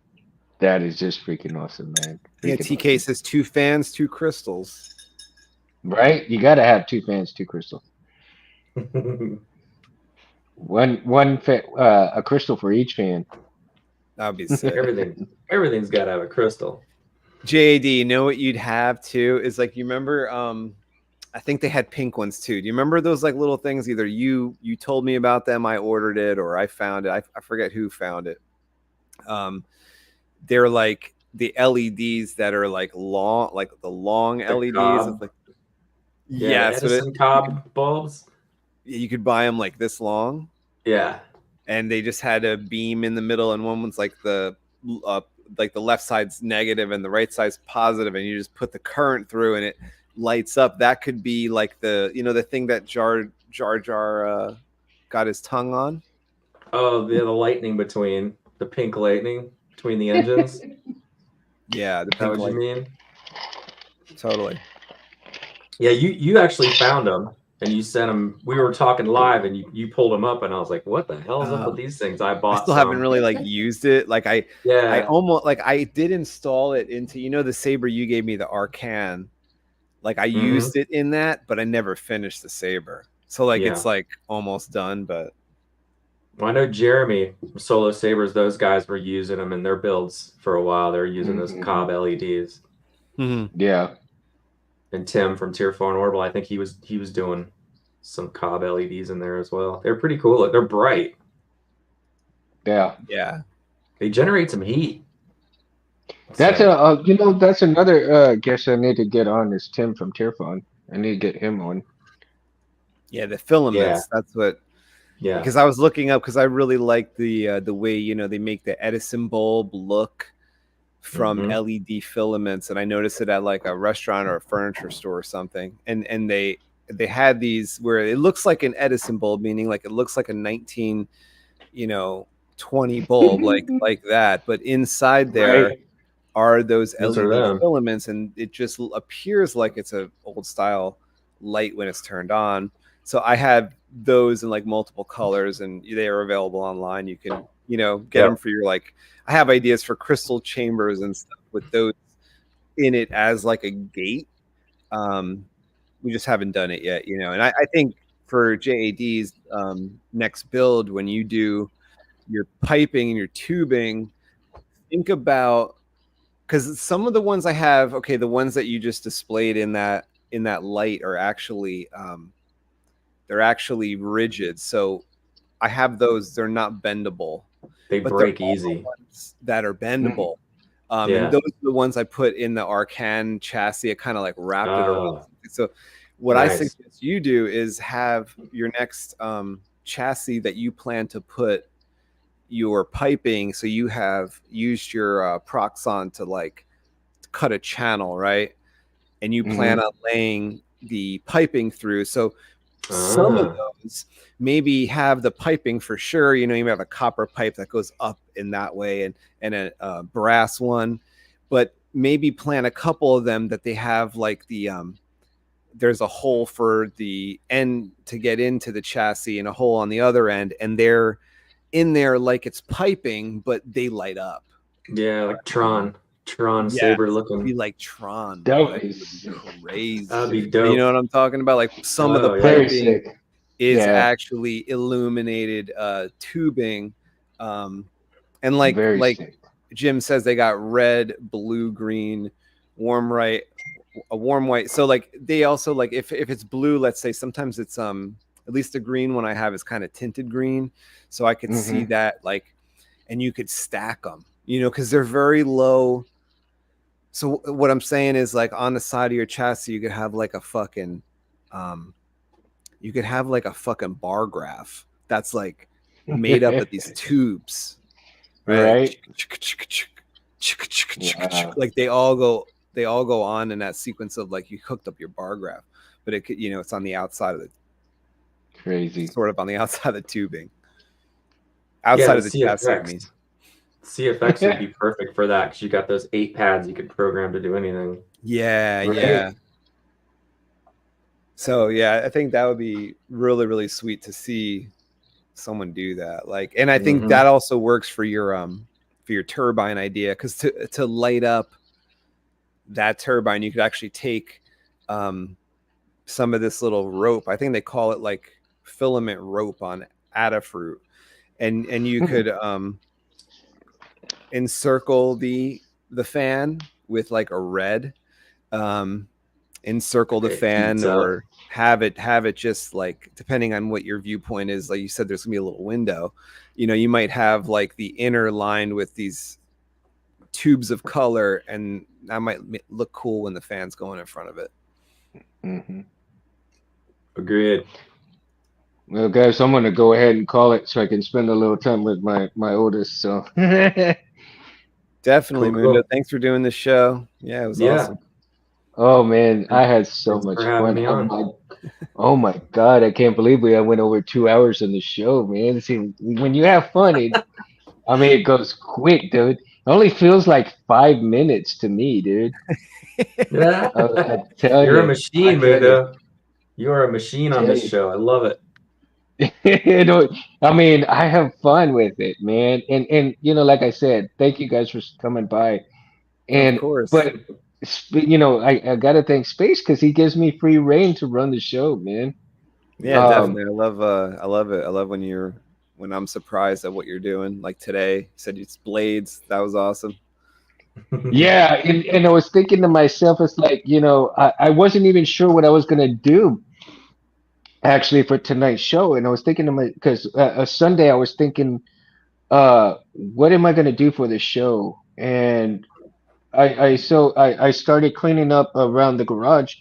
That is just freaking awesome, man. Yeah, TK says 2 fans, 2 crystals. Right? You got to have 2 fans, 2 crystals. A crystal for each fan. That would be sick. Everything's got to have a crystal. JAD, you know what you'd have too is like, you remember I think they had pink ones too. Do you remember those like little things? Either you told me about them, I ordered it, or I found it. I forget who found it. They're like the LEDs that are like long, like the long LEDs. It's like, Edison Cobb bulbs. You could buy them like this long. Yeah. And they just had a beam in the middle, and one was like the left side's negative and the right side's positive, and you just put the current through and it lights up. That could be like the the thing that Jar Jar got his tongue on. Oh, the lightning between the pink lightning between the engines. Yeah, the pink lightning. You mean? Totally. Yeah, you actually found them and you sent them. We were talking live and you pulled them up, and I was like, "What the hell is up with these things?" I still haven't really like used it. Like I almost like I did install it into the saber you gave me, the Arcan. Like I used it in that, but I never finished the saber. So like it's like almost done, but. Well, I know Jeremy from Solo Sabers, those guys were using them in their builds for a while. They were using those Cobb LEDs. Yeah. And Tim from Tier 4 and Orbital, I think he was doing some Cobb LEDs in there as well. They're pretty cool. They're bright. Yeah. Yeah. They generate some heat. That's that's another guest I need to get on is Tim from Tier 4. I need to get him on. Yeah, the filaments. That's what. Yeah, because I was looking up because I really like the way they make the Edison bulb look from LED filaments, and I noticed it at like a restaurant or a furniture store or something, and they had these where it looks like an Edison bulb, meaning like it looks like a 1920 bulb like that, but inside there are those LED filaments, and it just appears like it's an old style light when it's turned on. So I have those in like multiple colors, and they are available online. You can, get them for your like. I have ideas for crystal chambers and stuff with those in it as like a gate. We just haven't done it yet, And I think for JAD's next build, when you do your piping and your tubing, think about, because some of the ones I have, the ones that you just displayed in that light are actually. They're actually rigid, so I have those. They're not bendable. They break easy. Ones that are bendable, and those are the ones I put in the Arcan chassis. I kind of like wrapped it around. So, what I suggest you do is have your next chassis that you plan to put your piping. So you have used your Proxon to like cut a channel, right? And you plan on laying the piping through. So. Some of those maybe have the piping for sure. You have a copper pipe that goes up in that way, and a brass one, but maybe plan a couple of them that they have like the there's a hole for the end to get into the chassis and a hole on the other end, and they're in there like it's piping, but they light up. Yeah, like Tron saber looking. Be like Tron. That would be crazy. That'd be dope. You know what I'm talking about? Like some of the piping is actually illuminated tubing, and like Jim says, they got red, blue, green, warm white. So like they also like if it's blue, let's say sometimes it's at least the green one I have is kind of tinted green, so I could see that like, and you could stack them, because they're very low. So what I'm saying is like on the side of your chassis, you could have like a fucking, bar graph that's like made up of these tubes, right? Like they all go they all go on in that sequence of like you hooked up your bar graph, but it could, it's on the outside of the crazy, sort of on the outside of the tubing, outside of the chassis. I mean, CFX would be perfect for that because you got those 8 pads you could program to do anything. Yeah, right? yeah. So yeah, I think that would be really, really sweet to see someone do that. Like, and I think that also works for your turbine idea, because to light up that turbine, you could actually take some of this little rope. I think they call it like filament rope on Adafruit, and you could encircle the fan with like a red, encircle the fan, or have it just like, depending on what your viewpoint is, like you said, there's gonna be a little window, you might have like the inner lined with these tubes of color, and that might look cool when the fan's going in front of it. Agreed. Well, guys, I'm gonna go ahead and call it so I can spend a little time with my oldest. So definitely, cool, Mundo. Cool. Thanks for doing the show. Yeah, it was awesome. Oh man, I had so much fun. Oh my God, I can't believe I went over 2 hours on the show, man. See, when you have fun, it goes quick, dude. It only feels like 5 minutes to me, dude. Yeah, I tell you're a machine, Mundo. You are a machine on this show. I love it. I have fun with it, man. And like I said, thank you guys for coming by. And of course, but I gotta thank Space because he gives me free reign to run the show, man. Yeah, definitely. I love it. I love when I'm surprised at what you're doing. Like today, you said it's blades. That was awesome. Yeah, and I was thinking to myself, it's like, I wasn't even sure what I was gonna do actually for tonight's show, and I was thinking because Sunday I was thinking, what am I gonna do for the show? And I started cleaning up around the garage,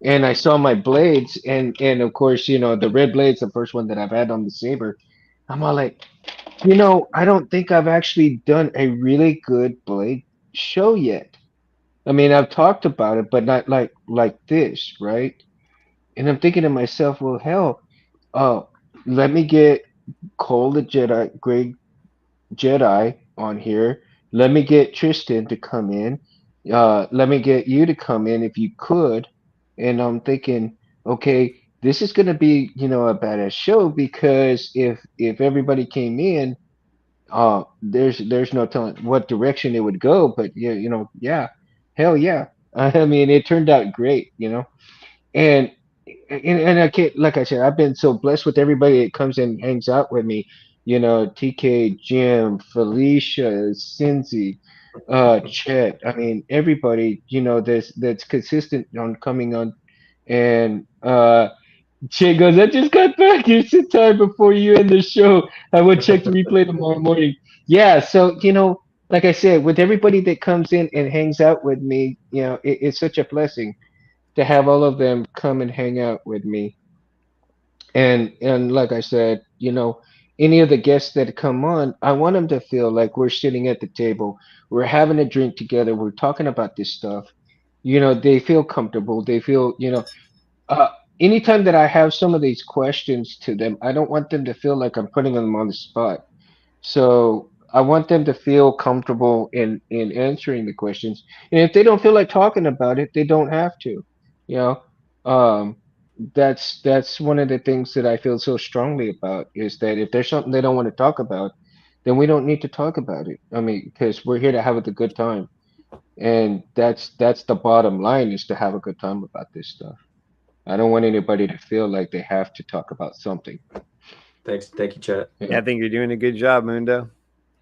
and I saw my blades, and of course, the red blade's the first one that I've had on the Saber. I'm all like, I don't think I've actually done a really good blade show yet. I mean, I've talked about it, but not like this, right? And I'm thinking to myself, well, hell, let me get Cole the Jedi, Greg Jedi on here. Let me get Tristan to come in. Let me get you to come in if you could. And I'm thinking, okay, this is gonna be, a badass show because if everybody came in, there's no telling what direction it would go. But yeah, hell yeah. I mean, it turned out great, and and I can't, like I said, I've been so blessed with everybody that comes and hangs out with me. TK, Jim, Felicia, Cincy, Chet. I mean, everybody, that's consistent on coming on. And Che goes, I just got back. It's the time before you end the show. I will check the replay tomorrow morning. Yeah, so like I said, with everybody that comes in and hangs out with me, it's such a blessing to have all of them come and hang out with me. And like I said, any of the guests that come on, I want them to feel like we're sitting at the table, we're having a drink together, we're talking about this stuff. They feel comfortable. They feel, uh, anytime that I have some of these questions to them, I don't want them to feel like I'm putting them on the spot. So I want them to feel comfortable in answering the questions. And if they don't feel like talking about it, they don't have to. You know, um, that's one of the things that I feel so strongly about is that if there's something they don't want to talk about, then we don't need to talk about it. I mean, because we're here to have a good time, and that's the bottom line, is to have a good time about this stuff. I don't want anybody to feel like they have to talk about something. Thank you, Chet. Yeah, I think you're doing a good job, Mundo.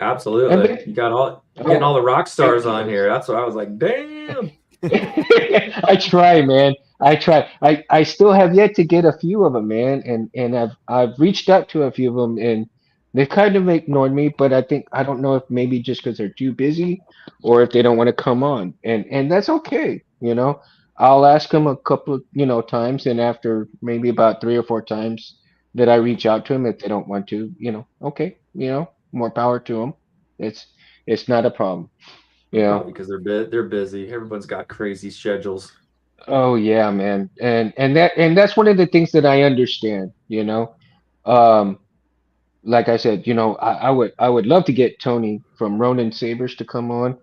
Absolutely. You got getting all the rock stars on here. That's what I was like, damn. I try, man. I try. I still have yet to get a few of them, man, and I've reached out to a few of them, and they kind of ignored me. But I don't know if maybe just because they're too busy, or if they don't want to come on, and that's okay. I'll ask them a couple of times, and after maybe about 3 or 4 times that I reach out to them, if they don't want to, okay, more power to them. It's not a problem. You know, probably because they're busy. Everyone's got crazy schedules. oh yeah, man, and that's one of the things that I understand. Um, like I said, I would love to get Tony from Ronin Sabers to come on,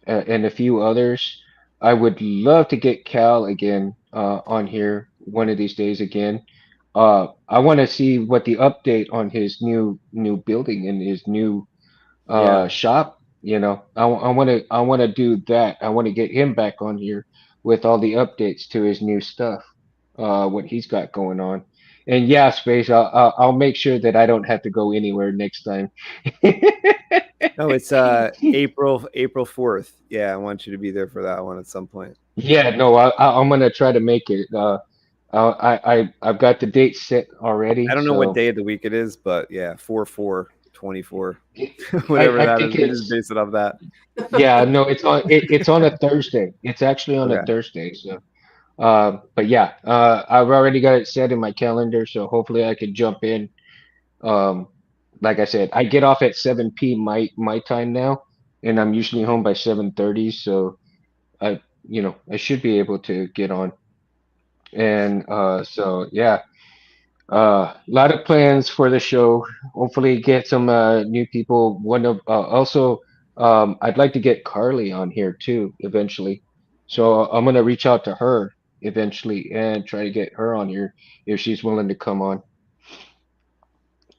and a few others. I would love to get Cal again on here one of these days again. I want to see what the update on his new building and his new Yeah. shop. I want to do that. I want to get him back on here with all the updates to his new stuff, what he's got going on. And yeah, Space, I'll make sure that I don't have to go anywhere next time. No, it's April 4th. Yeah, I want you to be there for that one at some point. Yeah, no, I'm gonna try to make it. I've got the date set already, I don't know what so day of the week it is, but yeah, 4/4/24, I, whatever I that think is. We just it's base it off that. yeah, no, it's on a Thursday. It's actually on a Okay. Thursday, so but yeah, I've already got it set in my calendar, so hopefully I could jump in. Um, like I said, I get off at 7 p. my time now, and I'm usually home by 7:30, so I should be able to get on. And so yeah, a lot of plans for the show. Hopefully, get some new people. Also, I'd like to get Carly on here too eventually. So I'm gonna reach out to her eventually and try to get her on here if she's willing to come on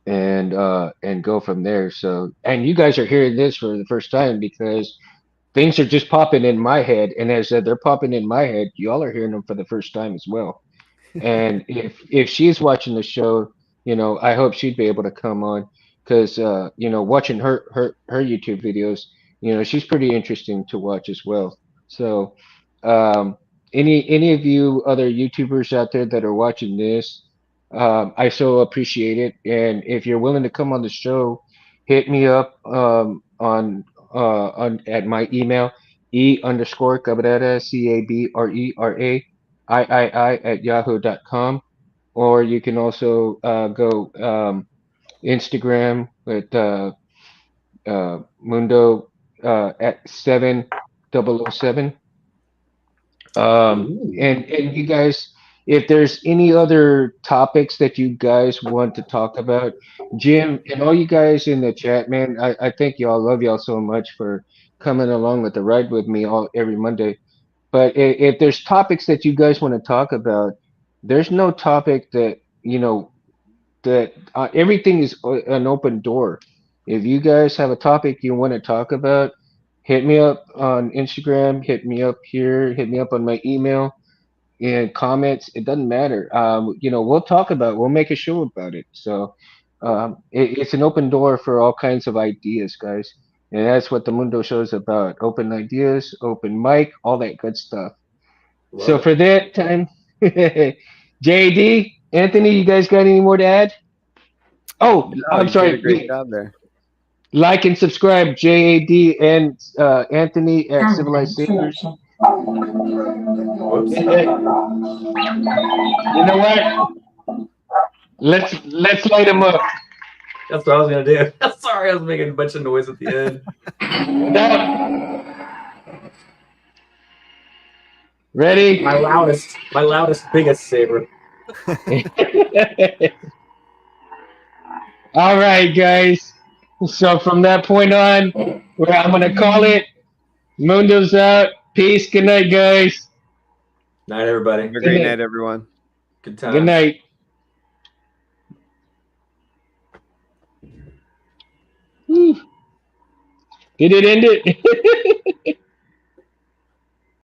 and go from there. So, and you guys are hearing this for the first time because things are just popping in my head, and as they're popping in my head, y'all are hearing them for the first time as well. And if she's watching the show, I hope she'd be able to come on because watching her YouTube videos, she's pretty interesting to watch as well. So, um, any of you other YouTubers out there that are watching this, I so appreciate it. And if you're willing to come on the show, hit me up on at my email E_Cabrera CABRERA at yahoo.com, or you can also go Instagram with Mundo at 7007. Ooh. And you guys, if there's any other topics that you guys want to talk about, Jim and all you guys in the chat, man, I thank y'all, love y'all so much for coming along with the ride with me every Monday. But if there's topics that you guys want to talk about, there's no topic that everything is an open door. If you guys have a topic you want to talk about, hit me up on Instagram, hit me up here, hit me up on my email and comments. It doesn't matter. We'll talk about it. We'll make a show about it. So it's an open door for all kinds of ideas, guys. And that's what the Mundo show is about. Open ideas, open mic, all that good stuff. So Love for it. that time, JD, Anthony, you guys got any more to add? Oh, No, I'm you did a sorry. great job there. Like and subscribe, JAD and Anthony at Civilized Savers. Whoops. You know what? Let's light them up. That's what I was gonna do. Sorry, I was making a bunch of noise at the end. Ready? My loudest, biggest saber. All right, guys. So from that point on, I'm gonna call it. Mundo's out. Peace. Good night, guys. Night, everybody. Have a great night, everyone. Good times. Good night. Did it end it?